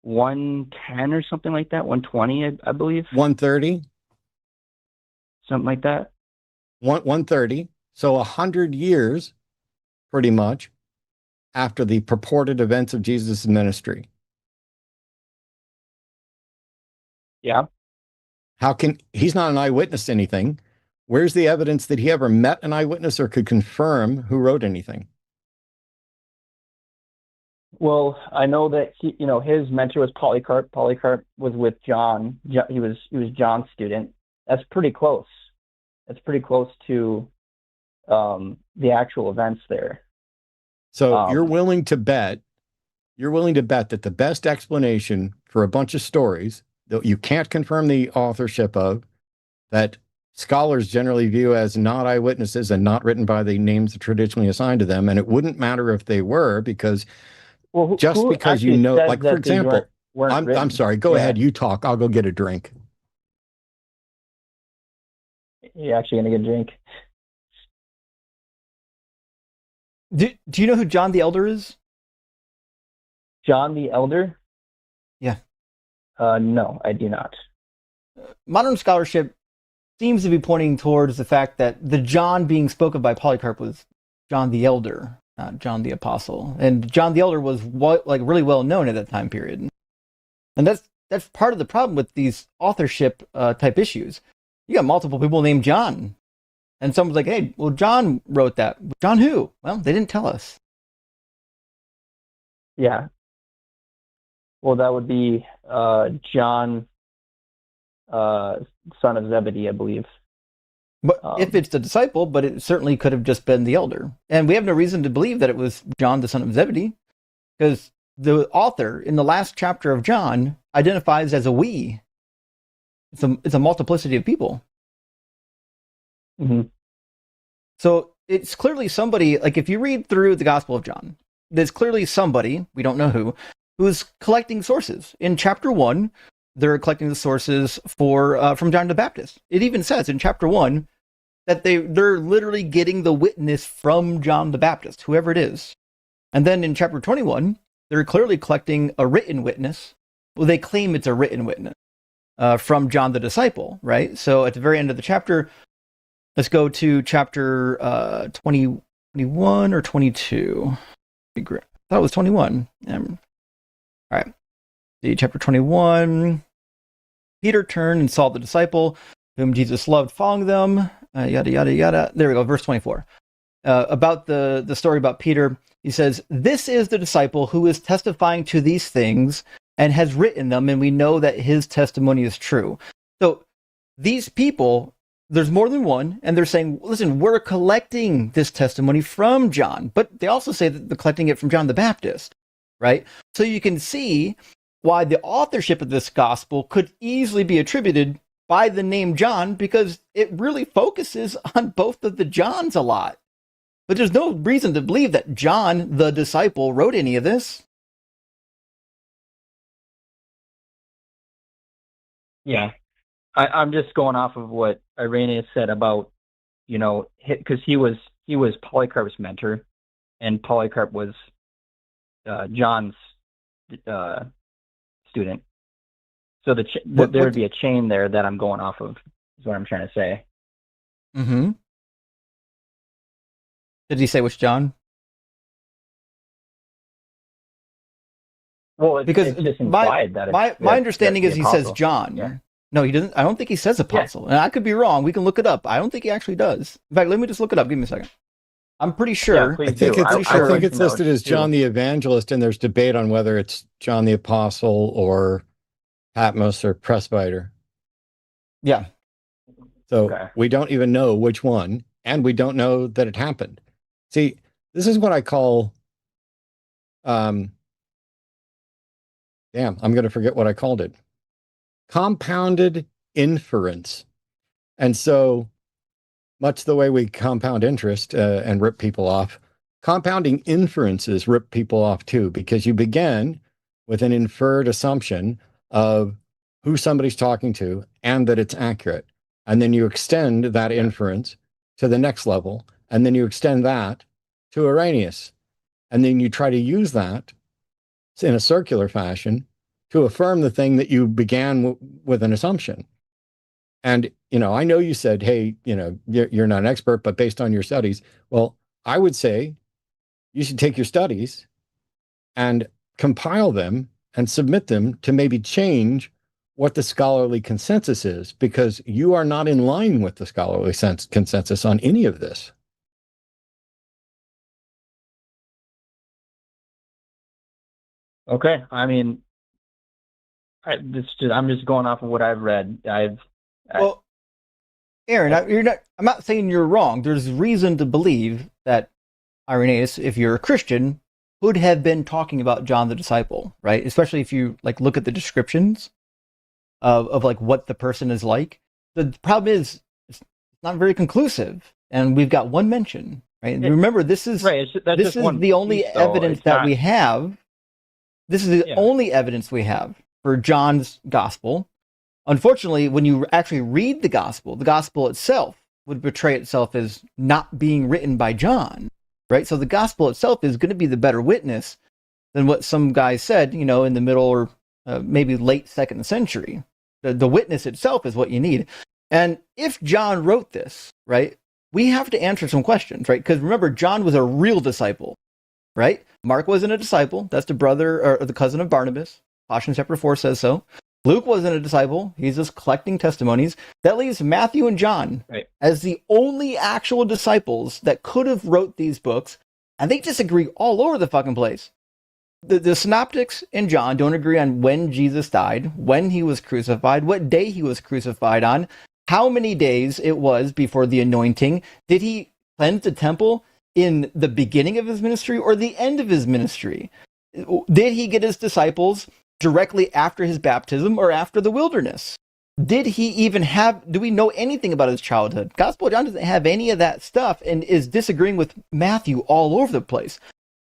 110 or something like that, 120, I believe. 130? Something like that. 130. So 100 years, pretty much, after the purported events of Jesus' ministry. Yeah. He's not an eyewitness to anything. Where's the evidence that he ever met an eyewitness or could confirm who wrote anything? Well, I know that his mentor was Polycarp. Polycarp was with John. He was John's student. That's pretty close. That's pretty close to the actual events there. So you're willing to bet that the best explanation for a bunch of stories that you can't confirm the authorship of, that scholars generally view as not eyewitnesses and not written by the names traditionally assigned to them, and it wouldn't matter if they were, because because you know, like, for example, I'm sorry, go ahead, you talk, I'll go get a drink. You're actually going to get a drink. Do you know who John the Elder is? John the Elder? Yeah. No, I do not. Modern scholarship seems to be pointing towards the fact that the John being spoken by Polycarp was John the Elder, not John the Apostle. And John the Elder was really well known at that time period. And that's part of the problem with these authorship type issues. You got multiple people named John. And someone's like, hey, well, John wrote that. John who? Well, they didn't tell us. Yeah. Well, that would be John, son of Zebedee, I believe. But if it's the disciple, but it certainly could have just been the elder. And we have no reason to believe that it was John, the son of Zebedee, because the author in the last chapter of John identifies as a we. It's a multiplicity of people. Mm-hmm. So it's clearly somebody, like if you read through the Gospel of John, there's clearly somebody, we don't know who's collecting sources. In chapter 1, they're collecting the sources from John the Baptist. It even says in chapter 1 that they're literally getting the witness from John the Baptist, whoever it is. And then in chapter 21, they're clearly collecting a written witness. Well, they claim it's a written witness from John the disciple, right? So at the very end of the chapter, let's go to chapter 21 or 22. I thought it was 21. All right. See, chapter 21. Peter turned and saw the disciple whom Jesus loved following them. Yada, yada, yada. There we go. Verse 24. About the story about Peter, he says, "This is the disciple who is testifying to these things and has written them, and we know that his testimony is true." So these people, there's more than one, and they're saying, listen, we're collecting this testimony from John, but they also say that they're collecting it from John the Baptist, right? So you can see why the authorship of this gospel could easily be attributed by the name John, because it really focuses on both of the Johns a lot. But there's no reason to believe that John, the disciple, wrote any of this. Yeah. I'm just going off of what Irenaeus said about, because he was Polycarp's mentor, and Polycarp was John's student. So there would be a chain there that I'm going off of, is what I'm trying to say. Mm-hmm. Did he say which John? Well, because it's just implied that my understanding is he says John. Yeah. No, he doesn't. I don't think he says apostle. Yeah. And I could be wrong. We can look it up. I don't think he actually does. In fact, let me just look it up. Give me a second. I'm pretty sure. I think it's listed as John the Evangelist, and there's debate on whether it's John the Apostle or Patmos or Presbyter. Yeah. So we don't even know which one, and we don't know that it happened. See, this is what I call, damn, I'm going to forget what I called it. Compounded inference. And so, much the way we compound interest and rip people off, compounding inferences rip people off too, because you begin with an inferred assumption of who somebody's talking to and that it's accurate. And then you extend that inference to the next level, and then you extend that to Irenaeus. And then you try to use that in a circular fashion to affirm the thing that you began with an assumption. And, I know you said, hey, you're not an expert, but based on your studies, well, I would say you should take your studies and compile them and submit them to maybe change what the scholarly consensus is, because you are not in line with the scholarly consensus on any of this. Okay. I mean, I'm just going off of what I've read. Well, Aaron, I'm not saying you're wrong. There's reason to believe that Irenaeus, if you're a Christian, would have been talking about John the disciple, right? Especially if you look at the descriptions of what the person is like. The problem is it's not very conclusive, and we've got one mention, right? Remember, this is the only evidence that we have. This is the only evidence we have for John's gospel. Unfortunately, when you actually read the gospel itself would portray itself as not being written by John, right? So the gospel itself is going to be the better witness than what some guys said, in the middle or maybe late 2nd century. The witness itself is what you need. And if John wrote this, right, we have to answer some questions, right? Because remember, John was a real disciple, right? Mark wasn't a disciple. That's the brother or the cousin of Barnabas. Colossians chapter 4 says so. Luke wasn't a disciple. He's just collecting testimonies. That leaves Matthew and John as the only actual disciples that could have wrote these books, and they disagree all over the fucking place. The synoptics and John don't agree on when Jesus died, when he was crucified, what day he was crucified on, how many days it was before the anointing. Did he cleanse the temple in the beginning of his ministry or the end of his ministry? Did he get his disciples directly after his baptism or after the wilderness? Do we know anything about his childhood? Gospel of John doesn't have any of that stuff and is disagreeing with Matthew all over the place.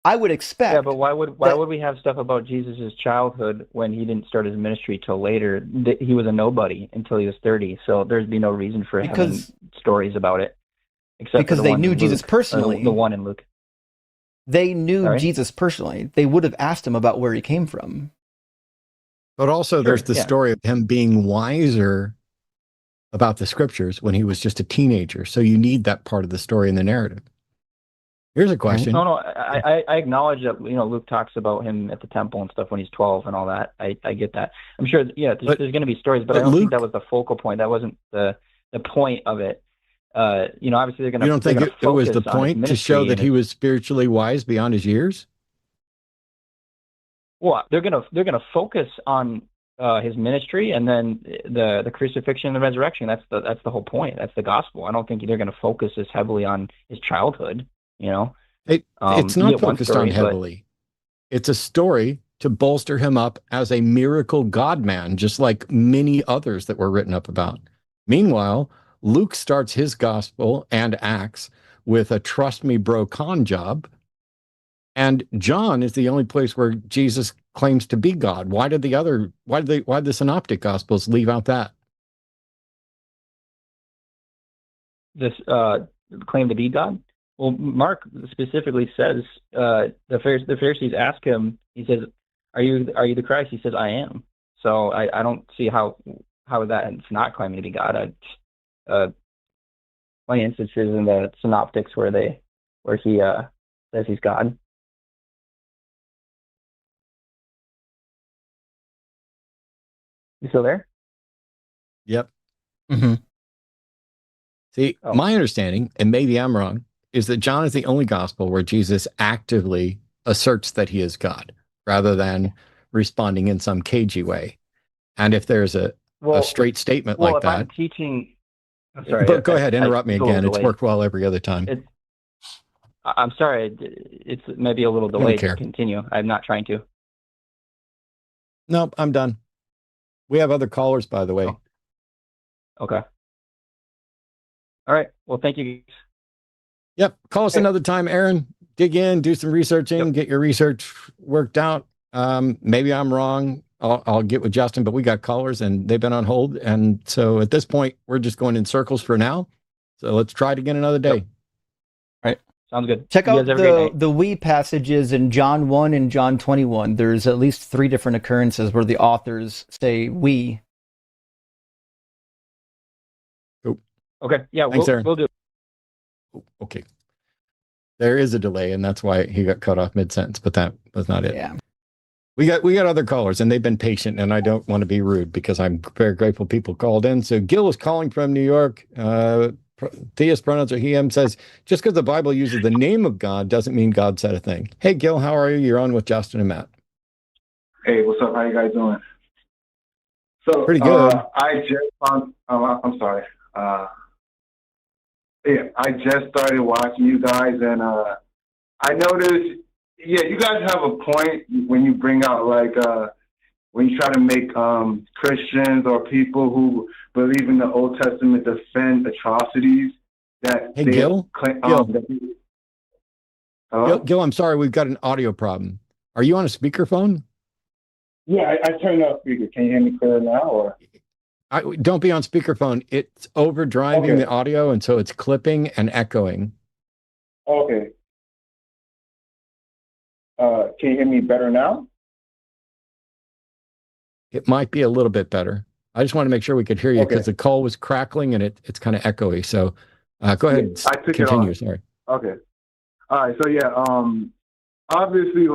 I would expect. Yeah, but why would we have stuff about Jesus' childhood when he didn't start his ministry till later? He was a nobody until he was 30, so there'd be no reason for having stories about it. Except because they knew Jesus personally. The one in Luke. They knew Jesus personally. They would have asked him about where he came from. But also there's the story of him being wiser about the scriptures when he was just a teenager. So you need that part of the story in the narrative. Here's a question. No, I acknowledge that, Luke talks about him at the temple and stuff when he's 12 and all that. I get that. I'm sure, there's going to be stories, but I don't think that was the focal point. That wasn't the point of it. Obviously they're going to. You don't think it was the point to show that he was spiritually wise beyond his years? Well, they're gonna focus on his ministry and then the crucifixion and the resurrection. That's the whole point. That's the gospel. I don't think they're going to focus as heavily on his childhood. It's not focused on heavily. It's a story to bolster him up as a miracle God-man, just like many others that were written up about. Meanwhile, Luke starts his gospel and Acts with a trust me bro con job. And John is the only place where Jesus claims to be God. Why did the synoptic gospels leave out that? This claim to be God? Well, Mark specifically says the Pharisees ask him. He says, "Are you the Christ?" He says, "I am." So I don't see how that's not claiming to be God. Plenty of instances in the synoptics where he says he's God. You still there? Yep. Mm-hmm. See, my understanding, and maybe I'm wrong, is that John is the only gospel where Jesus actively asserts that he is God, rather than responding in some cagey way. And if there's a straight statement like that, I'm teaching. I'm sorry. But go ahead, interrupt me again. It's worked well every other time. I'm sorry. It's maybe a little delayed to continue. I'm not trying to. Nope, I'm done. We have other callers, by the way. Oh. Okay. All right. Well, thank you. Yep. Call us another time, Aaron. Dig in, do some researching, get your research worked out. Maybe I'm wrong. I'll get with Justin, but we got callers and they've been on hold. And so at this point, we're just going in circles for now. So let's try it again another day. Yep. All right. Sounds good. Check out the we passages in John 1 and John 21. There's at least 3 different occurrences where the authors say we. Cool. Okay. Yeah, thanks, Aaron. We'll do it. Okay. There is a delay, and that's why he got cut off mid-sentence, but that was not it. Yeah. We got other callers, and they've been patient, and I don't want to be rude because I'm very grateful people called in. So Gil is calling from New York. Theist pronouns are he, him, says, just because the Bible uses the name of God doesn't mean God said a thing. Hey, Gil, how are you? You're on with Justin and Matt. Hey, what's up? How you guys doing? So pretty good. I just found. I'm sorry. Yeah, I just started watching you guys, and I noticed. Yeah, you guys have a point when you bring out when you try to make Christians or people who believe in the Old Testament defend atrocities that hey, they Gil? claim. Gil, I'm sorry, we've got an audio problem. Are you on a speakerphone? Yeah, I turned off speaker. Can you hear me clear now? Or don't be on speakerphone. It's overdriving the audio, and so it's clipping and echoing. Okay. Can you hear me better now? It might be a little bit better. I just want to make sure we could hear you because the call was crackling and it's kind of echoey. So go ahead. I took continue. It Sorry. Okay. All right. So yeah, obviously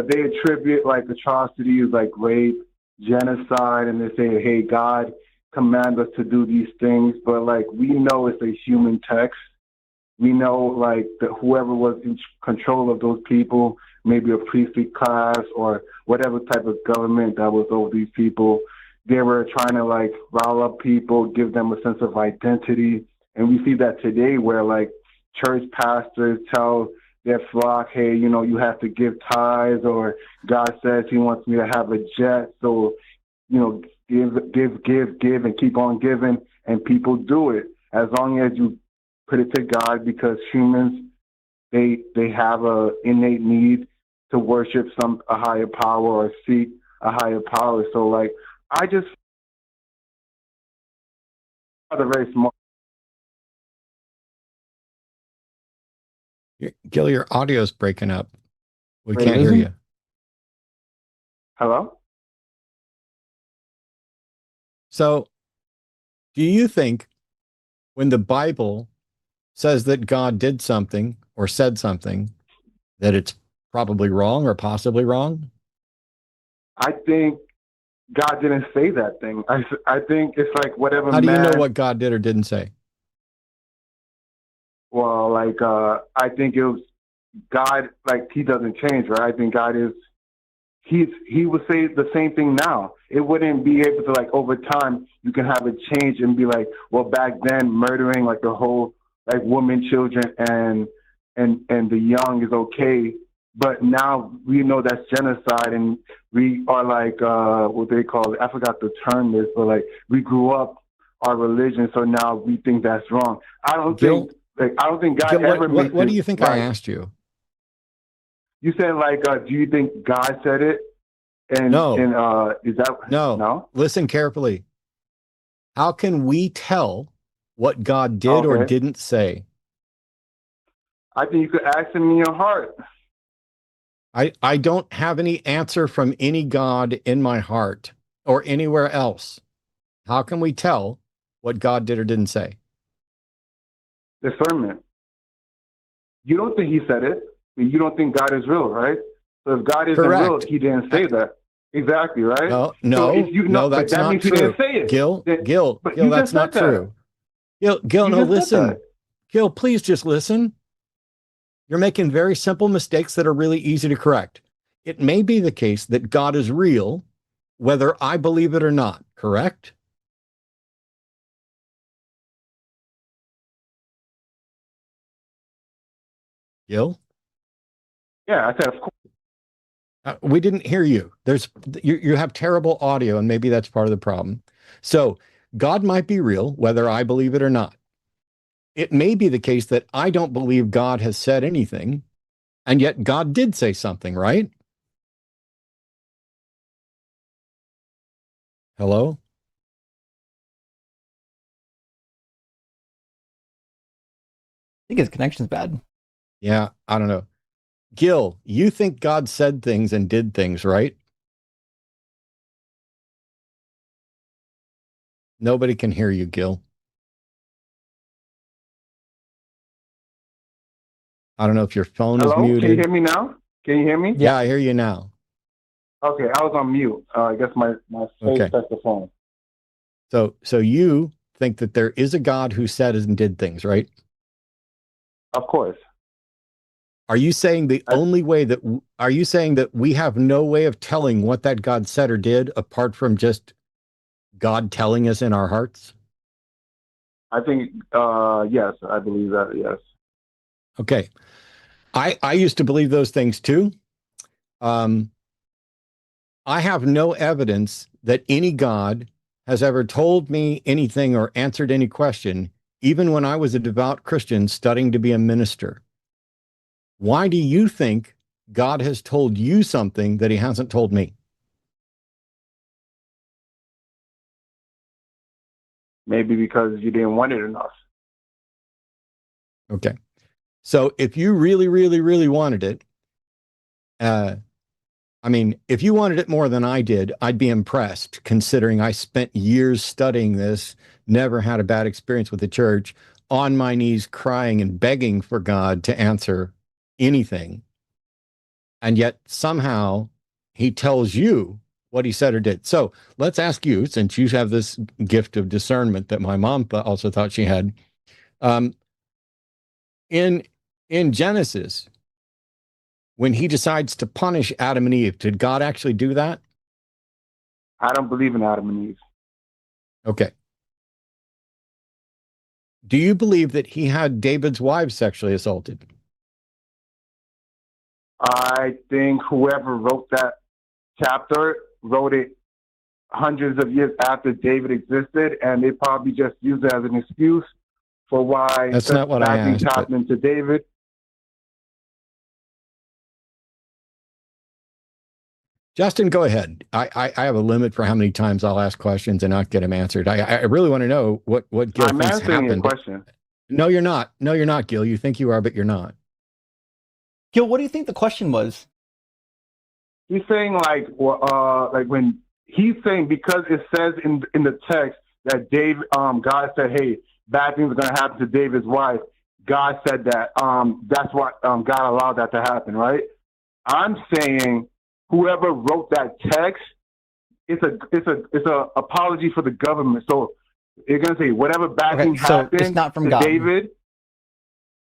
they attribute atrocities like rape, genocide, and they say, hey, God command us to do these things. But we know it's a human text. We know that whoever was in control of those people, maybe a priestly class or whatever type of government that was over these people, they were trying to rile up people, give them a sense of identity. And we see that today where church pastors tell their flock, hey, you have to give tithes, or God says he wants me to have a jet. So, give, and keep on giving. And people do it as long as you put it to God, because humans, they have a innate need to worship a higher power or seek a higher power. So I just are very smart. Gil, your audio's breaking up. We can't hear you. Hello? So do you think when the Bible says that God did something or said something, that it's probably wrong or possibly wrong? I think God didn't say that thing. I think it's whatever. How do you know what God did or didn't say? Well, I think it was God, he doesn't change, right? I think God is, he would say the same thing now. It wouldn't be able to over time, you can have a change and be well, back then murdering the whole women, children, and the young is okay. but now we know that's genocide, and we are like what they call it. I forgot the term is, but like we grew up our religion, so now we think that's wrong. I don't think God Gil, ever makes what it do you think right. I asked you? You said like, do you think God said it? And No. And is that No? Listen carefully. How can we tell what God did or didn't say? I think you could ask him in your heart. I don't have any answer from any God in my heart or anywhere else. How can we tell what God did or didn't say? Discernment. You don't think he said it. You don't think God is real, right? So if God isn't real, he didn't say that. Exactly, right? No, that's that not means true. He didn't say it. Gil, but Gil, you that's just not said that. true. Gil, no, listen. Gil, please just listen. You're making very simple mistakes that are really easy to correct. It may be the case that God is real, whether I believe it or not, correct? Gil? Yeah, I said, of course. We didn't hear you. You have terrible audio, and maybe that's part of the problem. So God might be real, whether I believe it or not. It may be the case that I don't believe God has said anything, and yet God did say something, right? Hello? I think his connection's bad. Yeah, I don't know. Gil, you think God said things and did things, right? Nobody can hear you, Gil. I don't know if your phone is muted. Can you hear me now? Can you hear me? Yeah, I hear you now. Okay, I was on mute. I guess my face touched the phone. So you think that there is a God who said and did things, right? Of course. Are you saying are you saying that we have no way of telling what that God said or did apart from just God telling us in our hearts? I think, yes, I believe that, yes. Okay. I used to believe those things too. I have no evidence that any God has ever told me anything or answered any question, even when I was a devout Christian studying to be a minister. Why do you think God has told you something that he hasn't told me? Maybe because you didn't want it enough. Okay. So if you really, really, really wanted it, if you wanted it more than I did, I'd be impressed, considering I spent years studying this, never had a bad experience with the church, on my knees crying and begging for God to answer anything. And yet somehow he tells you what he said or did. So let's ask you, since you have this gift of discernment that my mom also thought she had, in Genesis, when he decides to punish Adam and Eve, did God actually do that? I don't believe in Adam and Eve. Okay. Do you believe that he had David's wives sexually assaulted? I think whoever wrote that chapter wrote it hundreds of years after David existed, and they probably just used it as an excuse for why that's not what I asked, happened to David. Justin, go ahead. I have a limit for how many times I'll ask questions and not get them answered. I really want to know what Gil I'm thinks answering happened. your question. No, you're not. No, you're not, Gil. You think you are, but you're not. Gil, what do you think the question was? He's saying like when he's saying, because it says in the text that God said, hey, bad things are going to happen to David's wife. God said that. That's what God allowed that to happen, right? I'm saying whoever wrote that text, it's a apology for the government. So you're going to say whatever bad thing happened it's not from to God. David.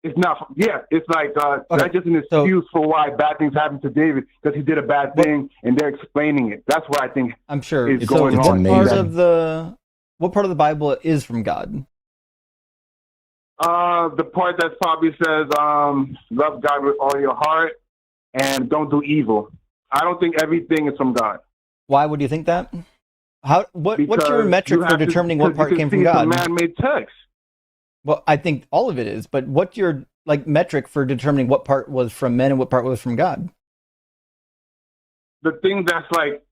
It's not. Yeah, it's like that's just an excuse for why bad things happen to David, because he did a bad thing, and they're explaining it. That's what I think. I'm sure is going on. What part of the Bible is from God? The part that probably says, "Love God with all your heart," and don't do evil. I don't think everything is from God. Why would you think that? What's your Because metric you for have to- determining what because part you came can from see it's a God? man-made text. Well, I think all of it is, but what's your like metric for determining what part was from men and what part was from God? The thing that's like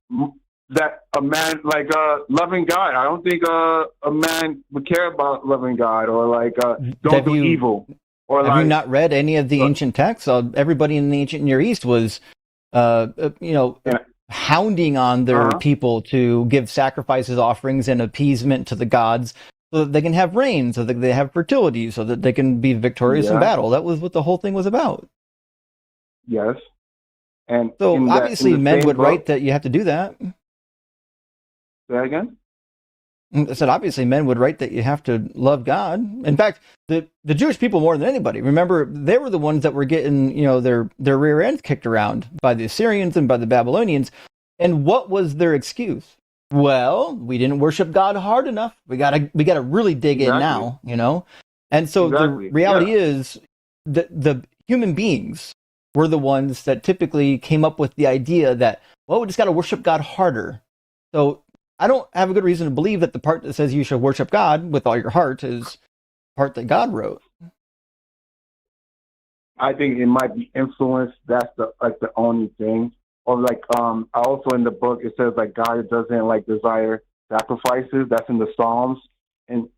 that a man like loving God. I don't think a man would care about loving God or like don't Have do you- evil or Have like you not read any of the ancient texts? Everybody in the ancient Near East was, Yeah. hounding on their Uh-huh. people to give sacrifices, offerings, and appeasement to the gods, so that they can have rain, so that they have fertility, so that they can be victorious in Yeah. battle. That was what the whole thing was about. yes, and So in that- obviously, in the men same would book- write that you have to do that. Say that again. I said, obviously, men would write that you have to love God. In fact, the Jewish people more than anybody, remember, they were the ones that were getting, their rear ends kicked around by the Assyrians and by the Babylonians. And what was their excuse? Well, we didn't worship God hard enough. We gotta really dig in now, And so Exactly, the reality yeah. is that the human beings were the ones that typically came up with the idea that, well, we just got to worship God harder. So I don't have a good reason to believe that the part that says you should worship God with all your heart is the part that God wrote. I think it might be influenced. That's the only thing. Or like also in the book it says like God doesn't like desire sacrifices. That's in the Psalms and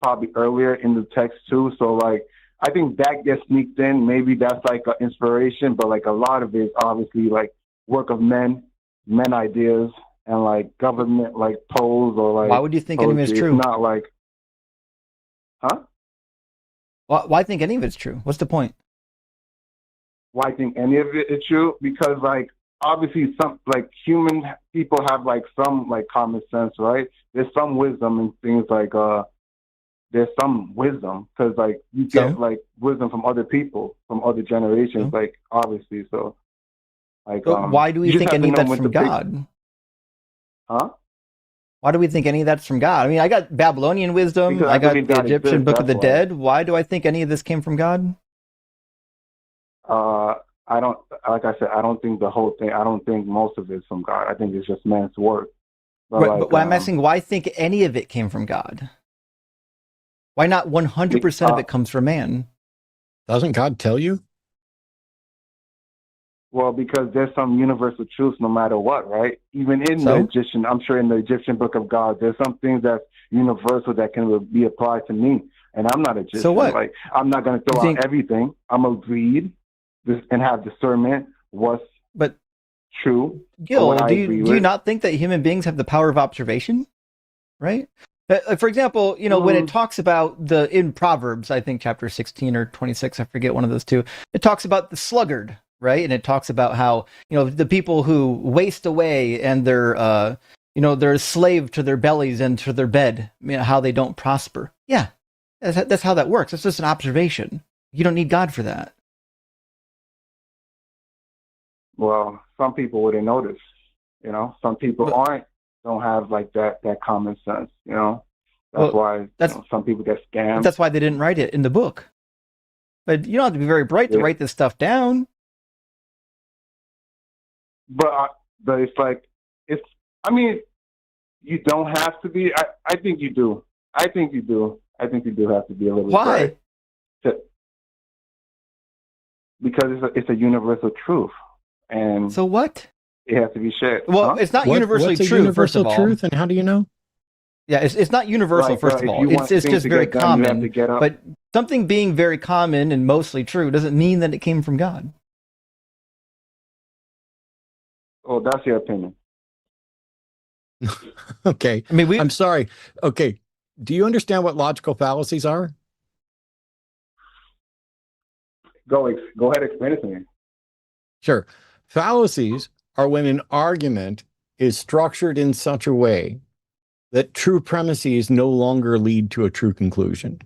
probably earlier in the text too. So like I think that gets sneaked in. Maybe that's like an inspiration, but like a lot of it is obviously like work of men ideas, and like government like polls or like. Why would you think any of it's poetry. true? It's not like, huh? Why think any of it's true? What's the point? Why I think any of it is true? Because like obviously some like human people have like some like common sense, right? There's some wisdom and things like there's some wisdom because like you get like wisdom from other people from other generations, like obviously. So like why do we you just think have to any of know that's when from to pick- God? Huh? Why do we think any of that's from God? I mean, I got Babylonian wisdom. Because I I got believe the God Egyptian exists, Book of the that's why. Dead. Why do I think any of this came from God? I don't, like I said, I don't think the whole thing, I don't think most of it's from God. I think it's just man's work. But, Right, like, but I'm asking, why think any of it came from God? Why not 100% of it comes from man? Doesn't God tell you? well, because there's some universal truths no matter what, right? Even in the Egyptian, I'm sure in the Egyptian Book of God, there's some things that's universal that can be applied to me. And I'm not Egyptian. So what? Like, I'm not going to throw out everything. I'm going to read and have discernment what's true. Gil, do you not think that human beings have the power of observation? Right? For example, when it talks about in Proverbs, I think chapter 16 or 26, I forget one of those two, it talks about the sluggard, right? And it talks about how, the people who waste away and they're a slave to their bellies and to their bed, how they don't prosper. Yeah, that's how that works. It's just an observation. You don't need God for that. Well, some people wouldn't notice, some people don't have like that common sense, That's why some people get scammed. That's why they didn't write it in the book. But you don't have to be very bright to write this stuff down. But it's like, you don't have to be. I think you do. I think you do have to be a little Why? bright. Because it's a universal truth. And so what? It has to be shared. Well, it's not universally what's a true. Universal first of all, truth, and how do you know? Yeah, it's not universal. Like, first of all, it's just very common. But something being very common and mostly true doesn't mean that it came from God. Oh, that's your opinion. Okay. I mean, I'm sorry. Okay. Do you understand what logical fallacies are? Go ahead, explain it to me. Sure. Fallacies are when an argument is structured in such a way that true premises no longer lead to a true conclusion.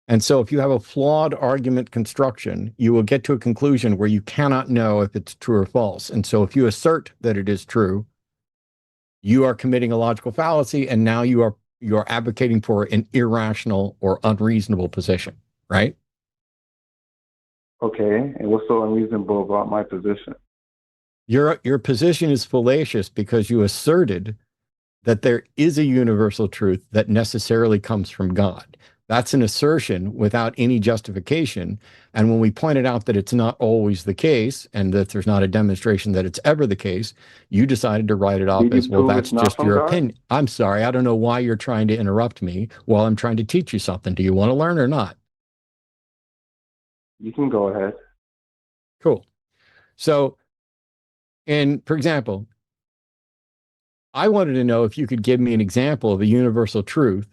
And so if you have a flawed argument construction, you will get to a conclusion where you cannot know if it's true or false. And so if you assert that it is true, you are committing a logical fallacy, and now you're advocating for an irrational or unreasonable position, right? Okay, and what's so unreasonable about my position? Your position is fallacious because you asserted that there is a universal truth that necessarily comes from God. That's an assertion without any justification. And when we pointed out that it's not always the case and that there's not a demonstration that it's ever the case, you decided to write it off Did you as, well, prove that's it's not just from your God? opinion. I'm sorry. I don't know why you're trying to interrupt me while I'm trying to teach you something. Do you want to learn or not? You can go ahead. Cool. So, for example, I wanted to know if you could give me an example of a universal truth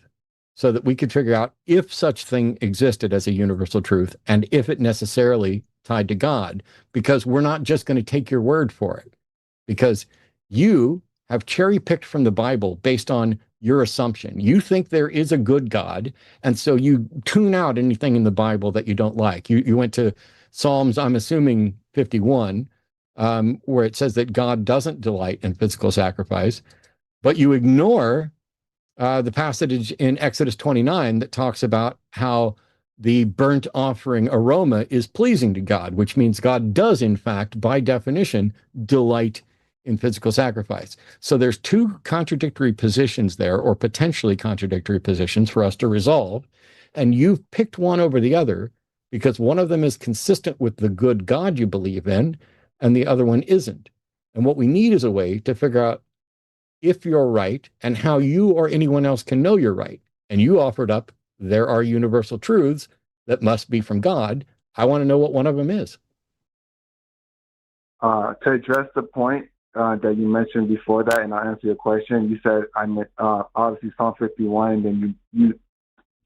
so that we could figure out if such thing existed as a universal truth and if it necessarily tied to God, because we're not just going to take your word for it, because you have cherry picked from the Bible based on your assumption. You think there is a good God, and so you tune out anything in the Bible that you don't like. You went to Psalms, I'm assuming 51, where it says that God doesn't delight in physical sacrifice, but you ignore the passage in Exodus 29 that talks about how the burnt offering aroma is pleasing to God, which means God does, in fact, by definition, delight in physical sacrifice. So there's two contradictory positions there, or potentially contradictory positions for us to resolve. And you've picked one over the other because one of them is consistent with the good God you believe in, and the other one isn't. And what we need is a way to figure out if you're right and how you or anyone else can know you're right. And you offered up, there are universal truths that must be from God. I want to know what one of them is. To address the point that you mentioned before that, and I'll answer your question, you said, I meant, obviously Psalm 51, and then you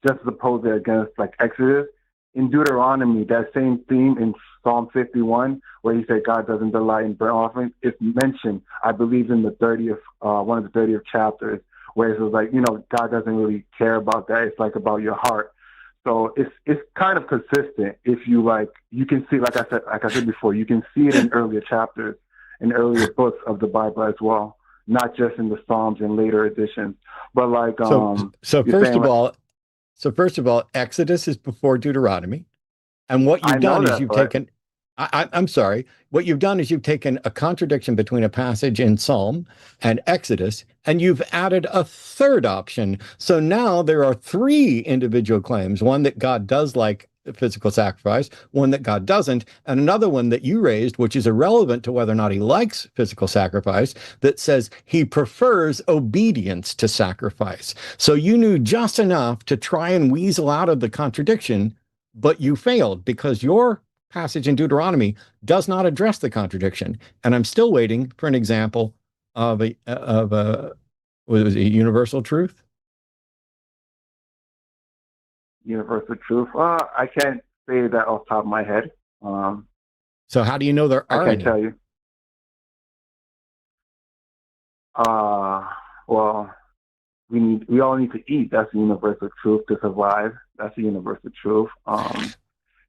just opposed it against like Exodus. In Deuteronomy, that same theme in Psalm 51, where he said God doesn't delight in burnt offerings, it's mentioned, I believe, in the 30th, one of the 30th chapters, where it was like, God doesn't really care about that. It's like about your heart. So it's kind of consistent. If you like, you can see, like I said before, you can see it in earlier chapters, in earlier books of the Bible as well, not just in the Psalms and later editions. But like, so first of all, Exodus is before Deuteronomy. And what you've done is you've taken, I'm sorry, what you've done is you've taken a contradiction between a passage in Psalm and Exodus, and you've added a third option. So now there are three individual claims, one that God does like physical sacrifice, one that God doesn't, and another one that you raised, which is irrelevant to whether or not he likes physical sacrifice, that says he prefers obedience to sacrifice. So you knew just enough to try and weasel out of the contradiction, but you failed because your passage in Deuteronomy does not address the contradiction. And I'm still waiting for an example of a what was it, universal truth? Universal truth. I can't say that off the top of my head. So how do you know there are I any? can't tell you. Well, we all need to eat. That's a universal truth to survive. That's a universal truth.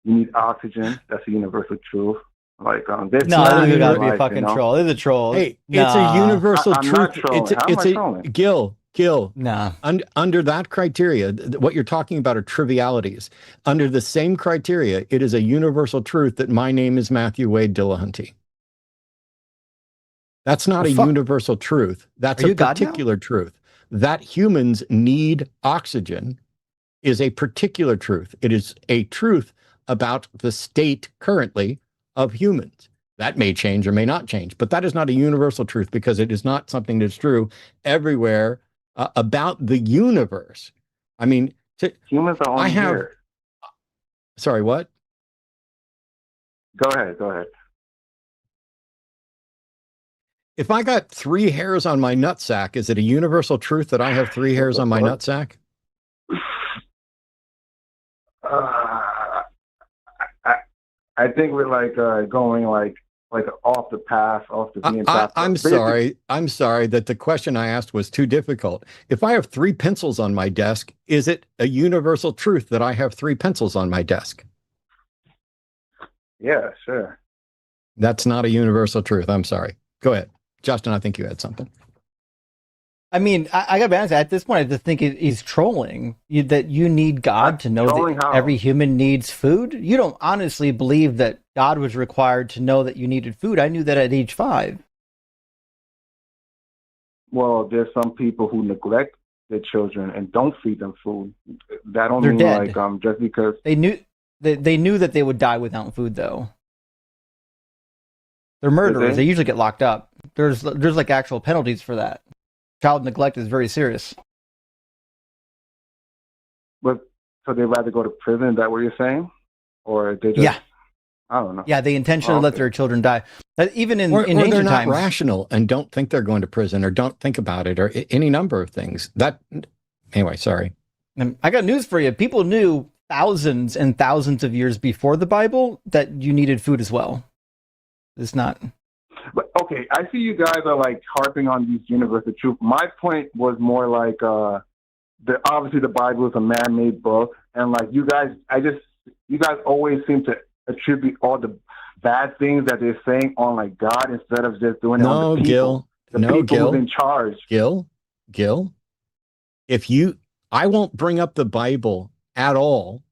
You need oxygen. That's a universal truth. Like, this has got to be a fucking troll. It's a troll. Hey, it's a universal truth. Not trolling. How am I trolling? Gil. Nah. Under that criteria, what you're talking about are trivialities. Under the same criteria, it is a universal truth that my name is Matthew Wade Dillahunty. That's not a universal truth. That's a particular truth. That humans need oxygen is a particular truth. It is a truth about the state currently of humans. That may change or may not change, but that is not a universal truth because it is not something that's true everywhere about the universe. I mean, humans are only here. Sorry, what? Go ahead. If I got 3 hairs on my nutsack, is it a universal truth that I have 3 hairs on my nutsack? I think we're like going like off the path, off the beaten path. I'm sorry that the question I asked was too difficult. If I have 3 pencils on my desk, is it a universal truth that I have 3 pencils on my desk? Yeah, sure. That's not a universal truth. I'm sorry. Go ahead. Justin, I think you had something. I mean, I gotta be honest. At this point, I just think he's trolling. That you need God to know Trolling that how? every human needs food. You don't honestly believe that God was required to know that you needed food. I knew that at age 5. Well, there's some people who neglect their children and don't feed them food. That don't They're mean dead. like just because. They knew that they would die without food, though. They're murderers. They usually get locked up. There's like actual penalties for that. Child neglect is very serious. But so they'd rather go to prison. Is that what you're saying? Or they just? Yeah. I don't know. Yeah, they intentionally let their children die. Even in Or ancient they're not times, rational and don't think they're going to prison or don't think about it or any number of things. Anyway, sorry. And I got news for you. People knew thousands and thousands of years before the Bible that you needed food as well. It's not. But okay, I see you guys are like harping on these universal truth. My point was more like obviously the Bible is a man-made book, and like you guys always seem to attribute all the bad things that they're saying on like God instead of just doing it on the people. Gil. The people who's in charge. Gil, I won't bring up the Bible at all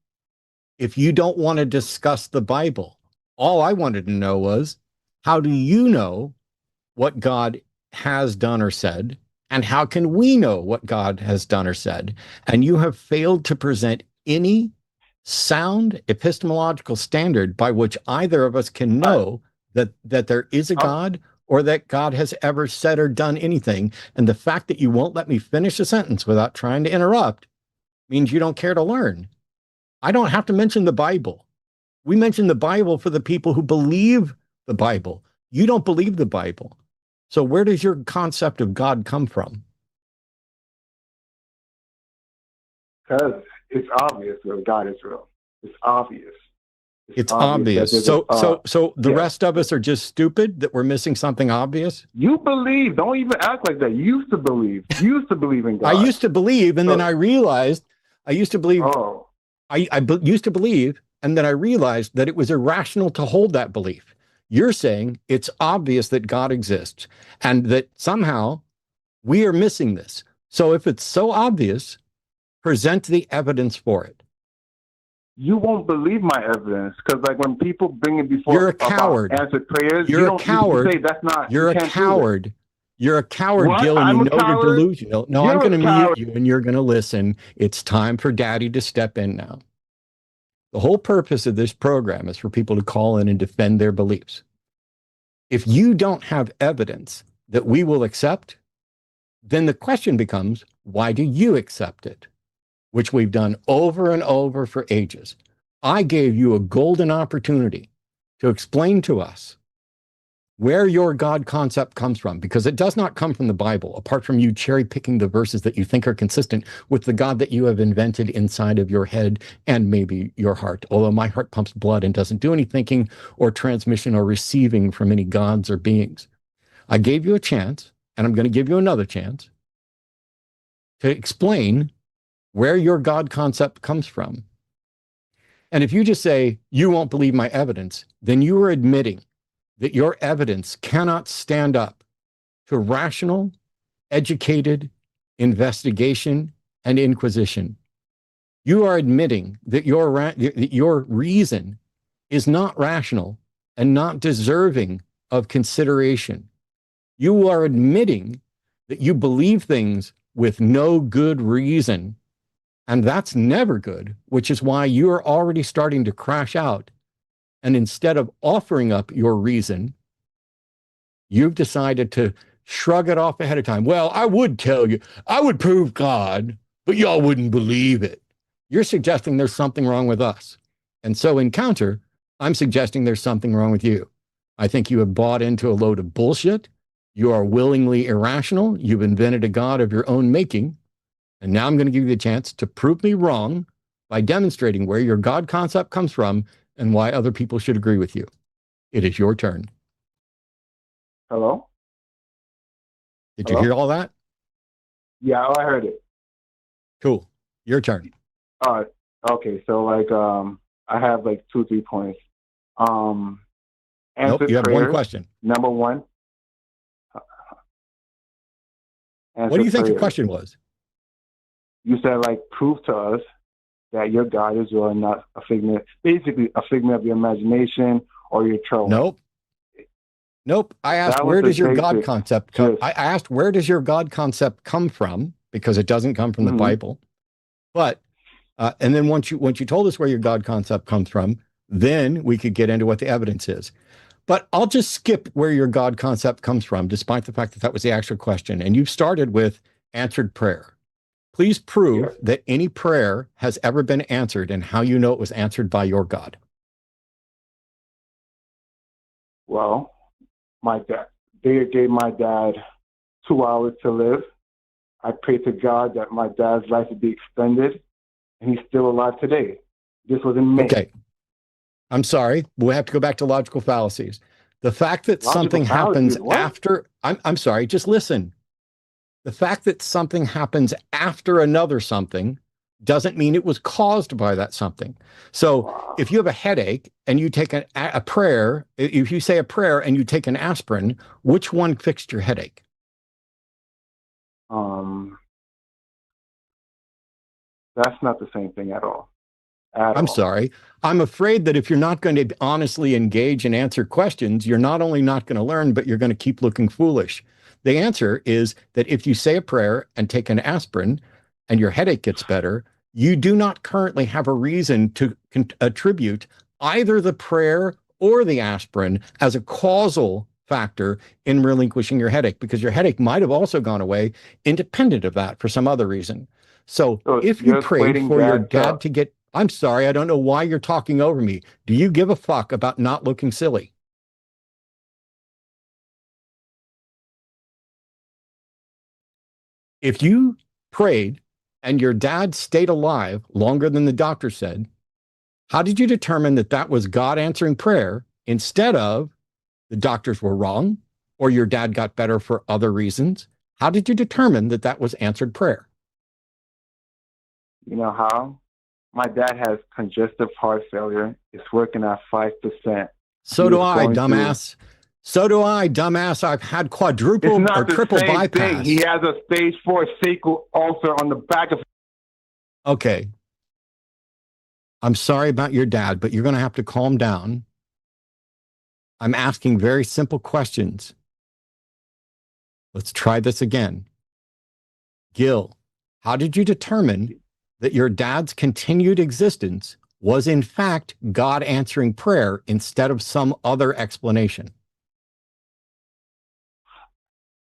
if you don't want to discuss the Bible. All I wanted to know was, how do you know what God has done or said? And how can we know what God has done or said? And you have failed to present any sound epistemological standard by which either of us can know that there is a God or that God has ever said or done anything. And the fact that you won't let me finish a sentence without trying to interrupt means you don't care to learn. I don't have to mention the Bible. We mention the Bible for the people who believe the Bible. You don't believe the Bible. So where does your concept of God come from? Because it's obvious that God is real. It's obvious. It's obvious. So the rest of us are just stupid that we're missing something obvious? You believe. Don't even act like that. You used to believe. You used to believe in God. I used to believe, and then I realized I used to believe. Oh. I used to believe, and then I realized that it was irrational to hold that belief. You're saying it's obvious that God exists and that somehow we are missing this. So if it's so obvious, present the evidence for it. You won't believe my evidence because, like, when people bring it before, you're a coward. Answered prayers, you're a coward. You say that's not. You're a coward. You're a coward, what? Gil, and I'm you know you're delusional. No, I'm going to mute you, and you're going to listen. It's time for Daddy to step in now. The whole purpose of this program is for people to call in and defend their beliefs. If you don't have evidence that we will accept, then the question becomes, why do you accept it? Which we've done over and over for ages. I gave you a golden opportunity to explain to us where your God concept comes from, because it does not come from the Bible, apart from you cherry picking the verses that you think are consistent with the God that you have invented inside of your head and maybe your heart. Although my heart pumps blood and doesn't do any thinking or transmission or receiving from any gods or beings. I gave you a chance, and I'm going to give you another chance to explain where your God concept comes from. And if you just say, you won't believe my evidence, then you are admitting that your evidence cannot stand up to rational, educated investigation and inquisition. You are admitting that your reason is not rational and not deserving of consideration. You are admitting that you believe things with no good reason, and that's never good, which is why you are already starting to crash out. And instead of offering up your reason, you've decided to shrug it off ahead of time. Well, I would tell you, I would prove God, but y'all wouldn't believe it. You're suggesting there's something wrong with us. And so in counter, I'm suggesting there's something wrong with you. I think you have bought into a load of bullshit. You are willingly irrational. You've invented a God of your own making. And now I'm going to give you the chance to prove me wrong by demonstrating where your God concept comes from and why other people should agree with you. It is your turn. Hello? Did you hear all that? Yeah, I heard it. Cool. Your turn. All right. Okay, so like I have like 2-3 points. Nope, you have one question. Number one. What do you think the prayers. question was? You said, like, prove to us that your God is real and not a figment, basically a figment of your imagination or your trolling. Nope. I asked, where does your God concept come? I asked, where does your God concept come from? Because it doesn't come from the Bible. But, and then once you told us where your God concept comes from, then we could get into what the evidence is. But I'll just skip where your God concept comes from, despite the fact that that was the actual question. And you started with answered prayer. Please prove that any prayer has ever been answered and how you know it was answered by your God. Well, my dad, they gave my dad 2 hours to live. I pray to God that my dad's life would be extended, and he's still alive today. This was in May. Okay. I'm sorry. We'll have to go back to logical fallacies. The fact that something happens after, I'm sorry, just listen. The fact that something happens after another something doesn't mean it was caused by that something. So if you have a headache and you take a prayer, if you say a prayer and you take an aspirin, which one fixed your headache? That's not the same thing at all. I'm sorry. I'm afraid that if you're not going to honestly engage and answer questions, you're not only not going to learn, but you're going to keep looking foolish. The answer is that if you say a prayer and take an aspirin and your headache gets better, you do not currently have a reason to attribute either the prayer or the aspirin as a causal factor in relinquishing your headache, because your headache might have also gone away independent of that for some other reason. So if you prayed for your dad to get, I'm sorry, I don't know why you're talking over me. Do you give a fuck about not looking silly? If you prayed and your dad stayed alive longer than the doctor said, how did you determine that that was God answering prayer instead of the doctors were wrong or your dad got better for other reasons? How did you determine that that was answered prayer? You know how? My dad has congestive heart failure. It's working at 5%. So do I, dumbass. So do I, dumbass. I've had quadruple or triple bypass. He has a stage 4 sacral ulcer on the back of. Okay. I'm sorry about your dad, but you're going to have to calm down. I'm asking very simple questions. Let's try this again. Gil, how did you determine that your dad's continued existence was in fact God answering prayer instead of some other explanation?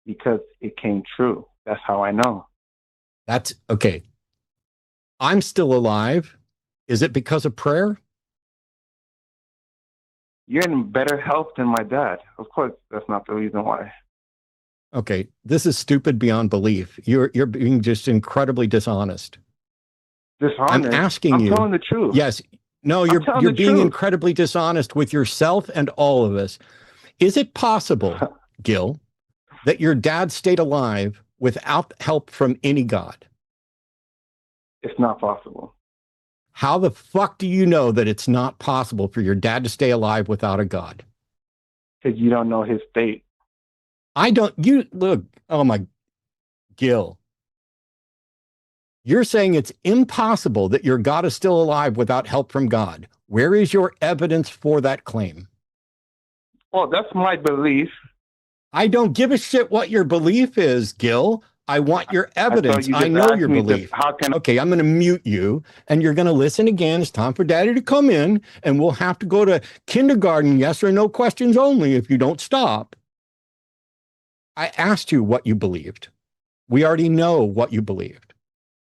Because it came true. That's how I know. That's okay. I'm still alive. Is it because of prayer? You're in better health than my dad. Of course, that's not the reason why. Okay, this is stupid beyond belief. You're being just incredibly dishonest. Dishonest? I'm asking you. I'm telling the truth. Yes. No, you're being incredibly dishonest with yourself and all of us. Is it possible, Gil, that your dad stayed alive without help from any God? It's not possible. How the fuck do you know that it's not possible for your dad to stay alive without a God? Because you don't know his state. Look, oh my, Gil. You're saying it's impossible that your God is still alive without help from God. Where is your evidence for that claim? Well, that's my belief. I don't give a shit what your belief is, Gil. I want your evidence. I know your belief. Okay, I'm going to mute you, and you're going to listen again. It's time for Daddy to come in, and we'll have to go to kindergarten, yes or no questions only if you don't stop. I asked you what you believed. We already know what you believed.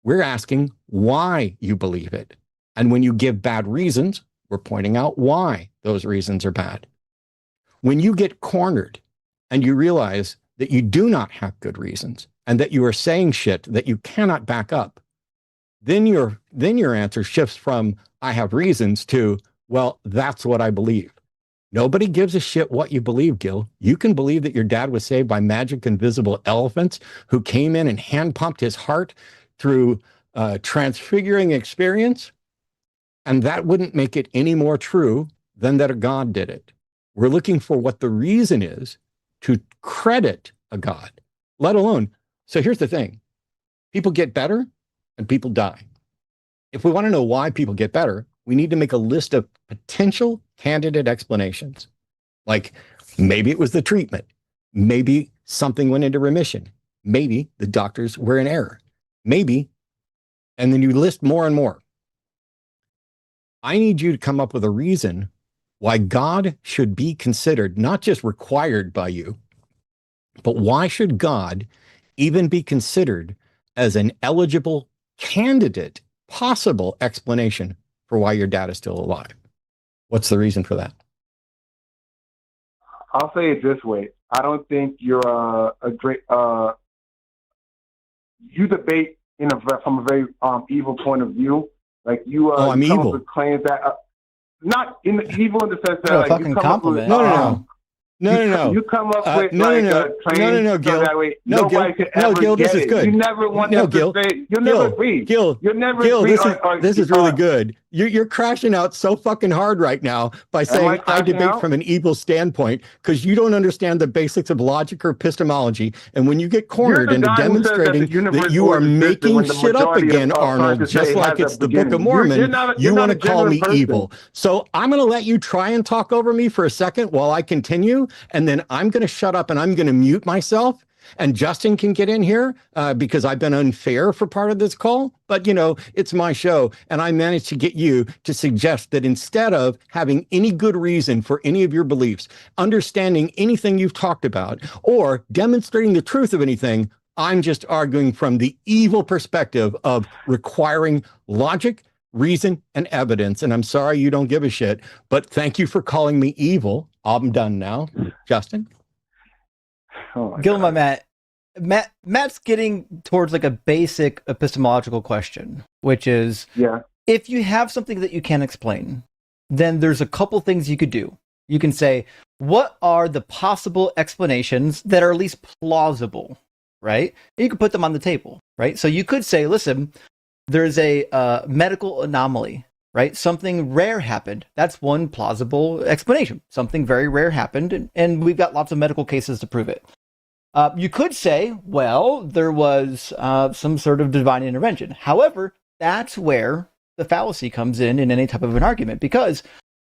We're asking why you believe it. And when you give bad reasons, we're pointing out why those reasons are bad. When you get cornered and you realize that you do not have good reasons and that you are saying shit that you cannot back up, then your answer shifts from I have reasons to, well, that's what I believe. Nobody gives a shit what you believe, Gil. You can believe that your dad was saved by magic invisible elephants who came in and hand pumped his heart through transfiguring experience, and that wouldn't make it any more true than that a God did it. We're looking for what the reason is to credit a God, let alone So here's the thing. People get better and people die. If we want to know why people get better, we need to make a list of potential candidate explanations. Like maybe it was the treatment. Maybe something went into remission. Maybe the doctors were in error. Maybe, and then you list more and more. I need you to come up with a reason why God should be considered, not just required by you, but why should God even be considered as an eligible candidate, possible explanation for why your dad is still alive? What's the reason for that? I'll say it this way. I don't think you're a great, you debate from a very evil point of view. Like you, I'm you come evil. up with claims that, not in the evil in the sense that like, fucking you come up with, compliment. No. You come up with No, Gil. so that way No, nobody Gil. could ever No, Gil, get this is it. good. You never want No, them Gil. to say, you'll never agree. Gil, You'll never Gil, agree. this is really good. You're crashing out so fucking hard right now by saying I debate out? from an evil standpoint because you don't understand the basics of logic or epistemology. And when you get cornered into demonstrating that you are making shit up again, Arnold, just like it's the Book of Mormon, you want to call me evil. So I'm going to let you try and talk over me for a second while I continue, and then I'm going to shut up and I'm going to mute myself. And Justin can get in here because I've been unfair for part of this call. But, it's my show. And I managed to get you to suggest that instead of having any good reason for any of your beliefs, understanding anything you've talked about, or demonstrating the truth of anything, I'm just arguing from the evil perspective of requiring logic, reason, and evidence. And I'm sorry you don't give a shit, but thank you for calling me evil. I'm done now. Justin? Gil, Matt's getting towards like a basic epistemological question, which is, if you have something that you can't explain, then there's a couple things you could do. You can say, what are the possible explanations that are at least plausible, right? And you can put them on the table, right? So you could say, listen, there's a medical anomaly, right? Something rare happened. That's one plausible explanation. Something very rare happened, and we've got lots of medical cases to prove it. You could say, well, there was some sort of divine intervention. However, that's where the fallacy comes in any type of an argument, because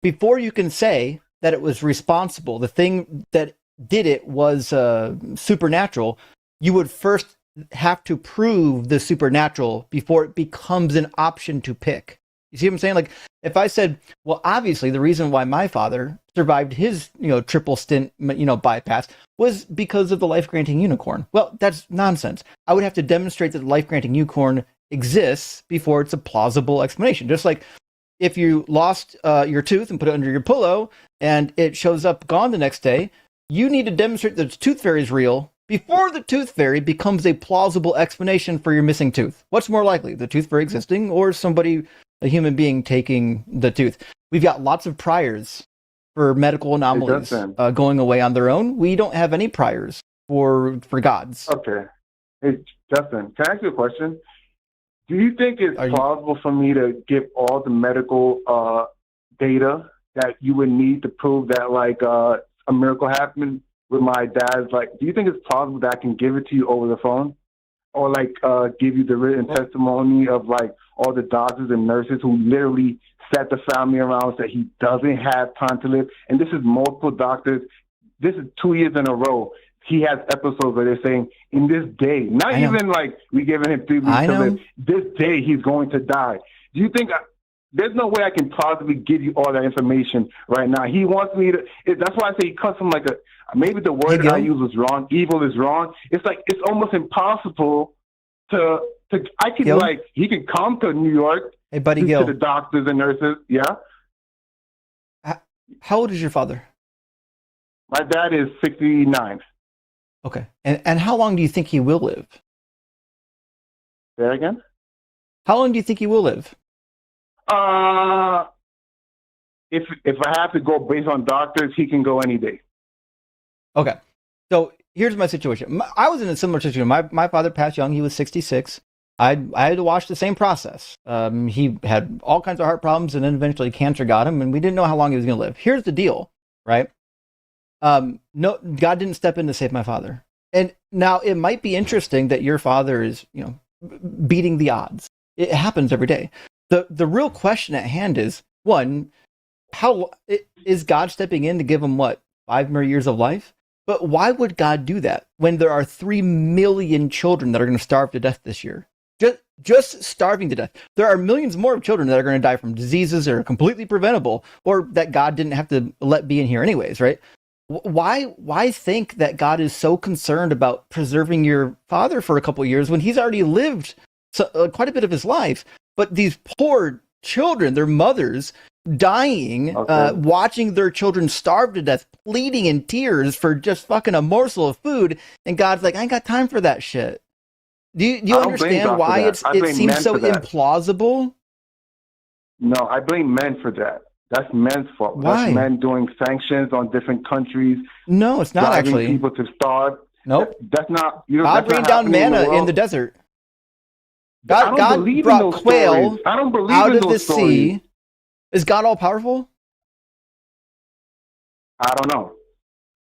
before you can say that it was responsible, the thing that did it was supernatural, you would first have to prove the supernatural before it becomes an option to pick. You see what I'm saying? Like, if I said, well, obviously the reason why my father survived his, triple stint, bypass was because of the life-granting unicorn. Well, that's nonsense. I would have to demonstrate that the life-granting unicorn exists before it's a plausible explanation. Just like if you lost your tooth and put it under your pillow and it shows up gone the next day, you need to demonstrate that the tooth fairy is real before the tooth fairy becomes a plausible explanation for your missing tooth. What's more likely, the tooth fairy existing or a human being taking the tooth? We've got lots of priors for medical anomalies going away on their own. We don't have any priors for gods. Okay. Hey, Justin, can I ask you a question? Do you think it's plausible for me to give all the medical data that you would need to prove that, like, a miracle happened with my dad's? Like, do you think it's plausible that I can give it to you over the phone? Or, like, give you the written testimony of, like, all the doctors and nurses who literally set the family around, said he doesn't have time to live. And this is multiple doctors. This is 2 years in a row. He has episodes where they're saying, in this day, not even like we giving him 3 weeks to live, this day he's going to die. Do you think there's no way I can possibly give you all that information right now? He wants me to, that's why I say he comes from like maybe the word that I use was wrong. Evil is wrong. It's like, it's almost impossible to I can Gil? Like, he can come to New York. Hey, buddy, Gil. To the doctors and nurses. Yeah. How old is your father? My dad is 69. Okay. And how long do you think he will live? Say that again? How long do you think he will live? If I have to go based on doctors, he can go any day. Okay. So here's my situation. I was in a similar situation. My father passed young. He was 66. I had to watch the same process. He had all kinds of heart problems, and then eventually cancer got him, and we didn't know how long he was going to live. Here's the deal, right? No, God didn't step in to save my father. And now it might be interesting that your father is, beating the odds. It happens every day. The real question at hand is, one, how is God stepping in to give him 5 more years of life? But why would God do that when there are 3 million children that are going to starve to death this year? Just starving to death. There are millions more of children that are going to die from diseases that are completely preventable, or that God didn't have to let be in here anyways, right? Why think that God is so concerned about preserving your father for a couple of years when he's already lived quite a bit of his life? But these poor children, their mothers, dying, watching their children starve to death, pleading in tears for just fucking a morsel of food, and God's like, I ain't got time for that shit. Do you understand why it seems so implausible? No, I blame men for that. That's men's fault. Why? That's men doing sanctions on different countries. No, it's not actually. People to starve. Nope. That's not. God rained down manna in the desert. God believe brought in those quail stories. I don't believe out in of those the stories. sea. Is God all powerful? I don't know.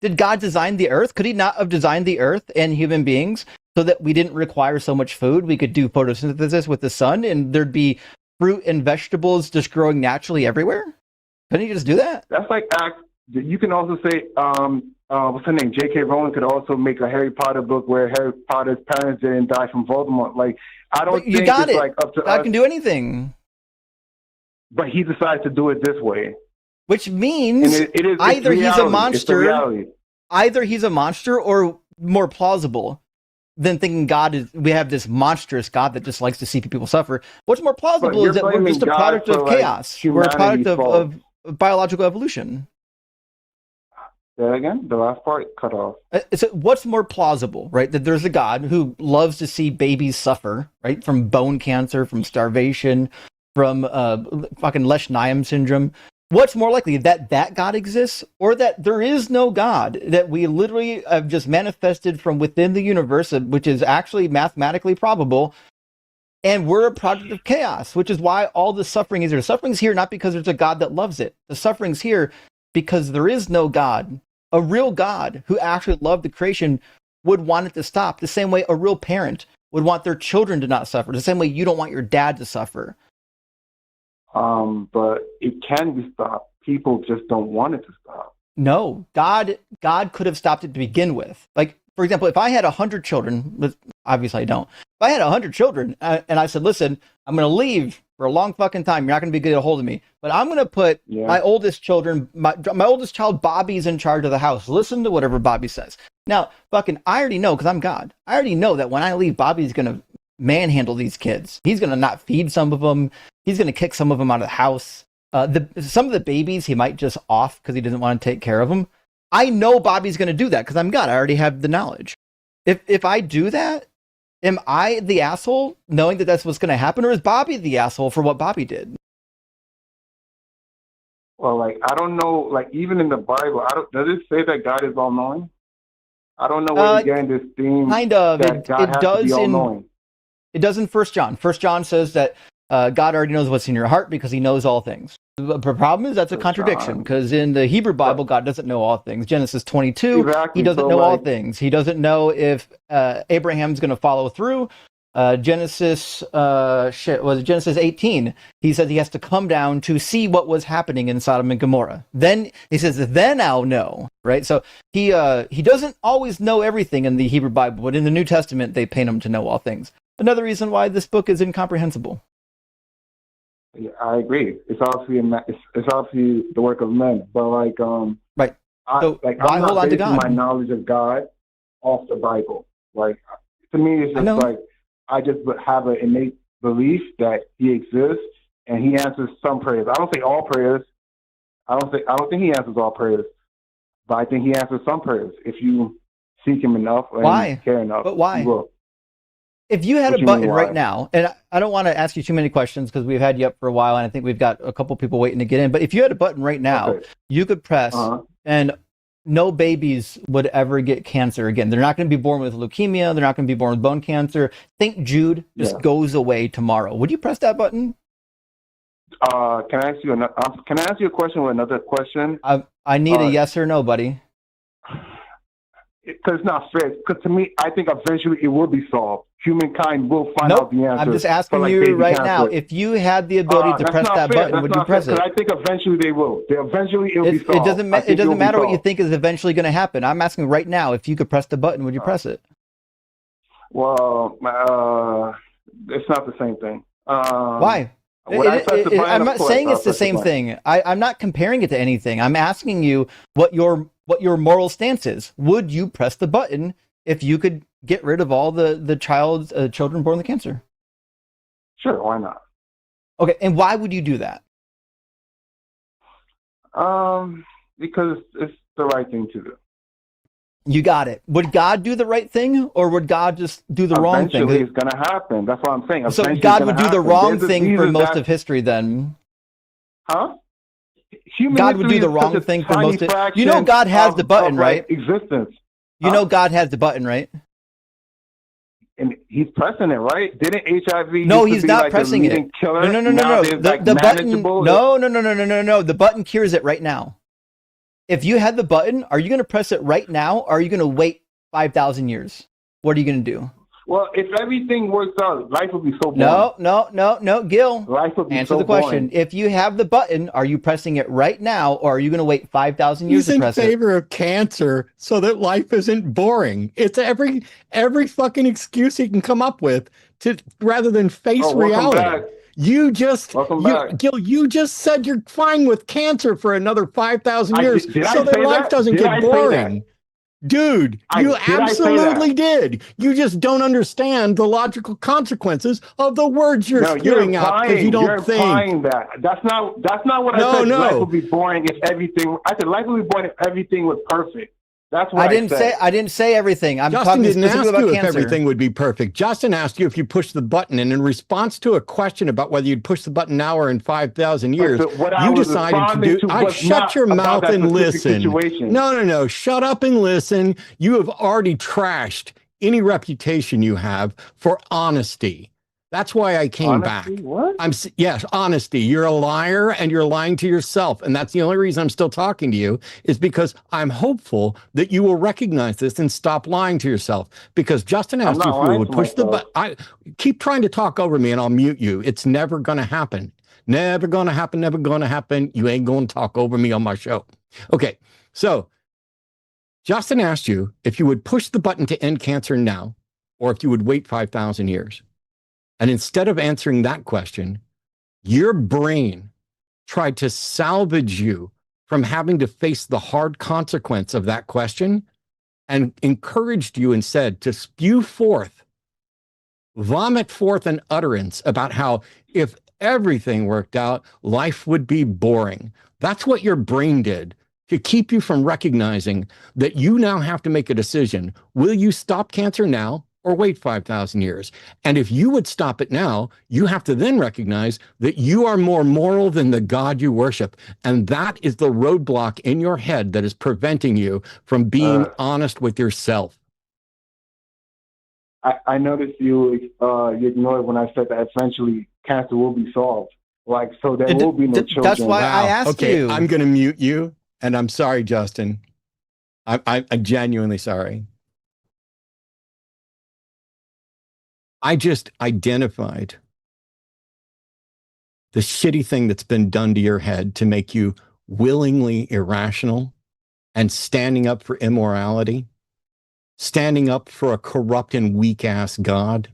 Did God design the earth? Could he not have designed the earth and human beings so that we didn't require so much food? We could do photosynthesis with the sun and there'd be fruit and vegetables just growing naturally everywhere? Couldn't he just do that? That's like you can also say, what's her name? J.K. Rowling could also make a Harry Potter book where Harry Potter's parents didn't die from Voldemort. Like, I don't think it's like up to us. God can do anything. But he decides to do it this way. Which means either he's a monster, or more plausible than thinking we have this monstrous God that just likes to see people suffer. What's more plausible is that we're just a product of chaos. We're a product of biological evolution. Say that again? The last part cut off. What's more plausible, right? That there's a God who loves to see babies suffer, right? From bone cancer, from starvation, from fucking Lesch-Nyhan syndrome. What's more likely, that God exists, or that there is no God, that we literally have just manifested from within the universe, which is actually mathematically probable, and we're a product of chaos, which is why all the suffering is here. Suffering's here not because there's a God that loves it. The suffering's here because there is no God. A real God who actually loved the creation would want it to stop, the same way a real parent would want their children to not suffer, the same way you don't want your dad to suffer. But it can be stopped. People just don't want it to stop. No, God could have stopped it to begin with. Like, for example, if I had 100 children, obviously I don't. If I had 100 children and I said, listen, I'm going to leave for a long fucking time. You're not going to be getting a hold of me. But I'm going to put my oldest children, my oldest child, Bobby's in charge of the house. Listen to whatever Bobby says. Now, fucking, I already know, because I'm God. I already know that when I leave, Bobby's going to manhandle these kids. He's going to not feed some of them. He's going to kick some of them out of the house. Some of the babies he might just off because he doesn't want to take care of them. I know Bobby's going to do that because I'm God. I already have the knowledge. If I do that, am I the asshole knowing that that's what's going to happen, or is Bobby the asshole for what Bobby did? Well, like, I don't know, like, even in the Bible, does it say that God is all-knowing? I don't know where you're getting this theme. Kind of. That God has to be all-knowing. It does in 1 John. 1 John says that God already knows what's in your heart because he knows all things. The problem is that's a contradiction, because in the Hebrew Bible, God doesn't know all things. Genesis 22, exactly. He doesn't know all things. He doesn't know if Abraham's going to follow through. Genesis 18, he says he has to come down to see what was happening in Sodom and Gomorrah. Then he says, then I'll know, right? So he doesn't always know everything in the Hebrew Bible, but in the New Testament, they paint him to know all things. Another reason why this book is incomprehensible. Yeah, I agree. It's obviously the work of men, but like right. So why I'm hold not on to God? My knowledge of God off the Bible. Like, to me, it's just like I just have an innate belief that He exists and He answers some prayers. I don't say all prayers. I don't think He answers all prayers, but I think He answers some prayers if you seek Him enough and care enough. But why? He will. If you had a button right now, and I don't want to ask you too many questions because we've had you up for a while, and I think we've got a couple people waiting to get in, but if you had a button right now, you could press, and no babies would ever get cancer again. They're not going to be born with leukemia. They're not going to be born with bone cancer. St. Jude just goes away tomorrow. Would you press that button? Can I ask you a question with another question? I need a yes or no, buddy. because it's not fair. Because to me, I think eventually it will be solved. Humankind will find out the answer. I'm just asking for, like, you baby right cancer. now, if you had the ability to press that button, would you press it? I think eventually they will. Eventually it'll be solved. It doesn't matter what you think is eventually going to happen. I'm asking right now, if you could press the button, would you press it? Well, it's not the same thing. Why? I'm not saying it's the same thing. I'm not comparing it to anything. I'm asking you what your moral stance is. Would you press the button if you could get rid of all the children born with cancer? Sure, why not? Okay, and why would you do that? Because it's the right thing to do. You got it. Would God do the right thing, or would God just do the wrong thing? Eventually, it's going to happen. That's what I'm saying. So God would do the wrong thing for most of history, then? Huh? God would do the wrong thing for most of... You know God has the button, right? Existence. You know God has the button, right? And he's pressing it, right? Didn't HIV? No, he's not pressing it. Killer? No. The button. No. The button cures it right now. If you had the button, are you going to press it right now, or are you going to wait 5,000 years? What are you going to do? Well, if everything works out, life would be so boring. No, Gil. Life would be Answer so the question. boring. If you have the button, are you pressing it right now, or are you going to wait 5,000 years to press it? He's in favor of cancer so that life isn't boring. It's every fucking excuse he can come up with to rather than face reality. Back. You just, Gil, you just said you're fine with cancer for another 5,000 years so that life doesn't get boring. Dude, you absolutely did. You just don't understand the logical consequences of the words you're spewing out because you don't think. That's not what I said. Life would be boring if everything. I said life would be boring if everything was perfect. That's what I said. I didn't say everything. I'm Justin talking specifically about if cancer. everything would be perfect. Justin asked you if you push the button, and in response to a question about whether you'd push the button now or in 5,000 years, you decided to do. Shut your mouth and listen. No. Shut up and listen. You have already trashed any reputation you have for honesty. That's why I came back. What? Yes, honesty. You're a liar and you're lying to yourself. And that's the only reason I'm still talking to you is because I'm hopeful that you will recognize this and stop lying to yourself. Because Justin asked you if you would push the button. Keep trying to talk over me and I'll mute you. It's never going to happen. Never going to happen. Never going to happen. You ain't going to talk over me on my show. Okay. So Justin asked you if you would push the button to end cancer now, or if you would wait 5,000 years. And instead of answering that question, your brain tried to salvage you from having to face the hard consequence of that question and encouraged you instead to spew forth, vomit forth an utterance about how if everything worked out, life would be boring. That's what your brain did to keep you from recognizing that you now have to make a decision. Will you stop cancer now? Or wait 5,000 years. And if you would stop it now, you have to then recognize that you are more moral than the God you worship. And that is the roadblock in your head that is preventing you from being honest with yourself. I noticed you ignored when I said that eventually cancer will be solved. Like, so there will be no children. That's why I asked you. I'm going to mute you. And I'm sorry, Justin. I'm genuinely sorry. I just identified the shitty thing that's been done to your head to make you willingly irrational and standing up for immorality, standing up for a corrupt and weak-ass God,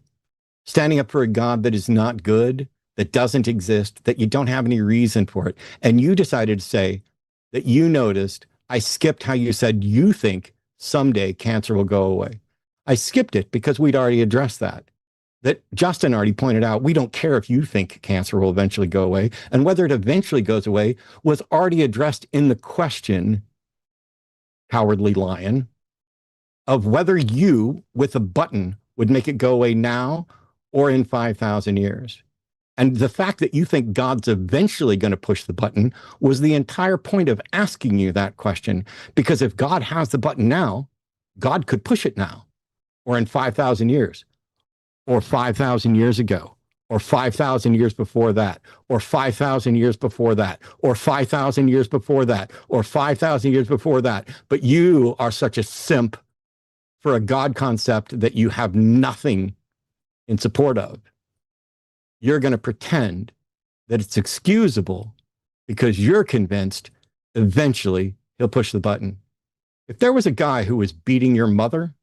standing up for a God that is not good, that doesn't exist, that you don't have any reason for it. And you decided to say that you noticed, I skipped how you said you think someday cancer will go away. I skipped it because we'd already addressed that. That Justin already pointed out, we don't care if you think cancer will eventually go away. And whether it eventually goes away was already addressed in the question, cowardly lion, of whether you, with a button, would make it go away now or in 5,000 years. And the fact that you think God's eventually going to push the button was the entire point of asking you that question. Because if God has the button now, God could push it now or in 5,000 years. Or 5,000 years ago, or 5,000 years before that, or 5,000 years before that, or 5,000 years before that, or 5,000 years before that. But you are such a simp for a God concept that you have nothing in support of, you're going to pretend that it's excusable because you're convinced eventually he'll push the button. If there was a guy who was beating your mother,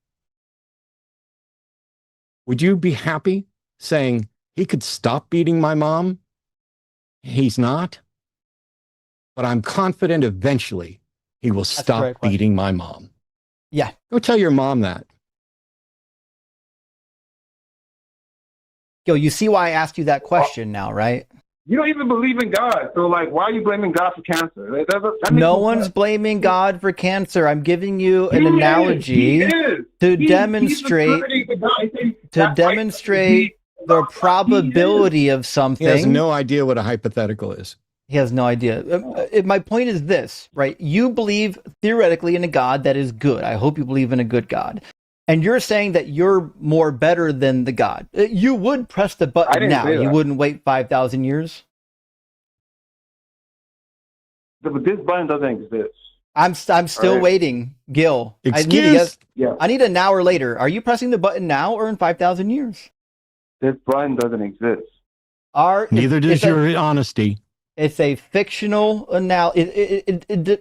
would you be happy saying he could stop beating my mom? He's not. But I'm confident eventually he will stop beating my mom. Yeah. Go tell your mom that. Gil, you see why I asked you that question now, right? You don't even believe in God, so like, why are you blaming God for cancer? No one's blaming God for cancer. I'm giving you an analogy to demonstrate the probability of something. He has no idea what a hypothetical is. He has no idea. My point is this, right? You believe theoretically in a God that is good. I hope you believe in a good God. And you're saying that you're more better than the God. You would press the button now. You wouldn't wait 5,000 years. But this button doesn't exist. I'm still waiting, Gil. I need an hour later. Are you pressing the button now or in 5,000 years? This button doesn't exist. Neither does your honesty. It's a fictional analogy.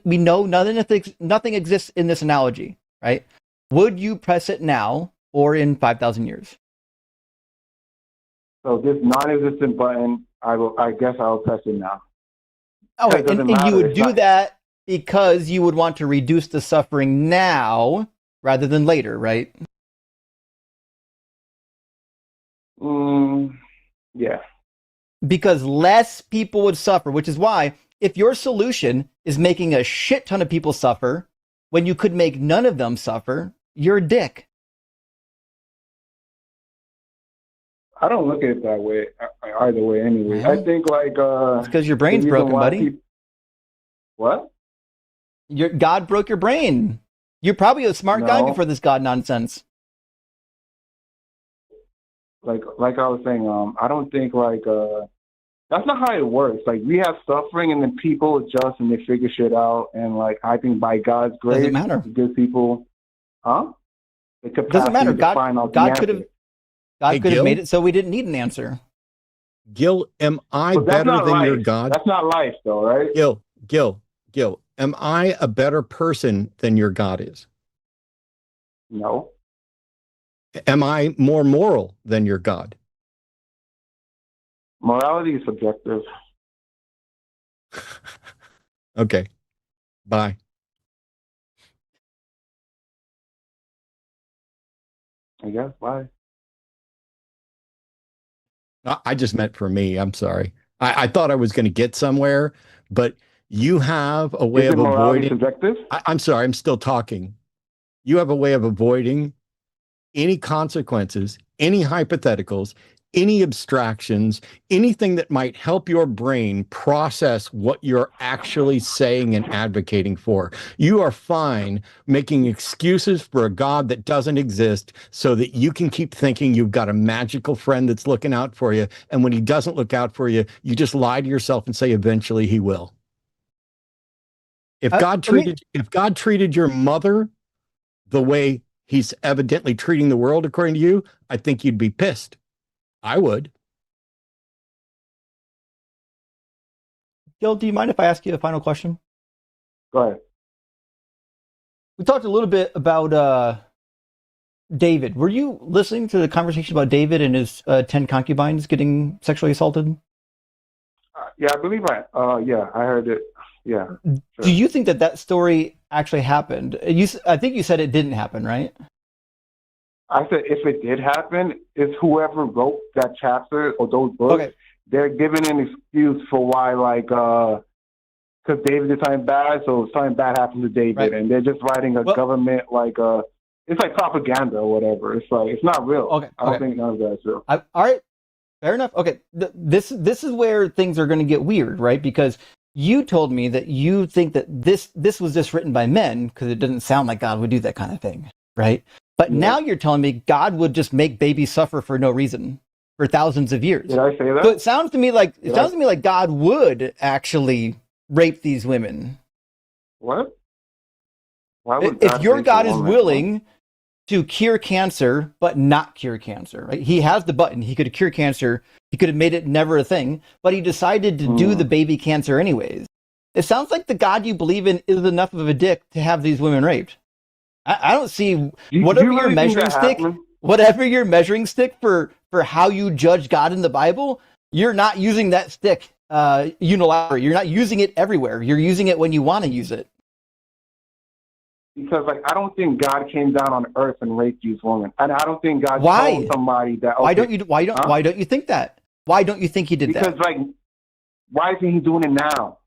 We know nothing exists in this analogy, right? Would you press it now or in 5,000 years? So this non-existent button, I guess I'll press it now. Okay, and you would do that because you would want to reduce the suffering now rather than later, right? Yeah. Because less people would suffer, which is why if your solution is making a shit ton of people suffer when you could make none of them suffer, you're a dick. I don't look at it that way either way anyway. I think like it's because your brain's broken, buddy. What? Your God broke your brain. You're probably a smart guy before this God nonsense. Like I was saying, I don't think like that's not how it works. Like we have suffering and then people adjust and they figure shit out, and like I think by God's grace, doesn't matter. Good people, the capacity doesn't matter. God could have made it so we didn't need an answer. Gil, am I better than your God? That's not life, though, right? Gil, am I a better person than your God is? No. Am I more moral than your God? Morality is subjective. Okay. Bye. I guess. Bye. I just meant for me. I'm sorry. I thought I was going to get somewhere, but you have a way of avoiding. Subjective? I'm sorry. I'm still talking. You have a way of avoiding any consequences, any hypotheticals, any abstractions, anything that might help your brain process what you're actually saying and advocating for. You are fine making excuses for a God that doesn't exist so that you can keep thinking you've got a magical friend that's looking out for you. And when he doesn't look out for you, you just lie to yourself and say, eventually he will. If God treated your mother the way he's evidently treating the world, according to you, I think you'd be pissed. I would. Gil, do you mind if I ask you a final question? Go ahead. We talked a little bit about David. Were you listening to the conversation about David and his 10 concubines getting sexually assaulted? Yeah, I believe I heard it. Yeah. Sure. Do you think that story actually happened? I think you said it didn't happen, right? I said if it did happen, it's whoever wrote that chapter or those books, they're giving an excuse for why, like, because David did something bad, so something bad happened to David, right. And they're just writing a government, like, it's like propaganda or whatever. It's like, it's not real. Okay. I don't think none of that's real. All right. Fair enough. Okay. This is where things are going to get weird, right? Because you told me that you think that this was just written by men because it doesn't sound like God would do that kind of thing, right? But now you're telling me God would just make babies suffer for no reason for thousands of years. Did I say that? So it sounds to me like God would actually rape these women. What? Why would if your God is willing to cure cancer, but not cure cancer, right? He has the button. He could cure cancer. He could have made it never a thing, but he decided to do the baby cancer anyways. It sounds like the God you believe in is enough of a dick to have these women raped. I don't see whatever your measuring stick, whatever your measuring stick for how you judge God in the Bible, you're not using that stick unilaterally. You're not using it everywhere. You're using it when you want to use it. Because, like, I don't think God came down on earth and raped these women, and I don't think God Why? told somebody that. Okay, why don't you think that? Why don't you think he did that? Because, like, why isn't he doing it now?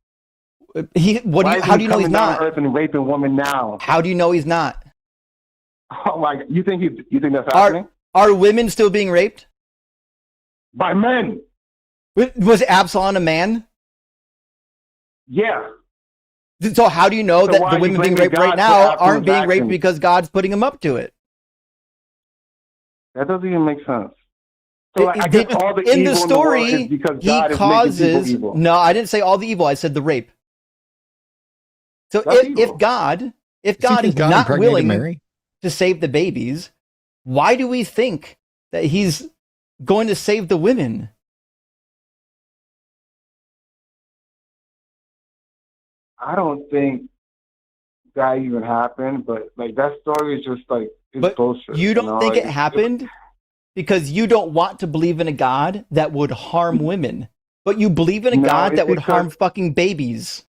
How do you know he's not? Down on earth and raping women now? How do you know he's not? Oh my! You think that's happening? Are women still being raped by men? Was Absalom a man? Yeah. So how do you know that the women being raped right now aren't being raped because God's putting them up to it? That doesn't even make sense. So I guess all the in evil the story, in the world is because he God causes. is making people evil. No, I didn't say all the evil. I said the rape. So if God is not willing to save the babies, why do we think that he's going to save the women? I don't think that even happened, but like that story is just like it's bullshit. You don't think it happened because you don't want to believe in a God that would harm women, but you believe in a God that would harm fucking babies.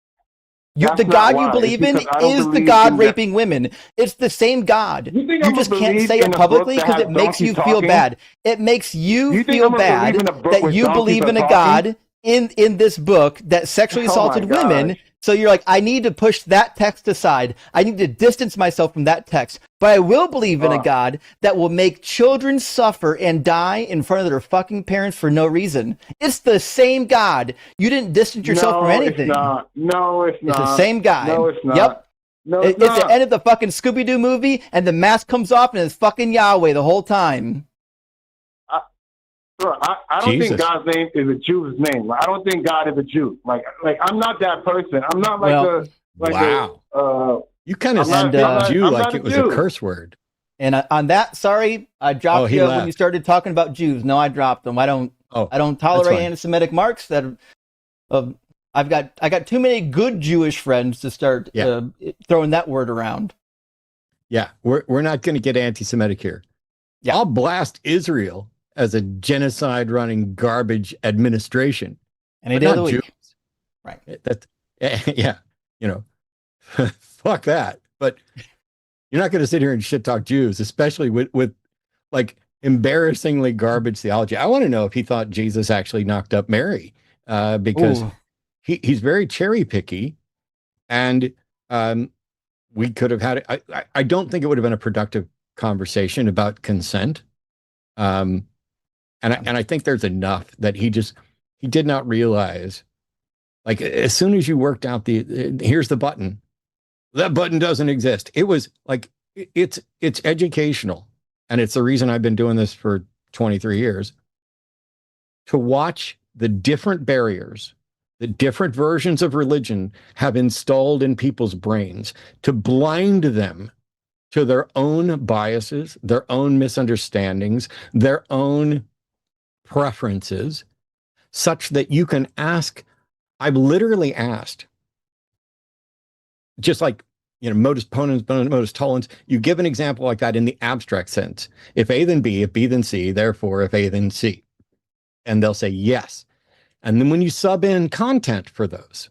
The God you believe in is the God raping women. It's the same God. You just can't say it publicly because it makes you feel bad. It makes you feel bad that you believe in a God in this book that sexually assaulted women. So you're like, I need to push that text aside. I need to distance myself from that text. But I will believe in a God that will make children suffer and die in front of their fucking parents for no reason. It's the same God. You didn't distance yourself from anything. No, it's not. It's the same guy. No, it's not. Yep. No, it's the end of the fucking Scooby-Doo movie, and the mask comes off, and it's fucking Yahweh the whole time. Bro, I don't think God's name is a Jew's name. I don't think God is a Jew. Like I'm not that person. I'm not you kind of said Jew like it was a curse word. And on that, sorry, I dropped you when you started talking about Jews. No, I dropped them. I don't tolerate anti-Semitic marks. I got too many good Jewish friends to start throwing that word around. Yeah, we're not going to get anti-Semitic here. Yeah. I'll blast Israel as a genocide running garbage administration. Any day of the week. Jews. Right. Yeah. Fuck that. But you're not going to sit here and shit talk Jews, especially with like embarrassingly garbage theology. I want to know if he thought Jesus actually knocked up Mary, because he's very cherry picky, and we could have had it. I don't think it would have been a productive conversation about consent. And I think there's enough that he did not realize, like, as soon as you worked out here's the button, that button doesn't exist. It was like, it's educational. And it's the reason I've been doing this for 23 years, to watch the different barriers, the different versions of religion have installed in people's brains to blind them to their own biases, their own misunderstandings, their own preferences, such that you can ask. I've literally asked, just like, modus ponens, modus tollens, you give an example like that in the abstract sense. If A then B, if B then C, therefore if A then C. And they'll say yes. And then when you sub in content for those,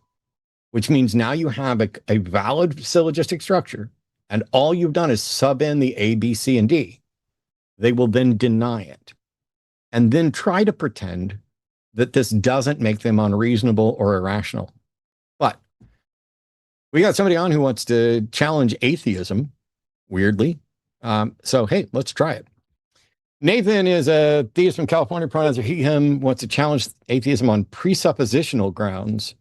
which means now you have a valid syllogistic structure, and all you've done is sub in the A, B, C, and D, they will then deny it and then try to pretend that this doesn't make them unreasonable or irrational. But we got somebody on who wants to challenge atheism, weirdly. So, hey, let's try it. Nathan is a theist from California, pronouns are he, him, wants to challenge atheism on presuppositional grounds.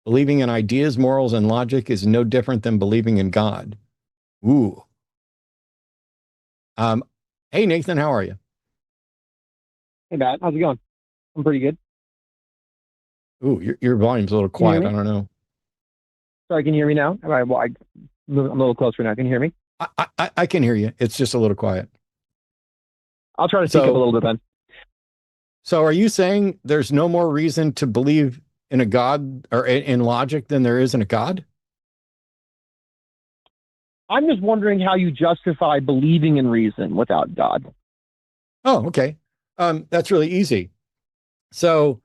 Believing in ideas, morals, and logic is no different than believing in God. Ooh. Hey, Nathan, how are you? Hey, Matt, how's it going? I'm pretty good. Ooh, your volume's a little quiet. I don't know. Sorry, can you hear me now? I'm a little closer now. Can you hear me? I can hear you. It's just a little quiet. I'll try to speak up a little bit, Ben. So are you saying there's no more reason to believe in a God or in logic than there is in a God? I'm just wondering how you justify believing in reason without God. Oh, okay. That's really easy. So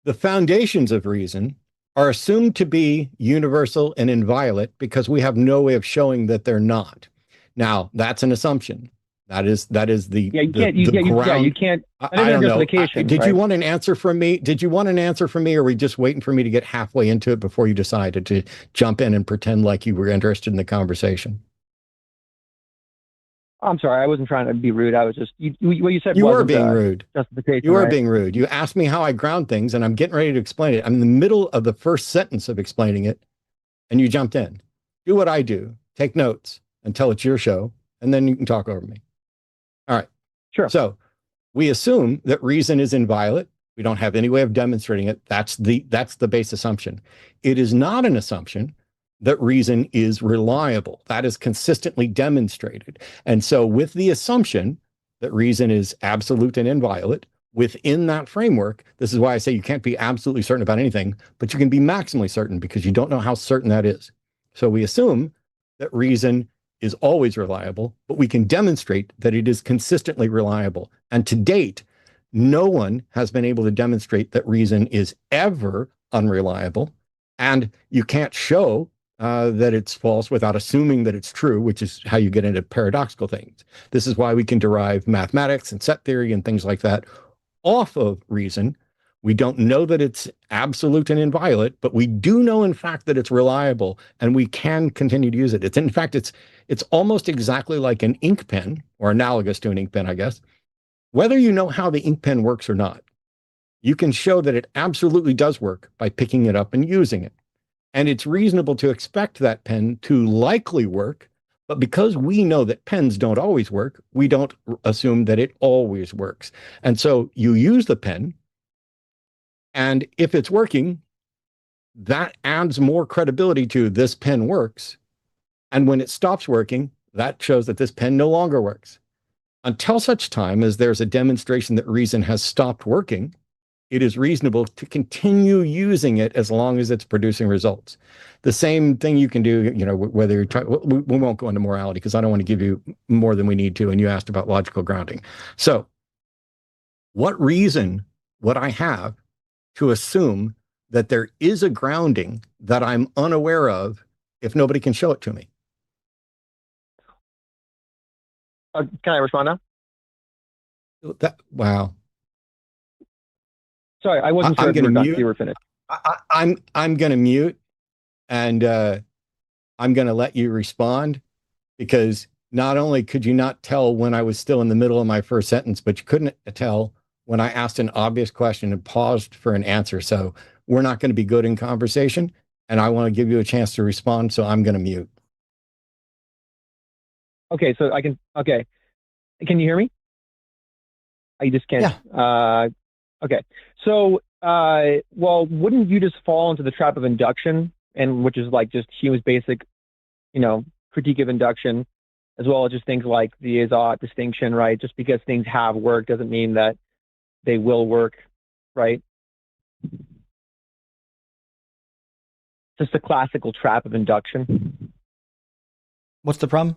the foundations of reason are assumed to be universal and inviolate because we have no way of showing that they're not. Now, that's an assumption. That is the Yeah, you can't. You can't. I don't know. Did right? you want an answer from me? Did you want an answer from me, or are we just waiting for me to get halfway into it before you decided to jump in and pretend like you were interested in the conversation? I'm sorry, I wasn't trying to be rude. I was just what you said. You were being rude. Justification. You were right? being rude. You asked me how I ground things, and I'm getting ready to explain it. I'm in the middle of the first sentence of explaining it, and you jumped in. Do what I do. Take notes until it's your show, and then you can talk over me. All right. Sure. So we assume that reason is inviolate. We don't have any way of demonstrating it. That's the base assumption. It is not an assumption that reason is reliable. That is consistently demonstrated. And so with the assumption that reason is absolute and inviolate, within that framework, this is why I say you can't be absolutely certain about anything, but you can be maximally certain because you don't know how certain that is. So we assume that reason is always reliable, but we can demonstrate that it is consistently reliable. And to date, no one has been able to demonstrate that reason is ever unreliable. And you can't show that it's false without assuming that it's true, which is how you get into paradoxical things. This is why we can derive mathematics and set theory and things like that off of reason. We don't know that it's absolute and inviolate, but we do know, in fact, that it's reliable, and we can continue to use it. In fact, it's almost exactly like an ink pen, or analogous to an ink pen, I guess. Whether you know how the ink pen works or not, you can show that it absolutely does work by picking it up and using it. And it's reasonable to expect that pen to likely work, but because we know that pens don't always work, we don't assume that it always works. And so you use the pen, and if it's working, that adds more credibility to this pen works. And when it stops working, that shows that this pen no longer works. Until such time as there's a demonstration that reason has stopped working, it is reasonable to continue using it as long as it's producing results. The same thing you can do, whether you're trying, we won't go into morality because I don't want to give you more than we need to. And you asked about logical grounding. So what reason would I have to assume that there is a grounding that I'm unaware of if nobody can show it to me? Can I respond now? Wow. Sorry, I wasn't sure if you were finished. I'm going to mute, and I'm going to let you respond, because not only could you not tell when I was still in the middle of my first sentence, but you couldn't tell when I asked an obvious question and paused for an answer. So we're not going to be good in conversation, and I want to give you a chance to respond, so I'm going to mute. Okay, so I can. Okay, can you hear me? I just can't. Yeah. Okay, so well, wouldn't you just fall into the trap of induction, and which is like just Hume's basic, critique of induction, as well as just things like the is-ought distinction, right? Just because things have worked doesn't mean that they will work, right? Just a classical trap of induction. What's the problem?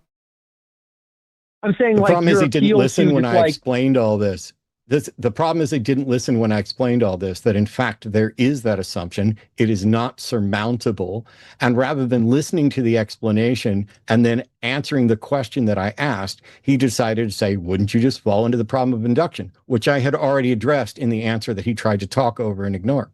I'm saying, the like, problem is he didn't listen when I explained all this. The problem is they didn't listen when I explained all this, that in fact there is that assumption. It is not surmountable. And rather than listening to the explanation and then answering the question that I asked, he decided to say, wouldn't you just fall into the problem of induction, which I had already addressed in the answer that he tried to talk over and ignore.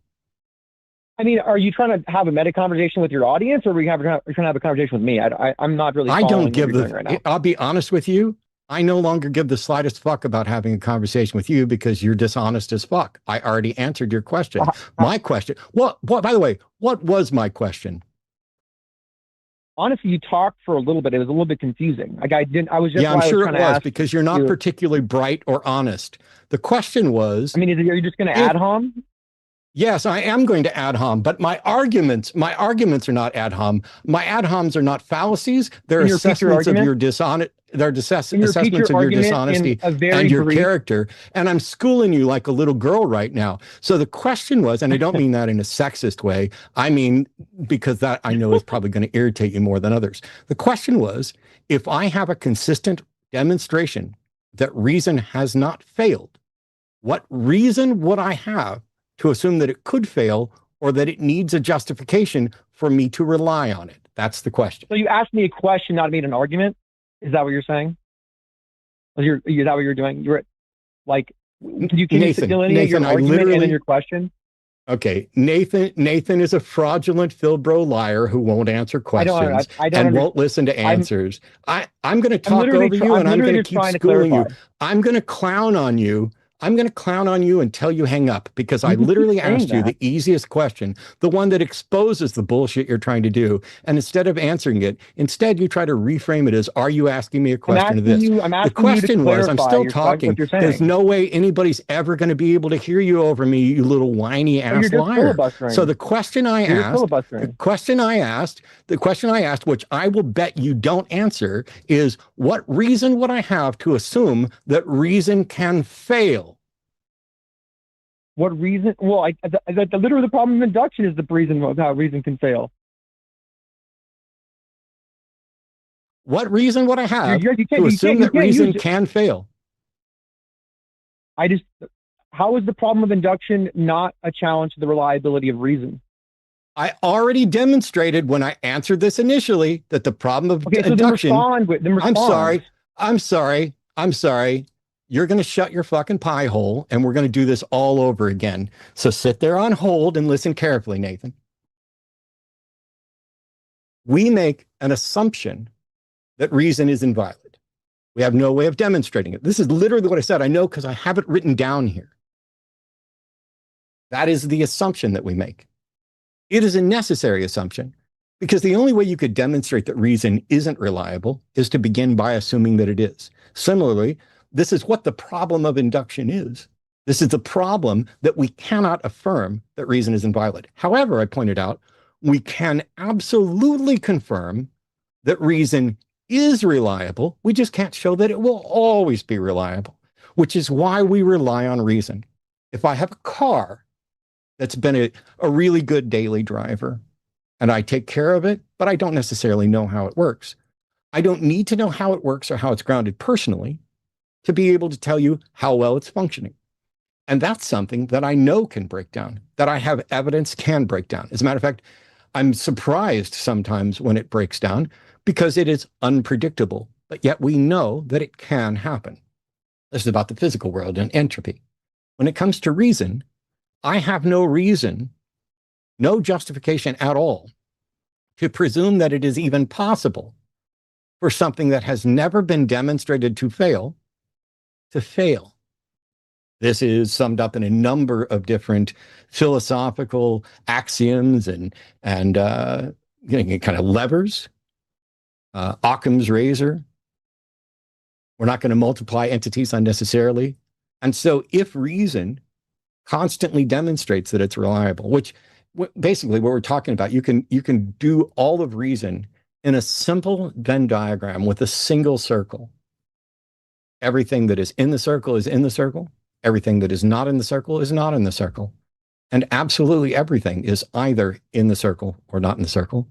I mean, are you trying to have a meta conversation with your audience, or are you trying to have a conversation with me? I'm not really following. I don't give what you're doing right now. I'll be honest with you. I no longer give the slightest fuck about having a conversation with you because you're dishonest as fuck. I already answered your question. My question. What? By the way, what was my question? Honestly, you talked for a little bit. It was a little bit confusing. Like I was just. Yeah, I'm sure it was because you're not particularly bright or honest. The question was. I mean, are you just going to ad hom? Yes, I am going to ad hom, but my arguments are not ad hom. My ad homs are not fallacies. They're Can you repeat your assessments of argument? your dishonest. They're Can you repeat assessments your of your argument in dishonesty a very and your brief? character. And I'm schooling you like a little girl right now. So the question was, and I don't mean that in a sexist way. I mean, because that I know is probably going to irritate you more than others. The question was, if I have a consistent demonstration that reason has not failed, what reason would I have to assume that it could fail or that it needs a justification for me to rely on it? That's the question. So you asked me a question, not made an argument. Is that what you're saying? Is that what you're doing? You're like, can you delineate your argument and then your question? Okay, Nathan is a fraudulent Philbro liar who won't answer questions and won't listen to answers. I'm going to talk over you and I'm going to keep schooling you. I'm going to clown on you. I'm going to clown on you until you hang up, because I literally asked you the easiest question, the one that exposes the bullshit you're trying to do. And instead of answering it, instead you try to reframe it as, are you asking me a question of this? The question was, I'm still talking. There's no way anybody's ever going to be able to hear you over me, you little whiny ass liar. So the question I asked, which I will bet you don't answer, is what reason would I have to assume that reason can fail? What reason? Well, literally the problem of induction is the reason of how reason can fail. What reason would I have to assume that reason can fail? How is the problem of induction not a challenge to the reliability of reason? I already demonstrated when I answered this initially that the problem of induction. I'm sorry. You're going to shut your fucking pie hole and we're going to do this all over again. So sit there on hold and listen carefully, Nathan. We make an assumption that reason is inviolate. We have no way of demonstrating it. This is literally what I said. I know because I have it written down here. That is the assumption that we make. It is a necessary assumption, because the only way you could demonstrate that reason isn't reliable is to begin by assuming that it is. Similarly, this is what the problem of induction is. This is the problem that we cannot affirm that reason is inviolate. However, I pointed out, we can absolutely confirm that reason is reliable. We just can't show that it will always be reliable, which is why we rely on reason. If I have a car that's been a really good daily driver and I take care of it, but I don't necessarily know how it works, I don't need to know how it works or how it's grounded personally to be able to tell you how well it's functioning. And that's something that I know can break down, that I have evidence can break down. As a matter of fact, I'm surprised sometimes when it breaks down because it is unpredictable, but yet we know that it can happen. This is about the physical world and entropy. When it comes to reason, I have no reason, no justification at all to presume that it is even possible for something that has never been demonstrated to fail. This is summed up in a number of different philosophical axioms and kind of levers. Occam's razor. We're not going to multiply entities unnecessarily. And so if reason constantly demonstrates that it's reliable, which basically what we're talking about, you can do all of reason in a simple Venn diagram with a single circle. Everything that is in the circle is in the circle. Everything that is not in the circle is not in the circle. And absolutely everything is either in the circle or not in the circle.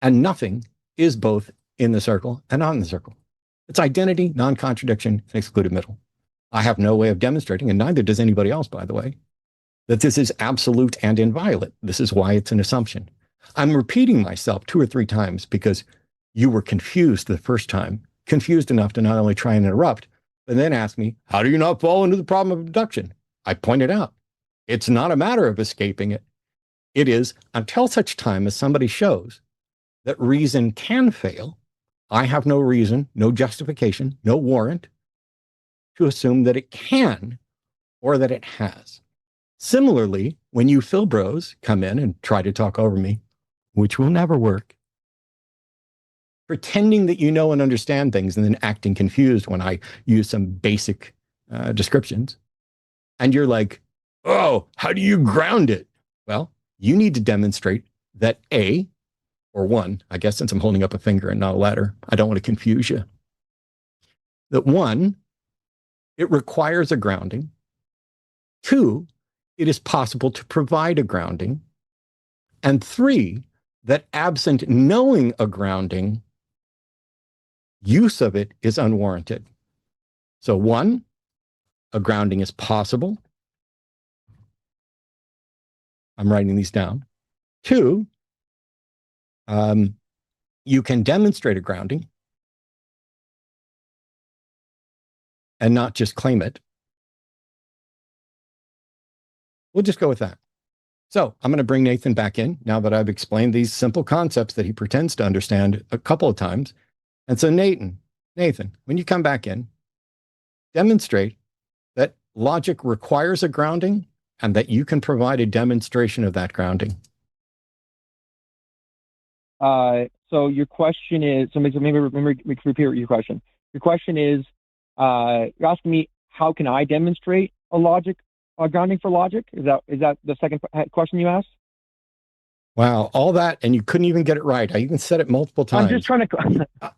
And nothing is both in the circle and not in the circle. It's identity, non-contradiction, and excluded middle. I have no way of demonstrating, and neither does anybody else, by the way, that this is absolute and inviolate. This is why it's an assumption. I'm repeating myself 2 or 3 times because you were confused the first time, confused enough to not only try and interrupt, but then ask me, how do you not fall into the problem of induction? I pointed out, it's not a matter of escaping it. It is until such time as somebody shows that reason can fail, I have no reason, no justification, no warrant to assume that it can or that it has. Similarly, when you Philbros come in and try to talk over me, which will never work, pretending that you know and understand things and then acting confused when I use some basic descriptions, and you're like, Oh, how do you ground it? Well, you need to demonstrate that A, or one, I guess, since I'm holding up a finger and not a letter, I don't want to confuse you. That one, it requires a grounding. Two, it is possible to provide a grounding. And three, that absent knowing a grounding, use of it is unwarranted. So one, a grounding is possible. I'm writing these down. Two, you can demonstrate a grounding and not just claim it. We'll just go with that. So I'm going to bring Nathan back in now that I've explained these simple concepts that he pretends to understand a couple of times. And so Nathan, when you come back in, demonstrate that logic requires a grounding and that you can provide a demonstration of that grounding. So your question is, so maybe repeat your question. Your question is, you're asking me, how can I demonstrate a grounding for logic? Is that the second question you asked? Wow, all that, and you couldn't even get it right. I even said it multiple times. I'm just trying to.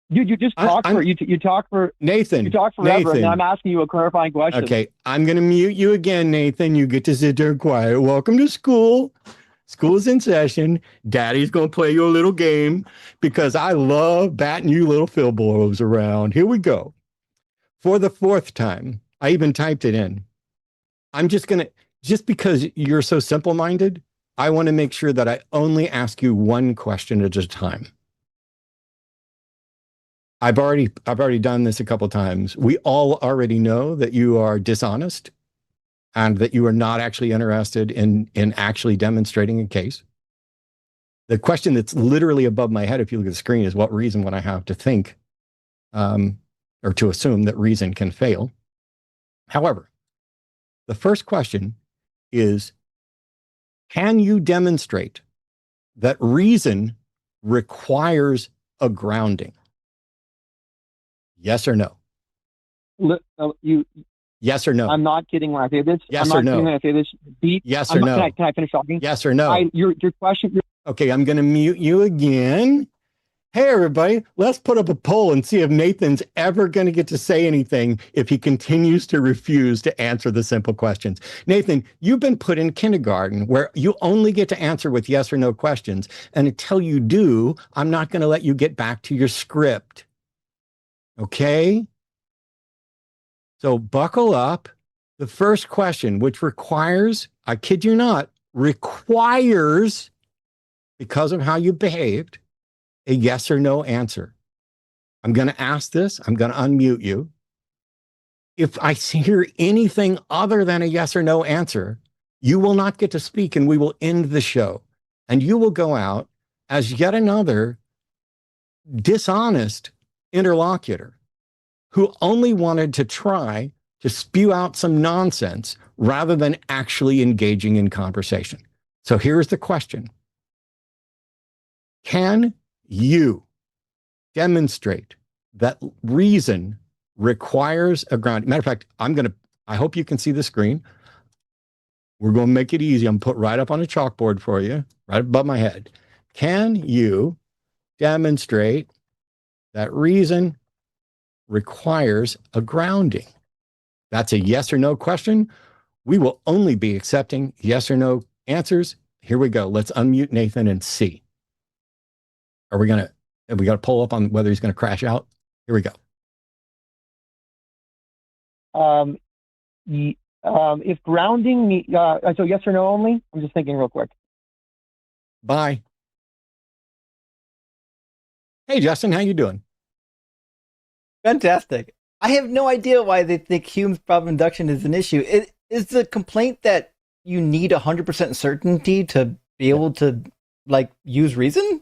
You just talk you talk for Nathan. You talk forever, and I'm asking you a clarifying question. Okay, I'm going to mute you again, Nathan. You get to sit there quiet. Welcome to school. School's in session. Daddy's going to play you a little game because I love batting you little filbos around. Here we go. For the fourth time, I even typed it in. I'm just going to, just because you're so simple-minded, I want to make sure that I only ask you one question at a time. I've already done this a couple times. We all already know that you are dishonest and that you are not actually interested in actually demonstrating a case. The question that's literally above my head, if you look at the screen, is what reason would I have to think or to assume that reason can fail? However, the first question is, can you demonstrate that reason requires a grounding? Yes or no? Yes or no? I'm not kidding when I say this. Yes I'm not or no? kidding when I say this. Yes or no? Can I finish talking? Yes or no? Your question. Okay, I'm going to mute you again. Hey, everybody, let's put up a poll and see if Nathan's ever going to get to say anything if he continues to refuse to answer the simple questions. Nathan, you've been put in kindergarten where you only get to answer with yes or no questions. And until you do, I'm not going to let you get back to your script. Okay? So buckle up. The first question, which requires, I kid you not, requires, because of how you behaved, a yes or no answer. I'm going to ask this. I'm going to unmute you. If I hear anything other than a yes or no answer, you will not get to speak and we will end the show. And you will go out as yet another dishonest interlocutor who only wanted to try to spew out some nonsense rather than actually engaging in conversation. So here's the question. Can you demonstrate that reason requires a ground? Matter of fact, I hope you can see the screen. We're going to make it easy. I'm put right up on a chalkboard for you, right above my head. Can you demonstrate that reason requires a grounding? That's a yes or no question. We will only be accepting yes or no answers. Here we go. Let's unmute Nathan and see. Have we got to pull up on whether he's going to crash out? Here we go. If grounding, so yes or no only? I'm just thinking real quick. Bye. Hey, Justin, how you doing? Fantastic. I have no idea why they think Hume's problem induction is an issue. It is the complaint that you need 100% certainty to be able to use reason.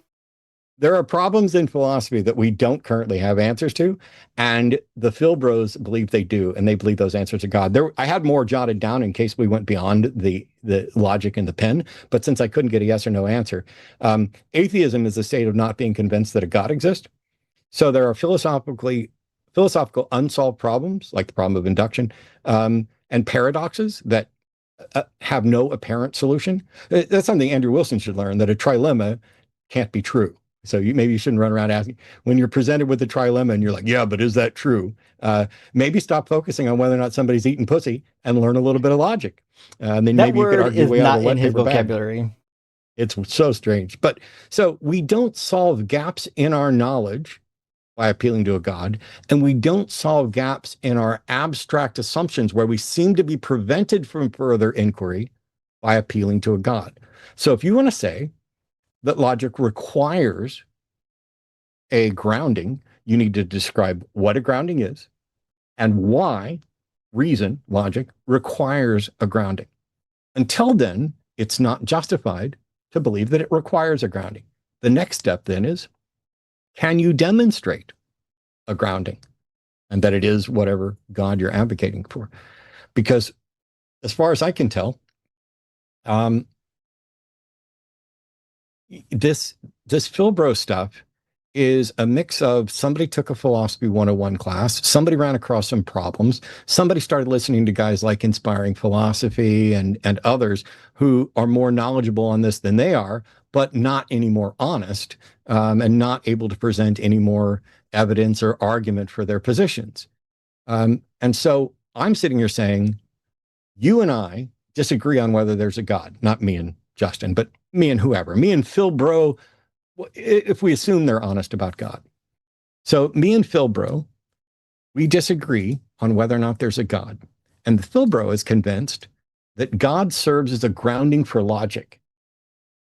There are problems in philosophy that we don't currently have answers to, and the Phil Bros believe they do, and they believe those answers are God. I had more jotted down in case we went beyond the logic and the pen, but since I couldn't get a yes or no answer, atheism is the state of not being convinced that a God exists. So there are philosophical unsolved problems, like the problem of induction, and paradoxes that have no apparent solution. That's something Andrew Wilson should learn, that a trilemma can't be true. So maybe you shouldn't run around asking when you're presented with a trilemma and you're like, yeah, but is that true? Maybe stop focusing on whether or not somebody's eating pussy and learn a little bit of logic. And then That maybe you could word argue is way out not of a wet in his paper bag. vocabulary. It's so strange. But so we don't solve gaps in our knowledge by appealing to a God, and we don't solve gaps in our abstract assumptions where we seem to be prevented from further inquiry by appealing to a God. So if you want to say that logic requires a grounding, you need to describe what a grounding is and why reason, logic, requires a grounding. Until then, it's not justified to believe that it requires a grounding. The next step then is, can you demonstrate a grounding and that it is whatever God you're advocating for? Because as far as I can tell, this Philbro stuff is a mix of somebody took a philosophy 101 class, somebody ran across some problems, somebody started listening to guys like Inspiring Philosophy and others who are more knowledgeable on this than they are, but not any more honest, and not able to present any more evidence or argument for their positions. And so I'm sitting here saying, you and I disagree on whether there's a God, not me and Justin, but me and whoever, me and Phil Bro, if we assume they're honest about God. So me and Phil Bro, we disagree on whether or not there's a God. And the Phil Bro is convinced that God serves as a grounding for logic.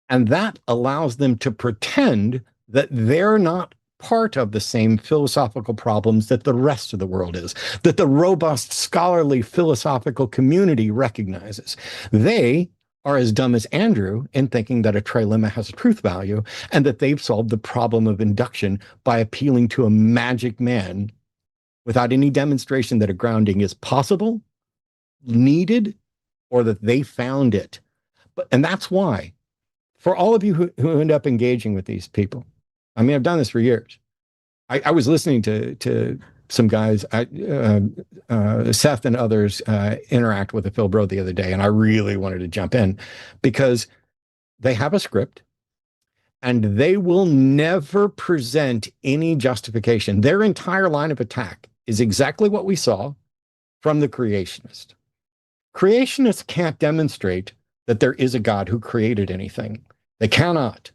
And that allows them to pretend that they're not part of the same philosophical problems that the rest of the world is, that the robust, scholarly, philosophical community recognizes. They are as dumb as Andrew in thinking that a trilemma has a truth value and that they've solved the problem of induction by appealing to a magic man without any demonstration that a grounding is possible, needed, or that they found it. And that's why, for all of you who end up engaging with these people, I mean, I've done this for years. I was listening to some guys, Seth and others, interact with a Phil Bro the other day, and I really wanted to jump in because they have a script and they will never present any justification. Their entire line of attack is exactly what we saw from the creationist. Creationists can't demonstrate that there is a God who created anything. They cannot.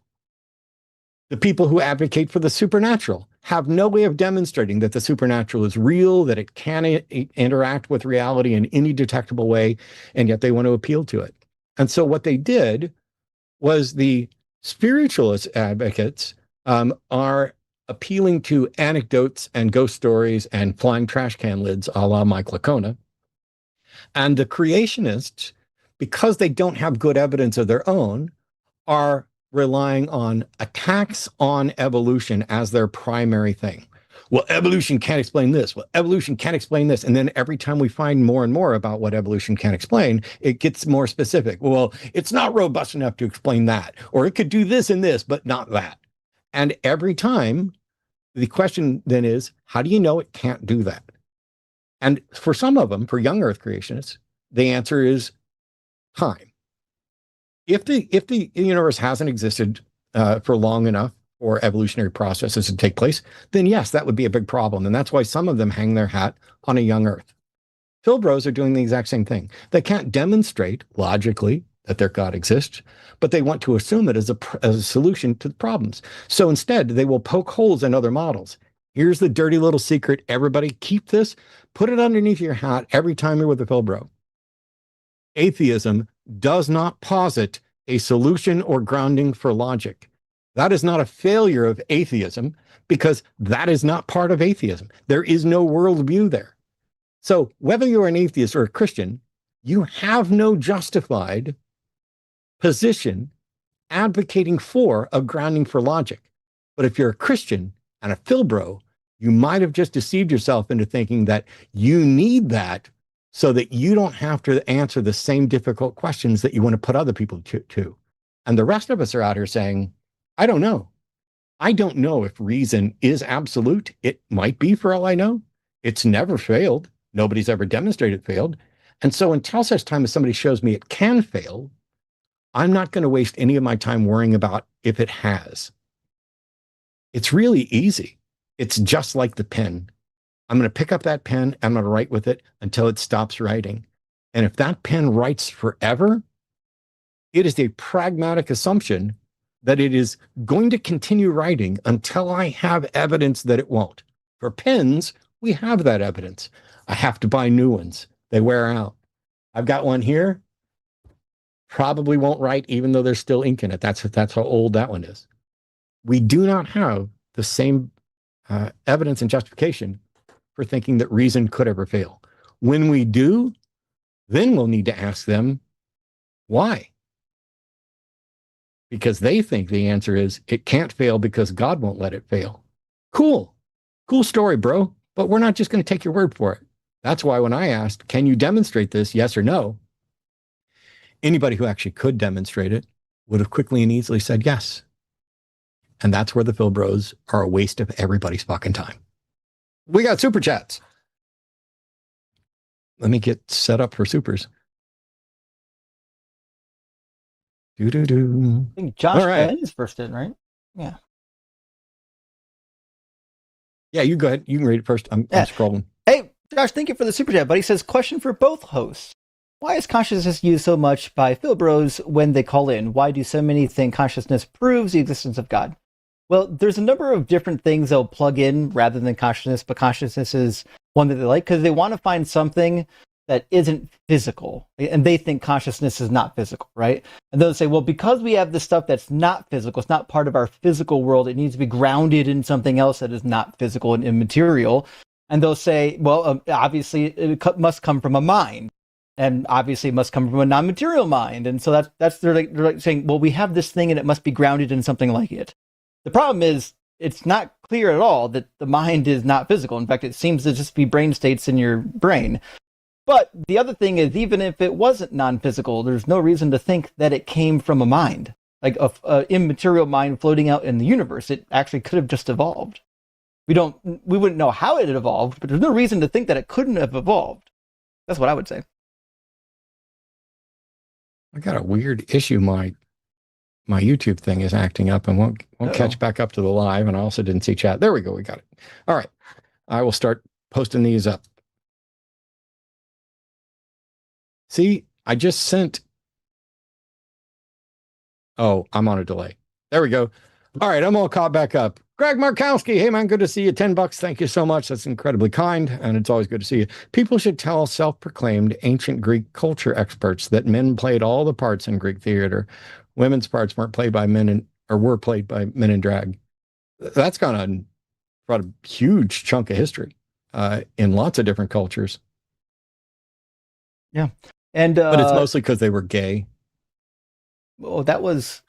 The people who advocate for the supernatural have no way of demonstrating that the supernatural is real, that it can interact with reality in any detectable way, and yet they want to appeal to it. And so what they did was the spiritualist advocates are appealing to anecdotes and ghost stories and flying trash can lids a la Mike Lacona. And the creationists, because they don't have good evidence of their own, are relying on attacks on evolution as their primary thing. Well, evolution can't explain this. Well, evolution can't explain this. And then every time we find more and more about what evolution can't explain, it gets more specific. Well, it's not robust enough to explain that. Or it could do this and this, but not that. And every time, the question then is, how do you know it can't do that? And for some of them, for young Earth creationists, the answer is time. If the universe hasn't existed for long enough for evolutionary processes to take place, then yes, that would be a big problem. And that's why some of them hang their hat on a young Earth. Phil Bros are doing the exact same thing. They can't demonstrate logically that their God exists, but they want to assume it as a solution to the problems. So instead, they will poke holes in other models. Here's the dirty little secret. Everybody keep this, put it underneath your hat every time you're with a Phil Bro. Atheism does not posit a solution or grounding for logic. That is not a failure of atheism because that is not part of atheism. There is no worldview there. So whether you're an atheist or a Christian, you have no justified position advocating for a grounding for logic. But if you're a Christian and a Phil Bro, you might have just deceived yourself into thinking that you need that so that you don't have to answer the same difficult questions that you want to put other people to. And the rest of us are out here saying, I don't know. I don't know if reason is absolute. It might be, for all I know. It's never failed. Nobody's ever demonstrated it failed. And so until such time as somebody shows me it can fail, I'm not going to waste any of my time worrying about if it has. It's really easy. It's just like the pen. I'm going to pick up that pen. I'm going to write with it until it stops writing. And if that pen writes forever, it is a pragmatic assumption that it is going to continue writing until I have evidence that it won't. For pens, we have that evidence. I have to buy new ones. They wear out. I've got one here. Probably won't write even though there's still ink in it. That's how old that one is. We do not have the same evidence and justification for thinking that reason could ever fail. When we do, then we'll need to ask them why. Because they think the answer is it can't fail because God won't let it fail. Cool story, bro. But we're not just going to take your word for it. That's why when I asked, can you demonstrate this, yes or no? Anybody who actually could demonstrate it would have quickly and easily said yes. And that's where the Phil Bros are a waste of everybody's fucking time. We got super chats. Let me get set up for supers. I think Josh is first in, right? Yeah. Yeah, you go ahead. You can read it first. I'm scrolling. Hey, Josh, thank you for the super chat, but he says, question for both hosts. Why is consciousness used so much by Phil Bros when they call in? Why do so many think consciousness proves the existence of God? Well, there's a number of different things they'll plug in rather than consciousness, but consciousness is one that they like because they want to find something that isn't physical. And they think consciousness is not physical, right? And they'll say, well, because we have this stuff that's not physical, it's not part of our physical world, it needs to be grounded in something else that is not physical and immaterial. And they'll say, well, obviously it must come from a mind. And obviously it must come from a non-material mind. And so that's they're like saying, well, we have this thing and it must be grounded in something like it. The problem is it's not clear at all that the mind is not physical. In fact, it seems to just be brain states in your brain. But the other thing is, even if it wasn't non-physical, there's no reason to think that it came from a mind, like a immaterial mind floating out in the universe. It actually could have just evolved. We wouldn't know how it had evolved, but there's no reason to think that it couldn't have evolved. That's what I would say. I got a weird issue. My YouTube thing is acting up and won't catch back up to the live. And I also didn't see chat. There we go. We got it. All right. I will start posting these up. See, I just sent. Oh, I'm on a delay. There we go. All right. I'm all caught back up. Greg Markowski. Hey, man. Good to see you. $10. Thank you so much. That's incredibly kind. And it's always good to see you. People should tell self-proclaimed ancient Greek culture experts that men played all the parts in Greek theater. Women's parts weren't played by men were played by men in drag. That's gone on for a huge chunk of history in lots of different cultures. Yeah. And but it's mostly because they were gay. Well, that was,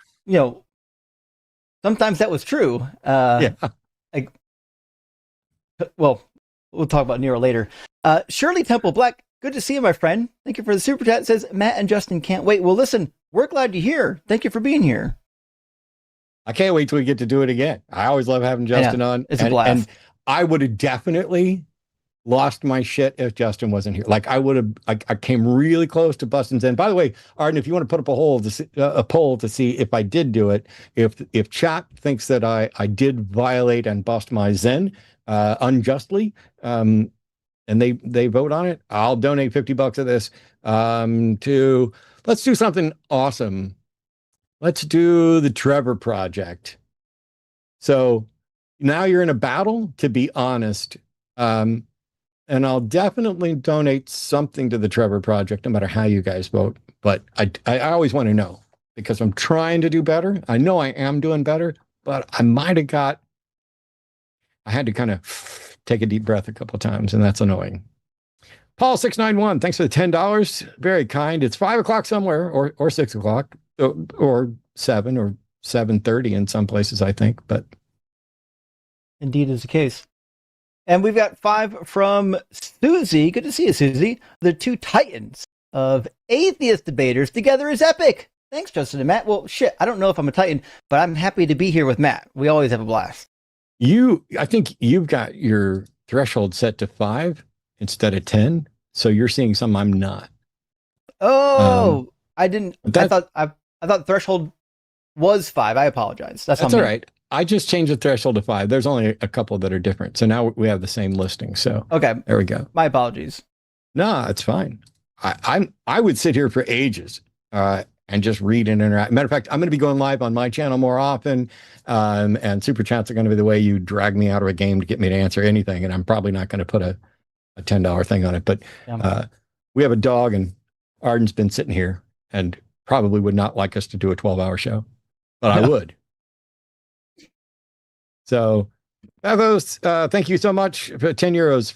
sometimes that was true. Yeah. Well, we'll talk about Nero later. Shirley Temple Black, good to see you, my friend. Thank you for the super chat. It says Matt and Justin can't wait. Well, listen, we're glad you're here. Thank you for being here. I can't wait till we get to do it again. I always love having Justin on. It's a blast. And I would have definitely lost my shit if Justin wasn't here. Like I would have, I came really close to busting Zen. By the way, Arden, if you want to put up a poll to see if I did do it, if chat thinks that I did violate and bust my Zen unjustly, and they vote on it, I'll donate $50 of this to, let's do something awesome. Let's do the Trevor Project. So now you're in a battle, to be honest. And I'll definitely donate something to the Trevor Project, no matter how you guys vote. But I always want to know, because I'm trying to do better. I know I am doing better, but I had to kind of take a deep breath a couple of times, and that's annoying. Paul 691, thanks for the $10. Very kind. It's 5 o'clock somewhere, or 6 o'clock, or 7 or 7:30 in some places, I think. But indeed is the case. And we've got 5 from Susie. Good to see you, Susie. The two titans of atheist debaters together is epic. Thanks, Justin and Matt. Well, shit, I don't know if I'm a titan, but I'm happy to be here with Matt. We always have a blast. I think you've got your threshold set to 5 instead of 10. So you're seeing some I'm not. Oh, I didn't. I That's, thought threshold was 5. I apologize. That's that's on all me. right. I just changed the threshold to 5. There's only a couple that are different. So now we have the same listing. So Okay. there we go. My apologies. No, it's fine. I would sit here for ages and just read and interact. Matter of fact, I'm going to be going live on my channel more often, and super chats are going to be the way you drag me out of a game to get me to answer anything. And I'm probably not going to put a $10 thing on it. But we have a dog, and Arden's been sitting here and probably would not like us to do a 12-hour show, but I would. So, Evos, thank you so much for 10 euros.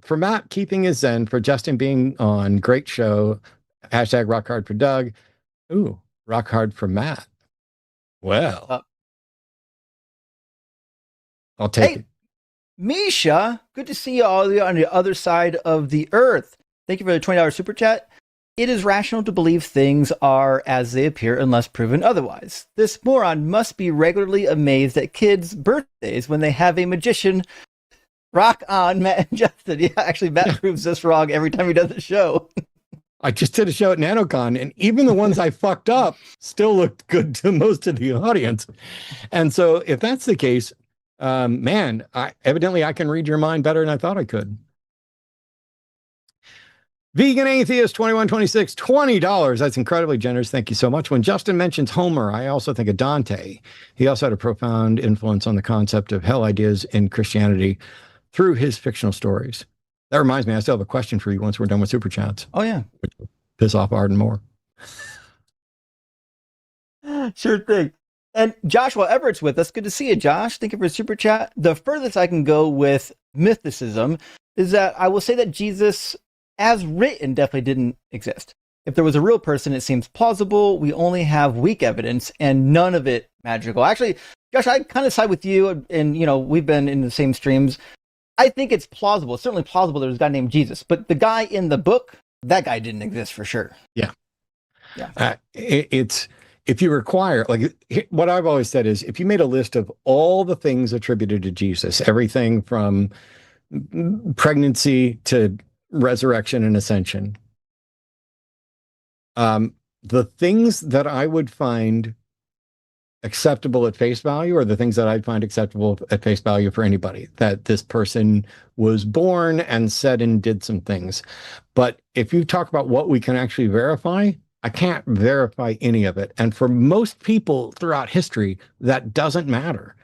For Matt keeping his zen, for Justin being on, great show. Hashtag rock hard for Doug. Ooh, rock hard for Matt. Well, I'll take it. Misha, good to see you all on the other side of the earth. Thank you for the $20 super chat. It is rational to believe things are as they appear unless proven otherwise. This moron must be regularly amazed at kids' birthdays when they have a magician. Rock on, Matt and Justin. Yeah, actually, Matt proves this wrong every time he does the show. I just did a show at NanoCon, and even the ones I fucked up still looked good to most of the audience. And so if that's the case, man, evidently I can read your mind better than I thought I could. Vegan Atheist 2126, $20. That's incredibly generous. Thank you so much. When Justin mentions Homer, I also think of Dante. He also had a profound influence on the concept of hell ideas in Christianity through his fictional stories. That reminds me, I still have a question for you once we're done with super chats. Oh, yeah. Which will piss off Arden more. Sure thing. And Joshua Everett's with us. Good to see you, Josh. Thank you for the super chat. The furthest I can go with mythicism is that I will say that Jesus, as written, definitely didn't exist. If there was a real person, it seems plausible. We only have weak evidence and none of it magical. Actually, Josh, I kind of side with you, and we've been in the same streams. I think it's plausible. It's certainly plausible there was a guy named Jesus, but the guy in the book, that guy didn't exist for sure. Yeah. Yeah. It's, if you require, like what I've always said is, if you made a list of all the things attributed to Jesus, everything from pregnancy to resurrection and ascension, the things that I would find acceptable at face value are the things that I'd find acceptable at face value for anybody, that this person was born and said and did some things. But if you talk about what we can actually verify, I can't verify any of it. And for most people throughout history, that doesn't matter.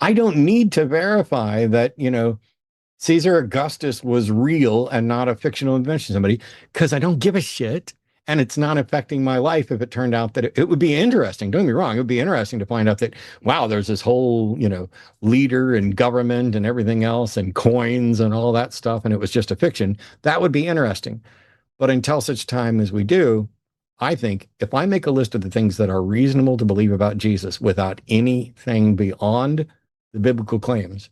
I don't need to verify that, Caesar Augustus was real and not a fictional invention of somebody, because I don't give a shit. And it's not affecting my life if it turned out that it would be interesting. Don't get me wrong. It would be interesting to find out that, wow, there's this whole, leader and government and everything else and coins and all that stuff, and it was just a fiction. That would be interesting. But until such time as we do, I think if I make a list of the things that are reasonable to believe about Jesus without anything beyond the biblical claims,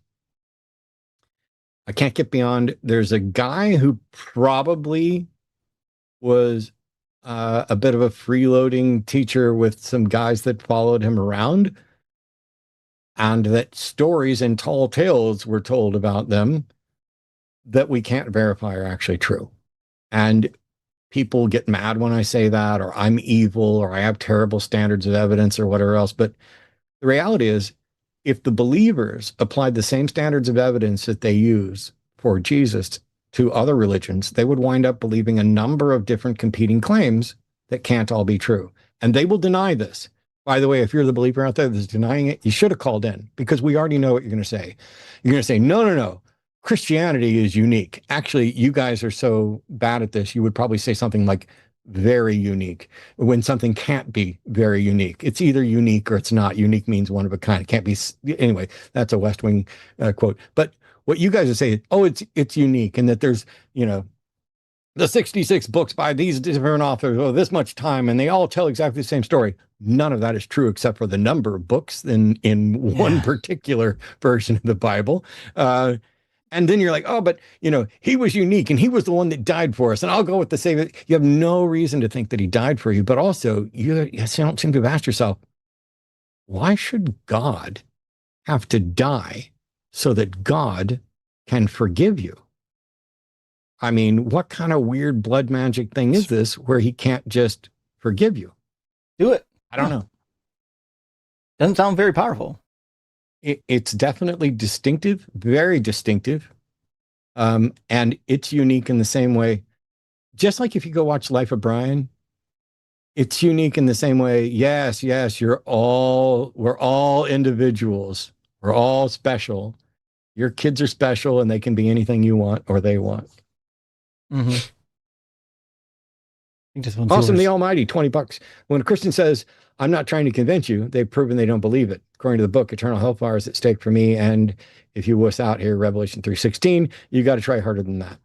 I can't get beyond, there's a guy who probably was a bit of a freeloading teacher with some guys that followed him around, and that stories and tall tales were told about them that we can't verify are actually true. And people get mad when I say that, or I'm evil, or I have terrible standards of evidence, or whatever else. But the reality is, if the believers applied the same standards of evidence that they use for Jesus to other religions, they would wind up believing a number of different competing claims that can't all be true. And they will deny this. By the way, if you're the believer out there that's denying it, you should have called in, because we already know what you're going to say. You're going to say, no, Christianity is unique. Actually, you guys are so bad at this, you would probably say something like very unique, when something can't be very unique. It's either unique or it's not. Unique means one of a kind. It can't be. Anyway, that's a West Wing quote. But what you guys are saying, it's unique, and that there's, the 66 books by these different authors over this much time, and they all tell exactly the same story. None of that is true, except for the number of books in one particular version of the Bible. And then you're like, but he was unique, and he was the one that died for us. And I'll go with the same. You have no reason to think that he died for you, but also you don't seem to have asked yourself, why should God have to die so that God can forgive you? I mean, what kind of weird blood magic thing is this where he can't just forgive you? Do it. I don't know. Doesn't sound very powerful. It's definitely distinctive, very distinctive. And it's unique in the same way. Just like if you go watch Life of Brian, it's unique in the same way. Yes, we're all individuals. We're all special. Your kids are special and they can be anything you want or they want. Mm-hmm. Awesome, the Almighty, $20. When a Christian says, I'm not trying to convince you, they've proven they don't believe it. According to the book, eternal hellfire is at stake for me. And if you wuss out here, Revelation 3:16, you got to try harder than that.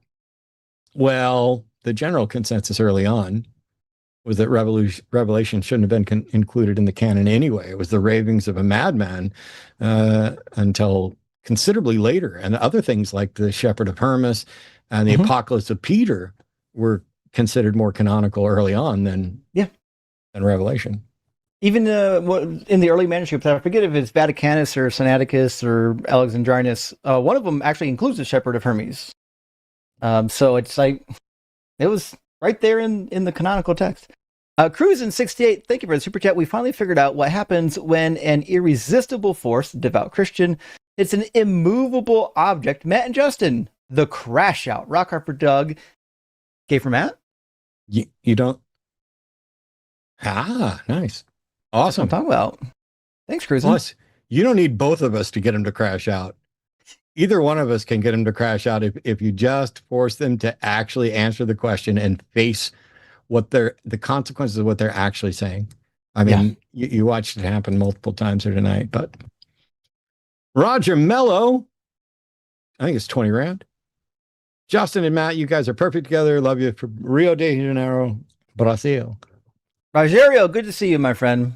Well, the general consensus early on was that Revelation shouldn't have been included in the canon anyway. It was the ravings of a madman until considerably later. And other things like the Shepherd of Hermas and the Apocalypse of Peter were considered more canonical early on than Revelation. Even in the early manuscripts, I forget if it's Vaticanus or Sinaiticus or Alexandrinus, one of them actually includes the Shepherd of Hermes. So it's like, it was right there in the canonical text. Cruz in 68, thank you for the super chat. We finally figured out what happens when an irresistible force, devout Christian, it's an immovable object. Matt and Justin, the crash out. Rock hard for Doug. Okay, for Matt? You don't. Ah, nice. Awesome. That's what I'm talking about. Thanks, Cruz. Plus, you don't need both of us to get him to crash out. Either one of us can get him to crash out if you just force them to actually answer the question and face what the consequences of what they're actually saying. I mean, you watched it happen multiple times here tonight, but Roger Mello, I think it's 20 rand. Justin and Matt, you guys are perfect together. Love you from Rio de Janeiro, Brazil. Rogerio, good to see you, my friend.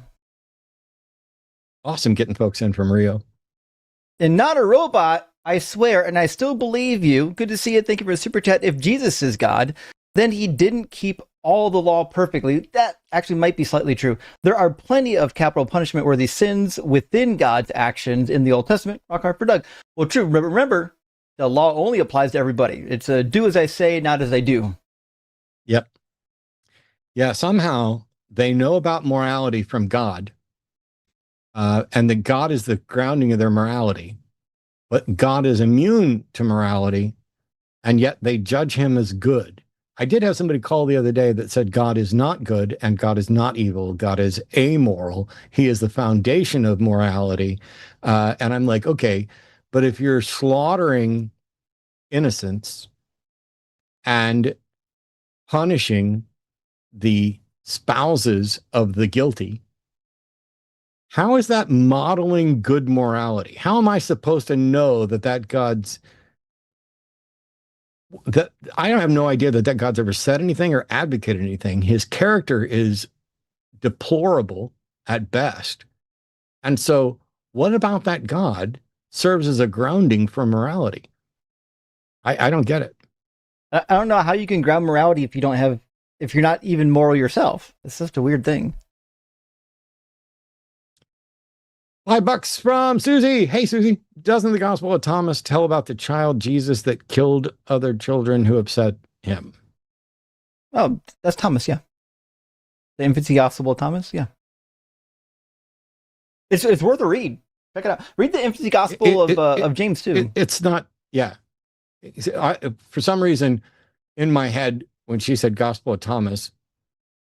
Awesome getting folks in from Rio. And not a robot, I swear, and I still believe you. Good to see you. Thank you for the super chat. If Jesus is God, then he didn't keep all the law perfectly. That actually might be slightly true. There are plenty of capital punishment worthy sins within God's actions in the Old Testament. Rock hard for Doug. Well, true. Remember, the law only applies to everybody. It's a do as I say, not as I do. Yep. Yeah, somehow they know about morality from God, and that God is the grounding of their morality, but God is immune to morality, and yet they judge him as good. I did have somebody call the other day that said God is not good and God is not evil. God is amoral. He is the foundation of morality. And I'm like, okay, but if you're slaughtering innocents and punishing the spouses of the guilty, how is that modeling good morality? How am I supposed to know that God's that I have no idea that God's ever said anything or advocated anything. His character is deplorable at best. And so what about that God serves as a grounding for morality? I don't get it. I don't know how you can ground morality if you're not even moral yourself. It's just a weird thing. $5 from Susie. Hey, Susie, doesn't the Gospel of Thomas tell about the child Jesus that killed other children who upset him? Oh, that's Thomas, yeah. The Infancy Gospel of Thomas, yeah. It's worth a read. Check it out. Read the Infancy Gospel of James, too. It's not, yeah. For some reason, in my head, when she said Gospel of Thomas,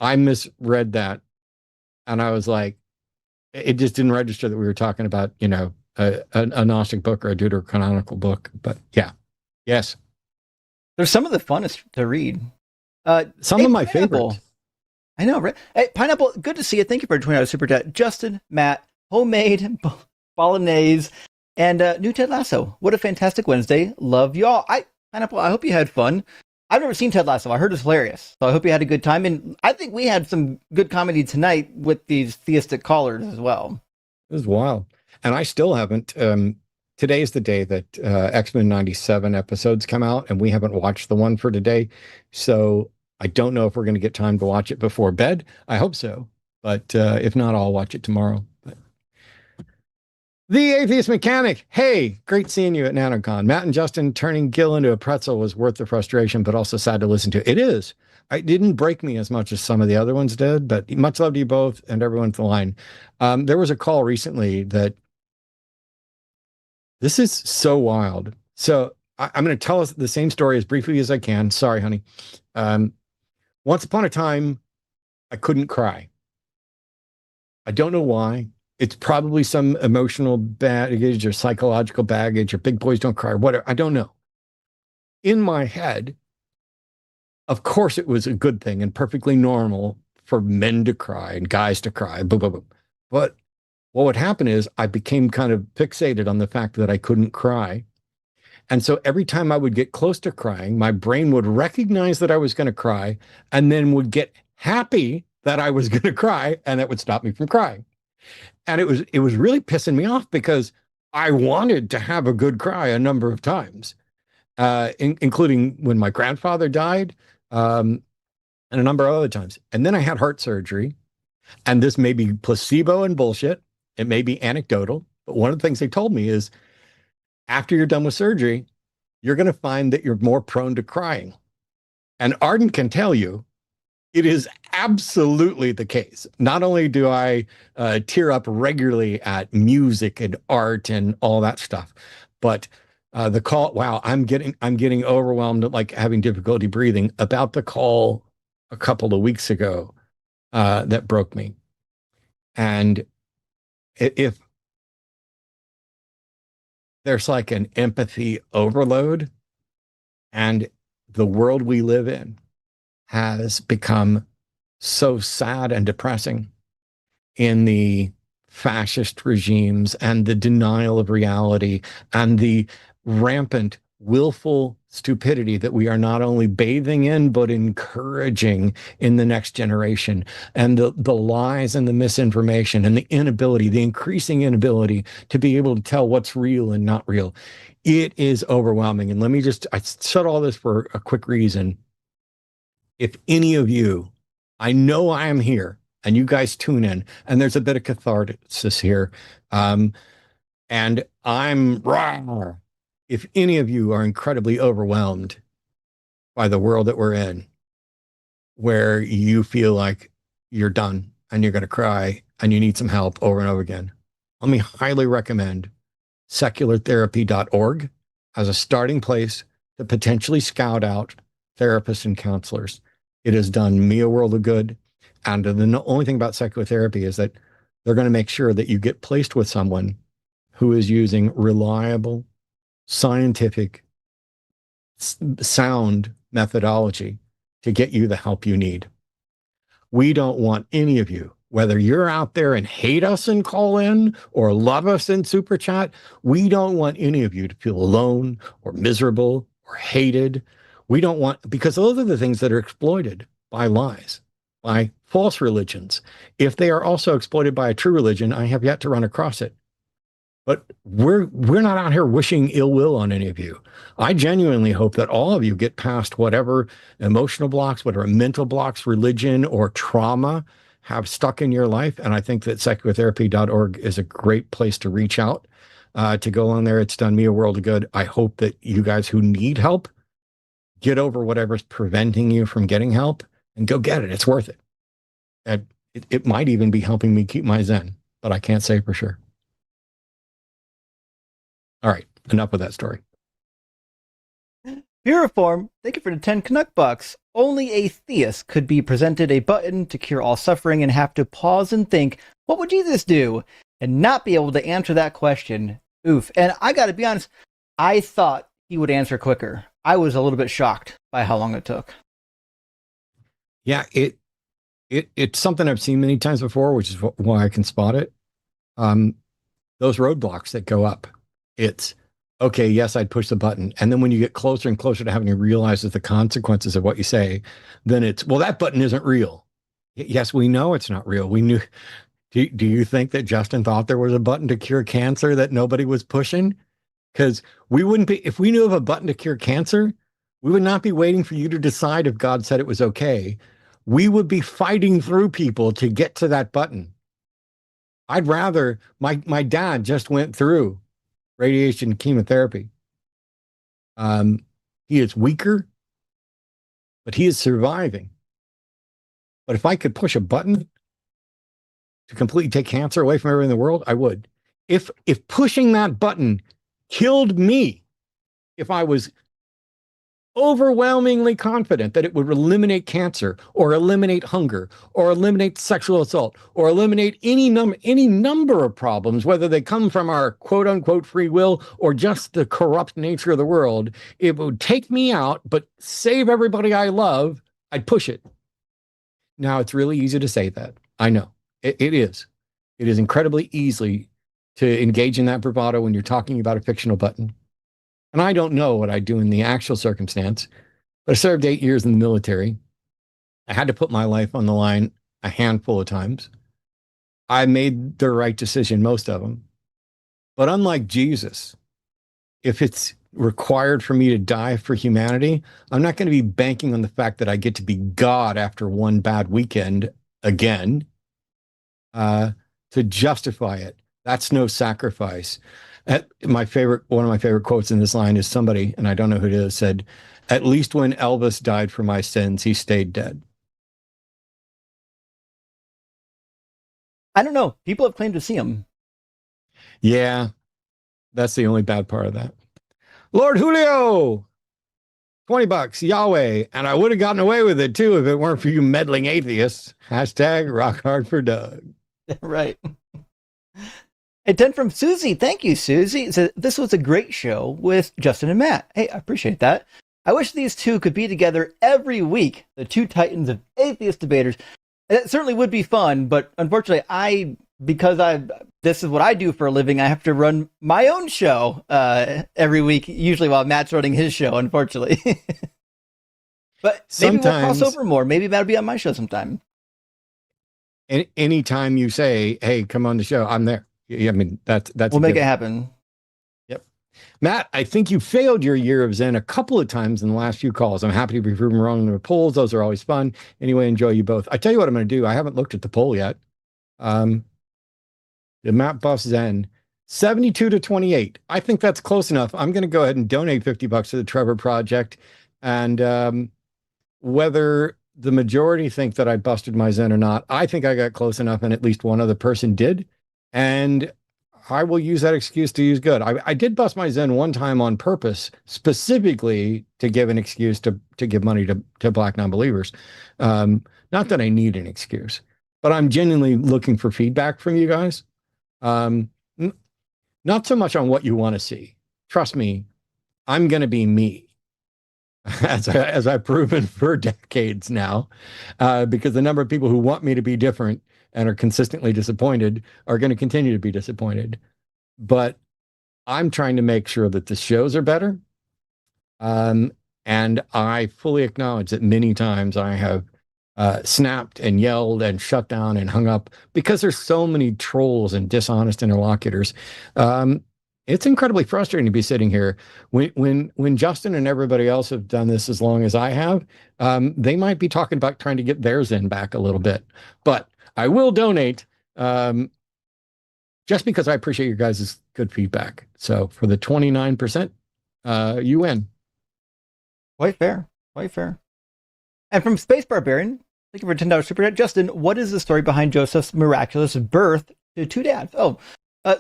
I misread that. And I was like, it just didn't register that we were talking about, a Gnostic book or a deuterocanonical book. But yeah, yes. They're some of the funnest to read. Some of my favorites. I know, right? Hey, Pineapple, good to see you. Thank you for a $20 super chat. Justin, Matt, homemade bolognese, and new Ted Lasso. What a fantastic Wednesday. Love y'all. Pineapple, I hope you had fun. I've never seen Ted Lasso. I heard it's hilarious. So I hope you had a good time. And I think we had some good comedy tonight with these theistic callers as well. It was wild. And I still haven't. Today's the day that X-Men 97 episodes come out, and we haven't watched the one for today. So I don't know if we're going to get time to watch it before bed. I hope so. But if not, I'll watch it tomorrow. But The Atheist Mechanic. Hey, great seeing you at NanoCon. Matt and Justin turning Gil into a pretzel was worth the frustration, but also sad to listen to. It is. It didn't break me as much as some of the other ones did, but much love to you both and everyone at the line. There was a call recently that this is so wild. So I'm going to tell us the same story as briefly as I can. Sorry, honey. Once upon a time, I couldn't cry. I don't know why. It's probably some emotional baggage or psychological baggage or big boys don't cry or whatever. I don't know. In my head, of course, it was a good thing and perfectly normal for men to cry and guys to cry. Boom, boom, boom. But what would happen is I became kind of fixated on the fact that I couldn't cry. And so every time I would get close to crying, my brain would recognize that I was going to cry and then would get happy that I was going to cry, and that would stop me from crying. And it was really pissing me off because I wanted to have a good cry a number of times, including when my grandfather died, and a number of other times. And then I had heart surgery, and this may be placebo and bullshit. It may be anecdotal, but one of the things they told me is after you're done with surgery, you're going to find that you're more prone to crying. And Arden can tell you, it is absolutely the case. Not only do I tear up regularly at music and art and all that stuff, but the call, wow, I'm getting overwhelmed, like having difficulty breathing about the call a couple of weeks ago that broke me. And if there's like an empathy overload, and the world we live in has become so sad and depressing in the fascist regimes and the denial of reality and the rampant willful stupidity that we are not only bathing in but encouraging in the next generation, and the lies and the misinformation and the inability, the increasing inability to be able to tell what's real and not real. It is overwhelming. And I said all this for a quick reason. If any of you, I know I am here and you guys tune in, and there's a bit of catharsis here. And I'm raw. If any of you are incredibly overwhelmed by the world that we're in, where you feel like you're done and you're going to cry and you need some help over and over again, let me highly recommend seculartherapy.org as a starting place to potentially scout out therapists and counselors. It has done me a world of good. And the only thing about psychotherapy is that they're going to make sure that you get placed with someone who is using reliable, scientific, sound methodology to get you the help you need. We don't want any of you, whether you're out there and hate us and call in or love us in super chat, we don't want any of you to feel alone or miserable or hated. We don't want, because those are the things that are exploited by lies, by false religions. If they are also exploited by a true religion, I have yet to run across it. But we're not out here wishing ill will on any of you. I genuinely hope that all of you get past whatever emotional blocks, whatever mental blocks, religion, or trauma have stuck in your life. And I think that psychotherapy.org is a great place to reach out, to go on there. It's done me a world of good. I hope that you guys who need help get over whatever's preventing you from getting help and go get it. It's worth it. And it might even be helping me keep my Zen, but I can't say for sure. All right, enough of that story. Puriform, thank you for the 10 Canuck bucks. Only a theist could be presented a button to cure all suffering and have to pause and think, what would Jesus do? And not be able to answer that question. Oof. And I gotta be honest, I thought he would answer quicker. I was a little bit shocked by how long it took. Yeah, it's something I've seen many times before, which is why I can spot it. Those roadblocks that go up. It's, okay, yes, I'd push the button. And then when you get closer and closer to having to realize the consequences of what you say, then it's, well, that button isn't real. Yes, we know it's not real. We knew. Do you think that Justin thought there was a button to cure cancer that nobody was pushing? Because we wouldn't be, if we knew of a button to cure cancer, we would not be waiting for you to decide if God said it was okay. We would be fighting through people to get to that button. I'd rather, my dad just went through radiation chemotherapy. He is weaker, but he is surviving. But if I could push a button to completely take cancer away from everyone in the world, I would. If pushing that button killed me, if I was overwhelmingly confident that it would eliminate cancer or eliminate hunger or eliminate sexual assault or eliminate any number of problems, whether they come from our quote unquote free will or just the corrupt nature of the world, it would take me out, but save everybody I love, I'd push it. Now, it's really easy to say that. I know. It is. It is incredibly easy to engage in that bravado when you're talking about a fictional button. And I don't know what I'd do in the actual circumstance, but I served 8 years in the military. I had to put my life on the line a handful of times. I made the right decision most of them. But unlike Jesus, if it's required for me to die for humanity, I'm not going to be banking on the fact that I get to be God after one bad weekend again to justify it. That's no sacrifice. One of my favorite quotes in this line is somebody, and I don't know who it is, said, "At least when Elvis died for my sins, he stayed dead." I don't know. People have claimed to see him. Yeah, that's the only bad part of that. Lord Julio, $20, Yahweh, and I would have gotten away with it too if it weren't for you meddling atheists. Hashtag rock hard for Doug. Right. A 10 from Susie. Thank you, Susie. So this was a great show with Justin and Matt. Hey, I appreciate that. I wish these two could be together every week, the two titans of atheist debaters. It certainly would be fun, but unfortunately, this is what I do for a living, I have to run my own show every week, usually while Matt's running his show, unfortunately. But maybe we'll cross over more. Maybe Matt'll be on my show sometime. Anytime you say, "Hey, come on the show," I'm there. I mean, that's we'll make it happen. Yep. Matt, I think you failed your year of Zen a couple of times in the last few calls. I'm happy to be proven wrong in the polls. Those are always fun. Anyway, enjoy you both. I tell you what I'm going to do. I haven't looked at the poll yet. The Matt Buff Zen, 72-28. I think that's close enough. I'm going to go ahead and donate $50 to the Trevor Project. And whether the majority think that I busted my Zen or not, I think I got close enough, and at least one other person did. And I will use that excuse to use good. I did bust my Zen one time on purpose, specifically to give an excuse to give money to Black non-believers. Not that I need an excuse, but I'm genuinely looking for feedback from you guys. Not so much on what you want to see. Trust me, I'm going to be me, as I've proven for decades now, because the number of people who want me to be different and are consistently disappointed are going to continue to be disappointed. But I'm trying to make sure that the shows are better. And I fully acknowledge that many times I have snapped and yelled and shut down and hung up because there's so many trolls and dishonest interlocutors. It's incredibly frustrating to be sitting here when Justin and everybody else have done this as long as I have. They might be talking about trying to get their Zen back a little bit, but I will donate just because I appreciate your guys' good feedback. So for the 29%, you win. Quite fair. Quite fair. And from Space Barbarian, thank you for $10 super chat. Justin, what is the story behind Joseph's miraculous birth to two dads?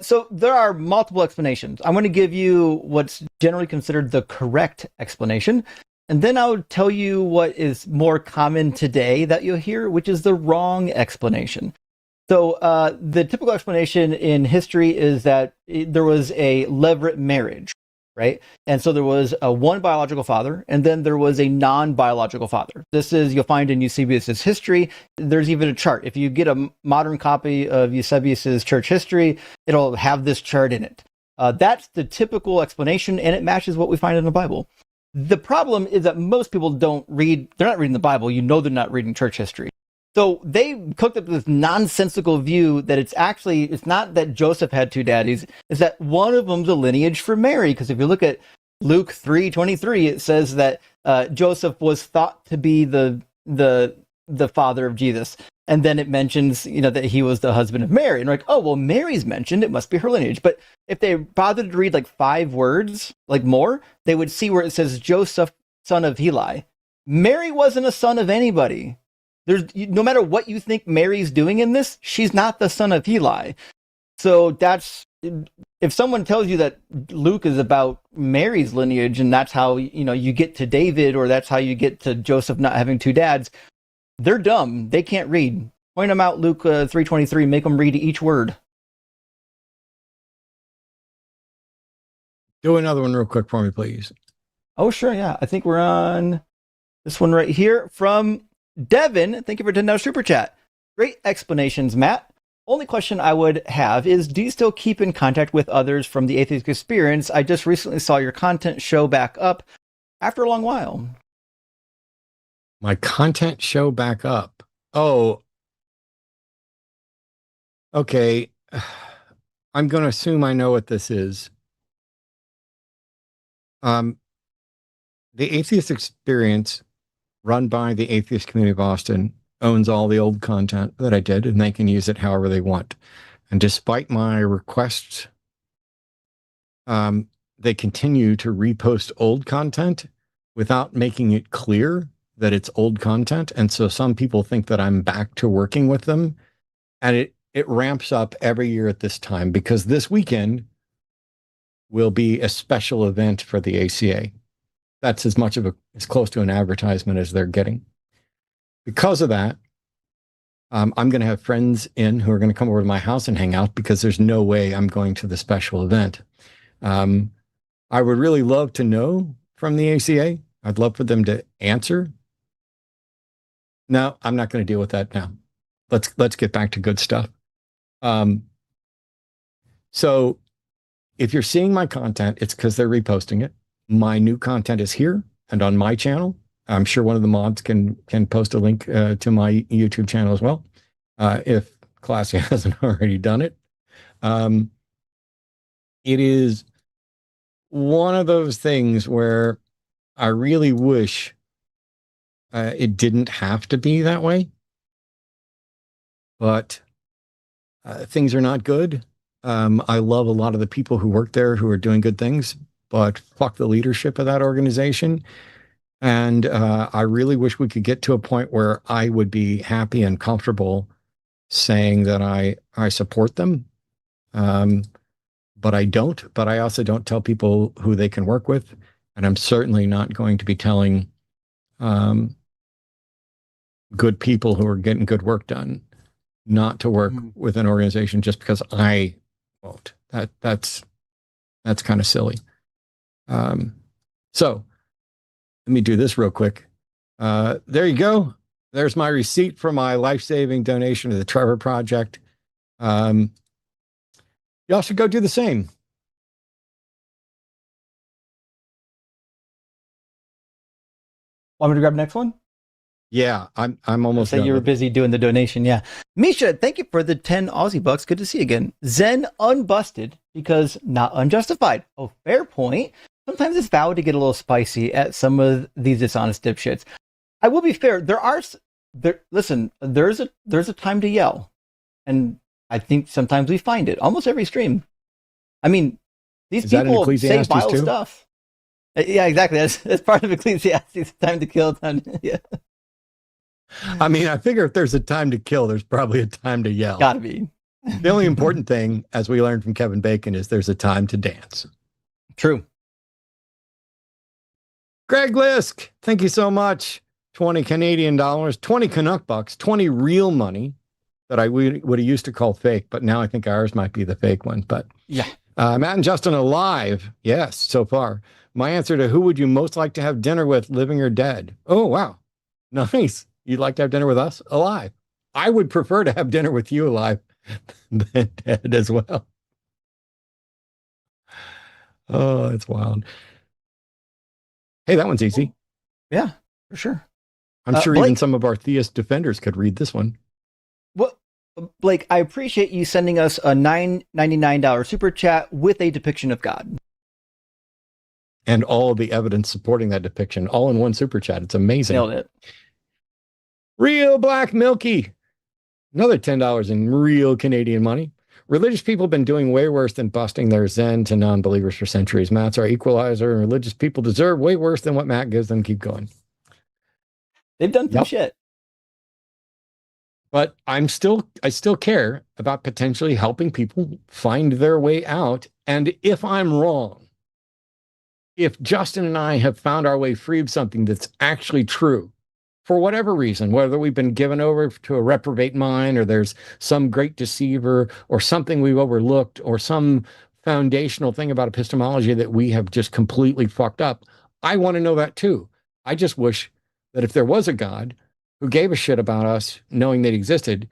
So there are multiple explanations. I'm going to give you what's generally considered the correct explanation, and then I'll tell you what is more common today that you'll hear, which is the wrong explanation. So the typical explanation in history is that there was a levirate marriage, right? And so there was one biological father, and then there was a non-biological father. This is, you'll find in Eusebius's history. There's even a chart. If you get a modern copy of Eusebius's church history, it'll have this chart in it. That's the typical explanation, and it matches what we find in the Bible. The problem is that most people they're not reading the Bible. You know they're not reading church history. So they cooked up this nonsensical view that it's not that Joseph had two daddies, it's that one of them's a lineage for Mary. Because if you look at Luke 3:23, it says that Joseph was thought to be the the father of Jesus. And then it mentions, that he was the husband of Mary. And we're like, oh, well, Mary's mentioned, it must be her lineage. But if they bothered to read like 5 words, like more, they would see where it says Joseph, son of Heli. Mary wasn't a son of anybody. No matter what you think Mary's doing in this, she's not the son of Heli. So that's, if someone tells you that Luke is about Mary's lineage and that's how, you get to David, or that's how you get to Joseph not having 2 dads, they're dumb. They can't read. Point them out, Luke 3:23. Make them read each word. Do another one real quick for me, please. Oh, sure. Yeah. I think we're on this one right here from Devin. Thank you for $10 super chat. Great explanations, Matt. Only question I would have is, do you still keep in contact with others from the atheist experience? I just recently saw your content show back up after a long while. My content show back up. Oh, okay. I'm going to assume I know what this is. The atheist experience, run by the atheist community of Austin, owns all the old content that I did, and they can use it however they want. And despite my requests, they continue to repost old content without making it clear that it's old content. And so some people think that I'm back to working with them. And it ramps up every year at this time, because this weekend will be a special event for the ACA. That's as much of as close to an advertisement as they're getting. Because of that, I'm going to have friends in who are going to come over to my house and hang out, because there's no way I'm going to the special event. I would really love to know from the ACA. I'd love for them to answer. No, I'm not going to deal with that now. Let's get back to good stuff. So if you're seeing my content, it's because they're reposting it. My new content is here and on my channel. I'm sure one of the mods can post a link to my YouTube channel as well, if Classy hasn't already done it. It is one of those things where I really wish it didn't have to be that way, but things are not good. I love a lot of the people who work there who are doing good things, but fuck the leadership of that organization. And I really wish we could get to a point where I would be happy and comfortable saying that I support them. But I don't. But I also don't tell people who they can work with. And I'm certainly not going to be telling good people who are getting good work done not to work with an organization just because I won't. That's kind of silly. So let me do this real quick. There you go. There's my receipt for my life-saving donation to the Trevor Project. Y'all should go do the same. Want me to grab the next one? Yeah, I'm almost done. You were busy doing the donation. Yeah. Misha, thank you for the 10 Aussie bucks. Good to see you again. Zen unbusted because not unjustified. Oh, fair point. Sometimes it's valid to get a little spicy at some of these dishonest dipshits. I will be fair. Listen, there's a time to yell. And I think sometimes we find it. Almost every stream. I mean, these people say vile stuff. Yeah, exactly. That's part of Ecclesiastes. Time to kill. Yeah. I mean, I figure if there's a time to kill, there's probably a time to yell. Gotta be. The only important thing, as we learned from Kevin Bacon, is there's a time to dance. True. Greg Lisk, thank you so much. 20 Canadian dollars, 20 Canuck bucks, 20 real money that I would have used to call fake, but now I think ours might be the fake one. But yeah. Matt and Justin alive. Yes, so far. My answer to who would you most like to have dinner with, living or dead? Oh, wow. Nice. You'd like to have dinner with us alive. I would prefer to have dinner with you alive than dead as well. Oh, it's wild. Hey, that one's easy. Yeah, for sure. I'm sure Blake, even some of our theist defenders could read this one. Well, Blake, I appreciate you sending us a $9.99 super chat with a depiction of God. And all of the evidence supporting that depiction, all in one super chat. It's amazing. Nailed it. Real black milky. Another $10 in real Canadian money. Religious people have been doing way worse than busting their Zen to non-believers for centuries. Matt's our equalizer, and religious people deserve way worse than what Matt gives them. Keep going. They've done some shit. But I still care about potentially helping people find their way out. And if I'm wrong, if Justin and I have found our way free of something that's actually true, for whatever reason, whether we've been given over to a reprobate mind or there's some great deceiver or something we've overlooked or some foundational thing about epistemology that we have just completely fucked up, I want to know that too. I just wish that if there was a God who gave a shit about us knowing they existed,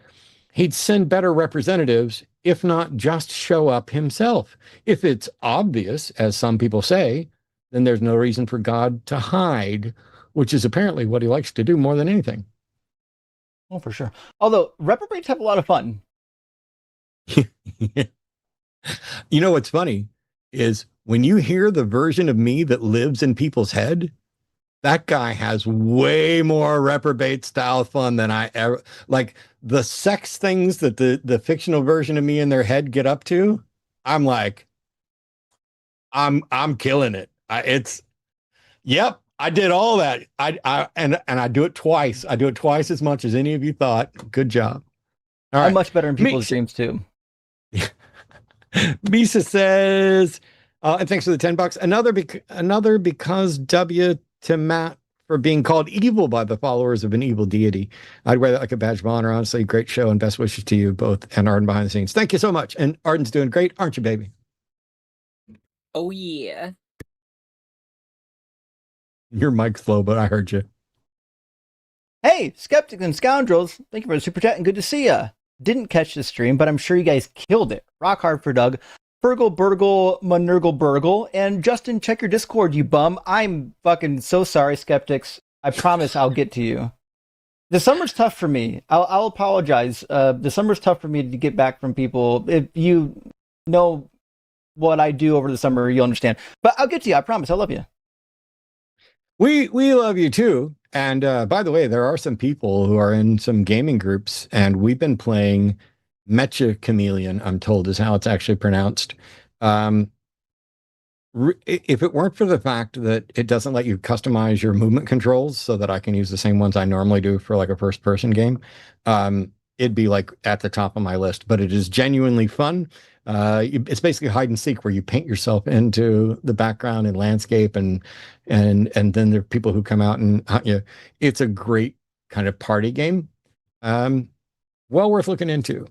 he'd send better representatives, if not just show up himself. If it's obvious, as some people say, then there's no reason for God to hide, which is apparently what he likes to do more than anything. Oh, for sure. Although reprobates have a lot of fun. You know what's funny is when you hear the version of me that lives in people's head, that guy has way more reprobate style fun than I ever, like the sex things that the fictional version of me in their head get up to. I'm like, I'm killing it. Yep. I did all that. And I do it twice. I do it twice as much as any of you thought. Good job. All right. I'm much better in people's dreams too. Misa says, and thanks for the $10. Another because W to Matt for being called evil by the followers of an evil deity. I'd wear that like a badge of honor. Honestly, great show and best wishes to you both and Arden behind the scenes. Thank you so much. And Arden's doing great, aren't you, baby? Oh yeah. Your mic's low, but I heard you. Hey, skeptics and scoundrels, thank you for the super chat and good to see ya. Didn't catch the stream, but I'm sure you guys killed it. Rock hard for Doug. Fergal, Burgle, Manurgle, Burgle, and Justin, check your Discord, you bum. I'm fucking so sorry, skeptics. I promise I'll get to you. The summer's tough for me. I'll apologize. The summer's tough for me to get back from people. If you know what I do over the summer, you'll understand. But I'll get to you. I promise. I love you. We love you too. And by the way, there are some people who are in some gaming groups, and we've been playing Mecha Chameleon, I'm told is how it's actually pronounced. If it weren't for the fact that it doesn't let you customize your movement controls so that I can use the same ones I normally do for like a first person game, it'd be like at the top of my list. But it is genuinely fun. It's basically hide and seek where you paint yourself into the background and landscape, and then there are people who come out and hunt you. It's a great kind of party game. Well worth looking into.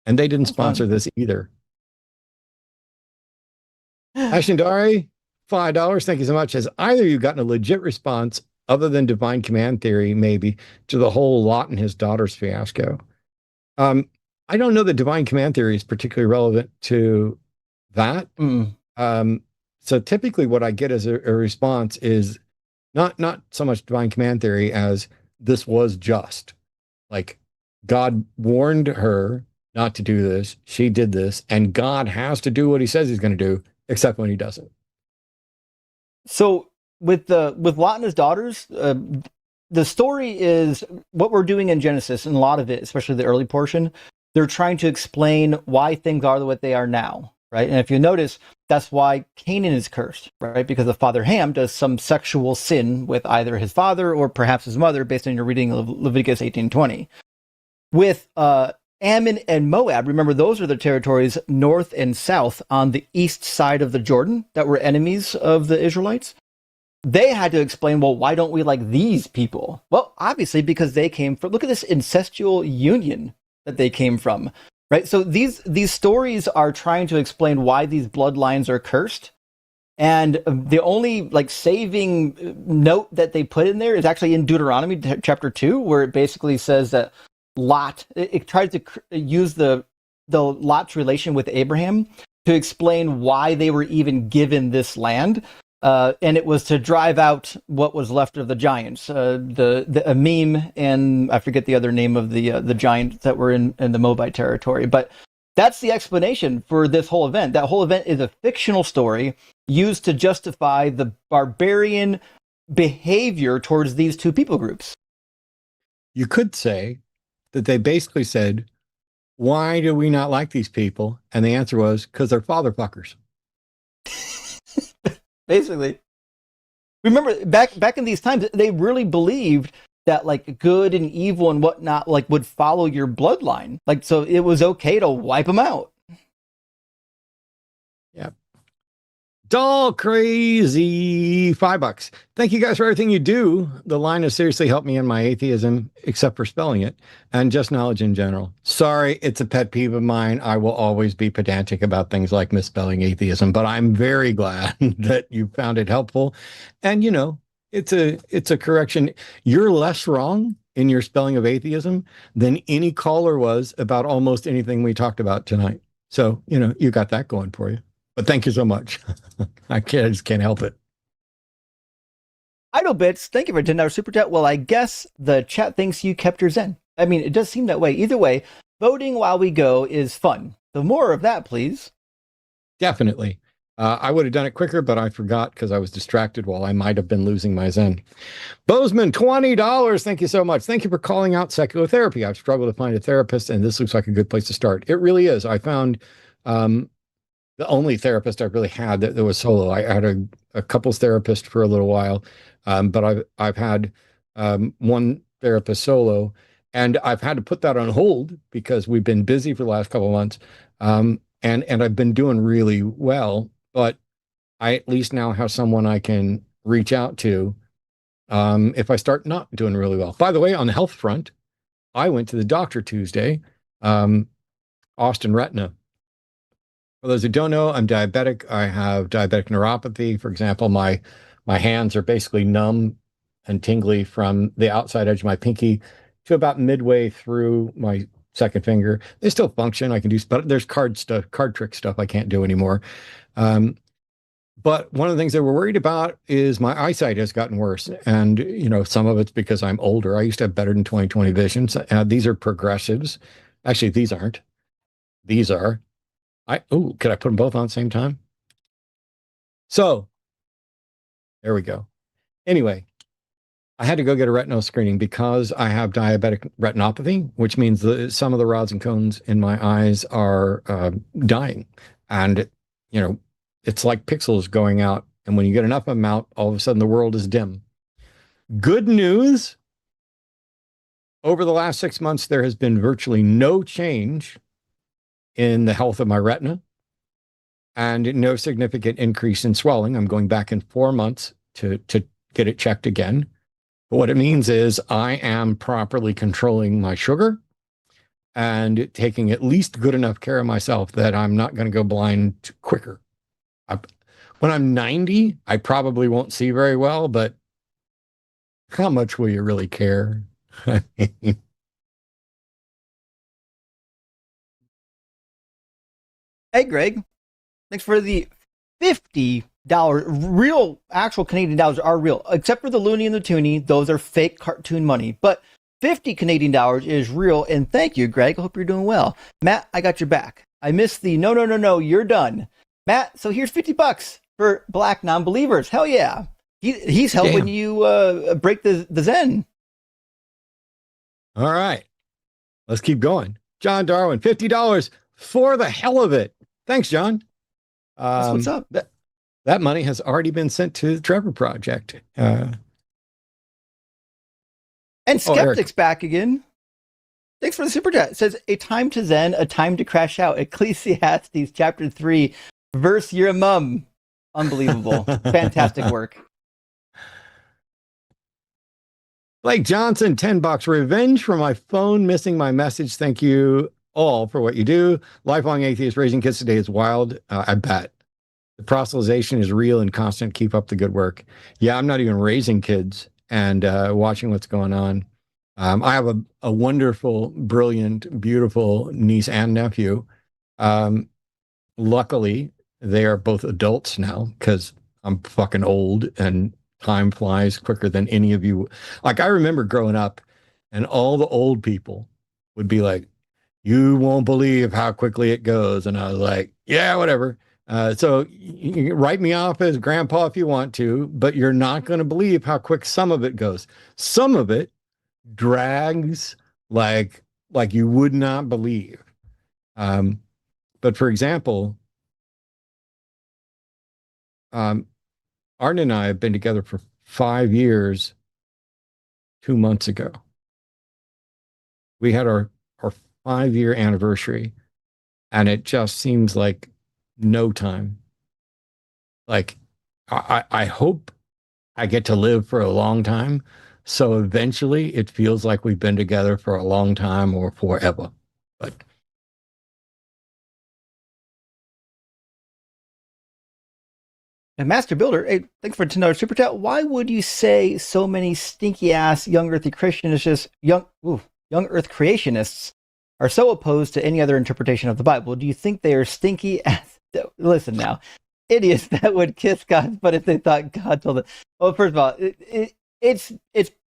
And they didn't sponsor this either. Ashendari, $5. Thank you so much. Has either of you gotten a legit response other than divine command theory, maybe, to the whole Lot and his daughters fiasco? I don't know that divine command theory is particularly relevant to that. So typically what I get as a response is not so much divine command theory as this was just. Like, God warned her not to do this. She did this, and God has to do what he says he's going to do, except when he doesn't. So with Lot and his daughters, the story is what we're doing in Genesis, and a lot of it, especially the early portion, they're trying to explain why things are what they are now, right? And if you notice, that's why Canaan is cursed, right? Because the father Ham does some sexual sin with either his father or perhaps his mother, based on your reading of Leviticus 18:20. With Ammon and Moab, remember those are the territories north and south on the east side of the Jordan that were enemies of the Israelites. They had to explain, well, why don't we like these people? Well, obviously because they came from, look at this incestual union that they came from, right? So these stories are trying to explain why these bloodlines are cursed. And the only like saving note that they put in there is actually in Deuteronomy chapter 2, where it basically says that Lot, it tries to use the Lot's relation with Abraham to explain why they were even given this land. And it was to drive out what was left of the giants, the Amim, and I forget the other name of the giants that were in the Moabite territory. But that's the explanation for this whole event. That whole event is a fictional story used to justify the barbarian behavior towards these two people groups. You could say that they basically said, why do we not like these people? And the answer was, because they're father fuckers. Basically. Remember, back in these times, they really believed that like good and evil and whatnot like would follow your bloodline. Like, so it was okay to wipe them out. Yeah. Doll crazy $5. Thank you guys for everything you do. The line has seriously helped me in my atheism, except for spelling it, and just knowledge in general. Sorry, it's a pet peeve of mine. I will always be pedantic about things like misspelling atheism, but I'm very glad that you found it helpful. And you know, it's a correction. You're less wrong in your spelling of atheism than any caller was about almost anything we talked about tonight. So, you know, you got that going for you. But thank you so much. I just can't help it. Idle Bits, thank you for $10 super chat. Well, I guess the chat thinks you kept your zen. I mean, it does seem that way. Either way, voting while we go is fun. So more of that, please. Definitely. I would have done it quicker, but I forgot because I was distracted while I might have been losing my zen. Bozeman, $20. Thank you so much. Thank you for calling out psychotherapy. I've struggled to find a therapist, and this looks like a good place to start. It really is. I found the only therapist I really had that was solo. I had a couples therapist for a little while, but I've had one therapist solo, and I've had to put that on hold because we've been busy for the last couple of months, and I've been doing really well. But I at least now have someone I can reach out to if I start not doing really well. By the way, on the health front, I went to the doctor Tuesday, Austin Retina. For those who don't know, I'm diabetic. I have diabetic neuropathy. For example, my hands are basically numb and tingly from the outside edge of my pinky to about midway through my second finger. They still function. I can do, but there's card trick stuff I can't do anymore. But one of the things that we're worried about is my eyesight has gotten worse. And, you know, some of it's because I'm older. I used to have better than 20/20 vision. These are progressives. Actually, these aren't. These are. Could I put them both on at the same time? So there we go. Anyway, I had to go get a retinal screening because I have diabetic retinopathy, which means that some of the rods and cones in my eyes are dying. And, you know, it's like pixels going out. And when you get enough of them out, all of a sudden the world is dim. Good news. Over the last 6 months, there has been virtually no change in the health of my retina and no significant increase in swelling. I'm going back in 4 months to get it checked again. But what it means is I am properly controlling my sugar and taking at least good enough care of myself that I'm not going to go blind quicker. When I'm 90, I probably won't see very well, but how much will you really care? Hey, Greg. Thanks for the $50. Real, actual Canadian dollars are real, except for the loony and the toonie. Those are fake cartoon money. But 50 Canadian dollars is real. And thank you, Greg. I hope you're doing well. Matt, I got your back. I missed the no, you're done. Matt, so here's $50 for black non-believers. Hell yeah. He's helping you break the zen. All right. Let's keep going. John Darwin, $50 for the hell of it. Thanks, John. That's what's up. That money has already been sent to the Trevor Project. And Skeptic's back again. Thanks for the super chat. It says, a time to zen, a time to crash out. Ecclesiastes chapter 3, verse your mum. Unbelievable. Fantastic work. Blake Johnson, $10. Revenge for my phone missing my message. Thank you all for what you do. Lifelong atheist raising kids today is wild. I bet. The proselytization is real and constant. Keep up the good work. Yeah, I'm not even raising kids and watching what's going on. I have a wonderful, brilliant, beautiful niece and nephew. Luckily, they are both adults now because I'm fucking old and time flies quicker than any of you. Like, I remember growing up and all the old people would be like, you won't believe how quickly it goes. And I was like, yeah, whatever. So you can write me off as grandpa if you want to, but you're not going to believe how quick some of it goes. Some of it drags like you would not believe. But for example, Arden and I have been together for 5 years. 2 months ago, we had our 5-year anniversary, and it just seems like no time. Like, I hope I get to live for a long time, so eventually it feels like we've been together for a long time or forever. But And Master Builder, hey, thanks for $10 super chat. Why would you say so many stinky ass young earthy Christianists, young earth creationists are so opposed to any other interpretation of the Bible? Do you think they are stinky ass? Listen now, idiots that would kiss God's butt if they thought God told them. Well, first of all, it's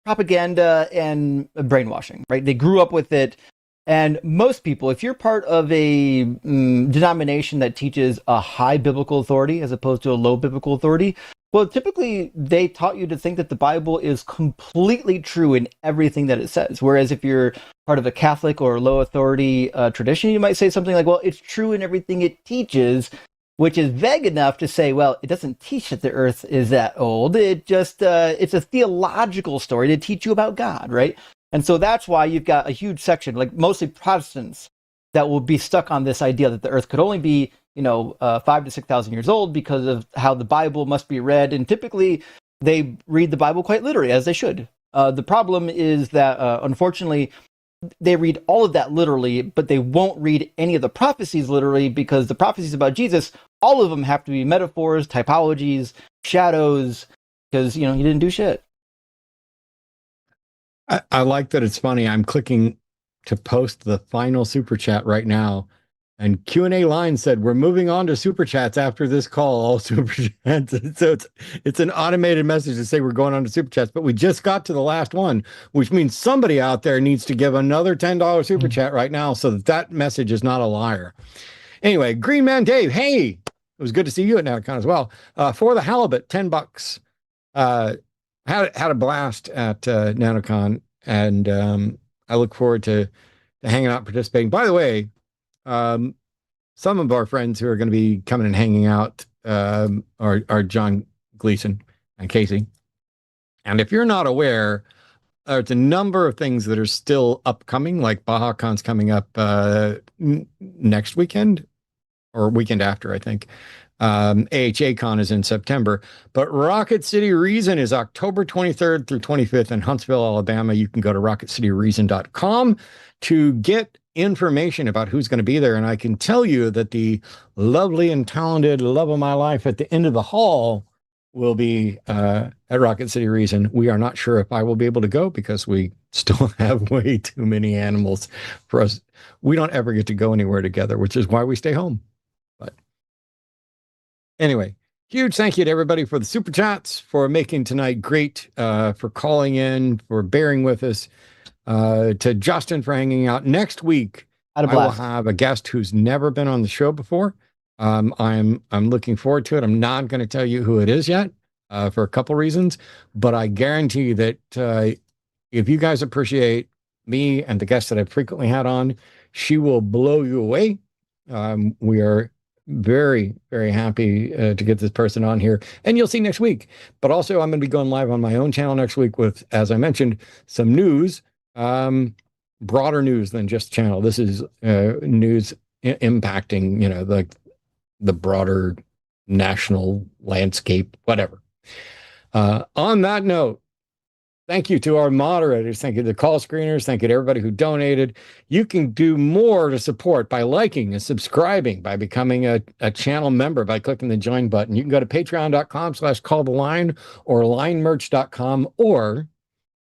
propaganda and brainwashing, right? They grew up with it. And most people, if you're part of a denomination that teaches a high biblical authority as opposed to a low biblical authority, well, typically they taught you to think that the Bible is completely true in everything that it says. Whereas if you're part of a Catholic or low authority tradition, you might say something like, well, it's true in everything it teaches, which is vague enough to say, well, it doesn't teach that the earth is that old. It just, it's a theological story to teach you about God, right? And so that's why you've got a huge section, like mostly Protestants, that will be stuck on this idea that the earth could only be, 5,000 to 6,000 years old because of how the Bible must be read. And typically they read the Bible quite literally, as they should. The problem is that, unfortunately, they read all of that literally, but they won't read any of the prophecies literally, because the prophecies about Jesus, all of them have to be metaphors, typologies, shadows, because, you didn't do shit. I like that. It's funny. I'm clicking to post the final super chat right now, and Q&A line said, we're moving on to super chats after this call, all super chats. So it's an automated message to say we're going on to super chats, but we just got to the last one, which means somebody out there needs to give another $10 super chat right now so that message is not a liar. Anyway, Green Man Dave, hey, it was good to see you at NanoCon as well. For the halibut, $10. Had a blast at NanoCon, and I look forward to hanging out, participating. By the way, some of our friends who are going to be coming and hanging out are John Gleason and Casey. And if you're not aware, there's a number of things that are still upcoming, like BajaCon's coming up next weekend or weekend after, I think. AHACon is in September, but Rocket City Reason is October 23rd through 25th in Huntsville, Alabama. You can go to rocketcityreason.com to get information about who's going to be there. And I can tell you that the lovely and talented love of my life at the end of the hall will be at Rocket City Reason. We are not sure if I will be able to go because we still have way too many animals for us. We don't ever get to go anywhere together, which is why we stay home. But anyway, huge thank you to everybody for the super chats, for making tonight great, for calling in, for bearing with us, to Justin for hanging out. Next week, I will have a guest who's never been on the show before. I'm looking forward to it. I'm not going to tell you who it is yet, for a couple reasons, but I guarantee that if you guys appreciate me and the guests that I've frequently had on, she will blow you away. We are very, very happy to get this person on here, and you'll see next week. But also, I'm going to be going live on my own channel next week with, as I mentioned, some news, broader news than just channel. This is news impacting, the broader national landscape, whatever. On that note, thank you to our moderators. Thank you to the call screeners. Thank you to everybody who donated. You can do more to support by liking and subscribing, by becoming a channel member, by clicking the join button. You can go to patreon.com/calltheline or linemerch.com, or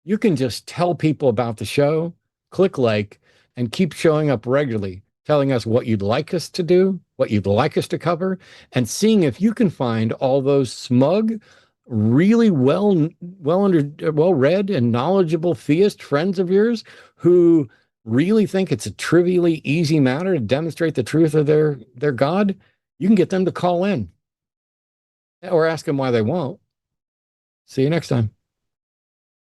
you can just tell people about the show, click like, and keep showing up regularly, telling us what you'd like us to do, what you'd like us to cover, and seeing if you can find all those smug, really well-read and knowledgeable theist friends of yours who really think it's a trivially easy matter to demonstrate the truth of their God. You can get them to call in or ask them why they won't. See you next time.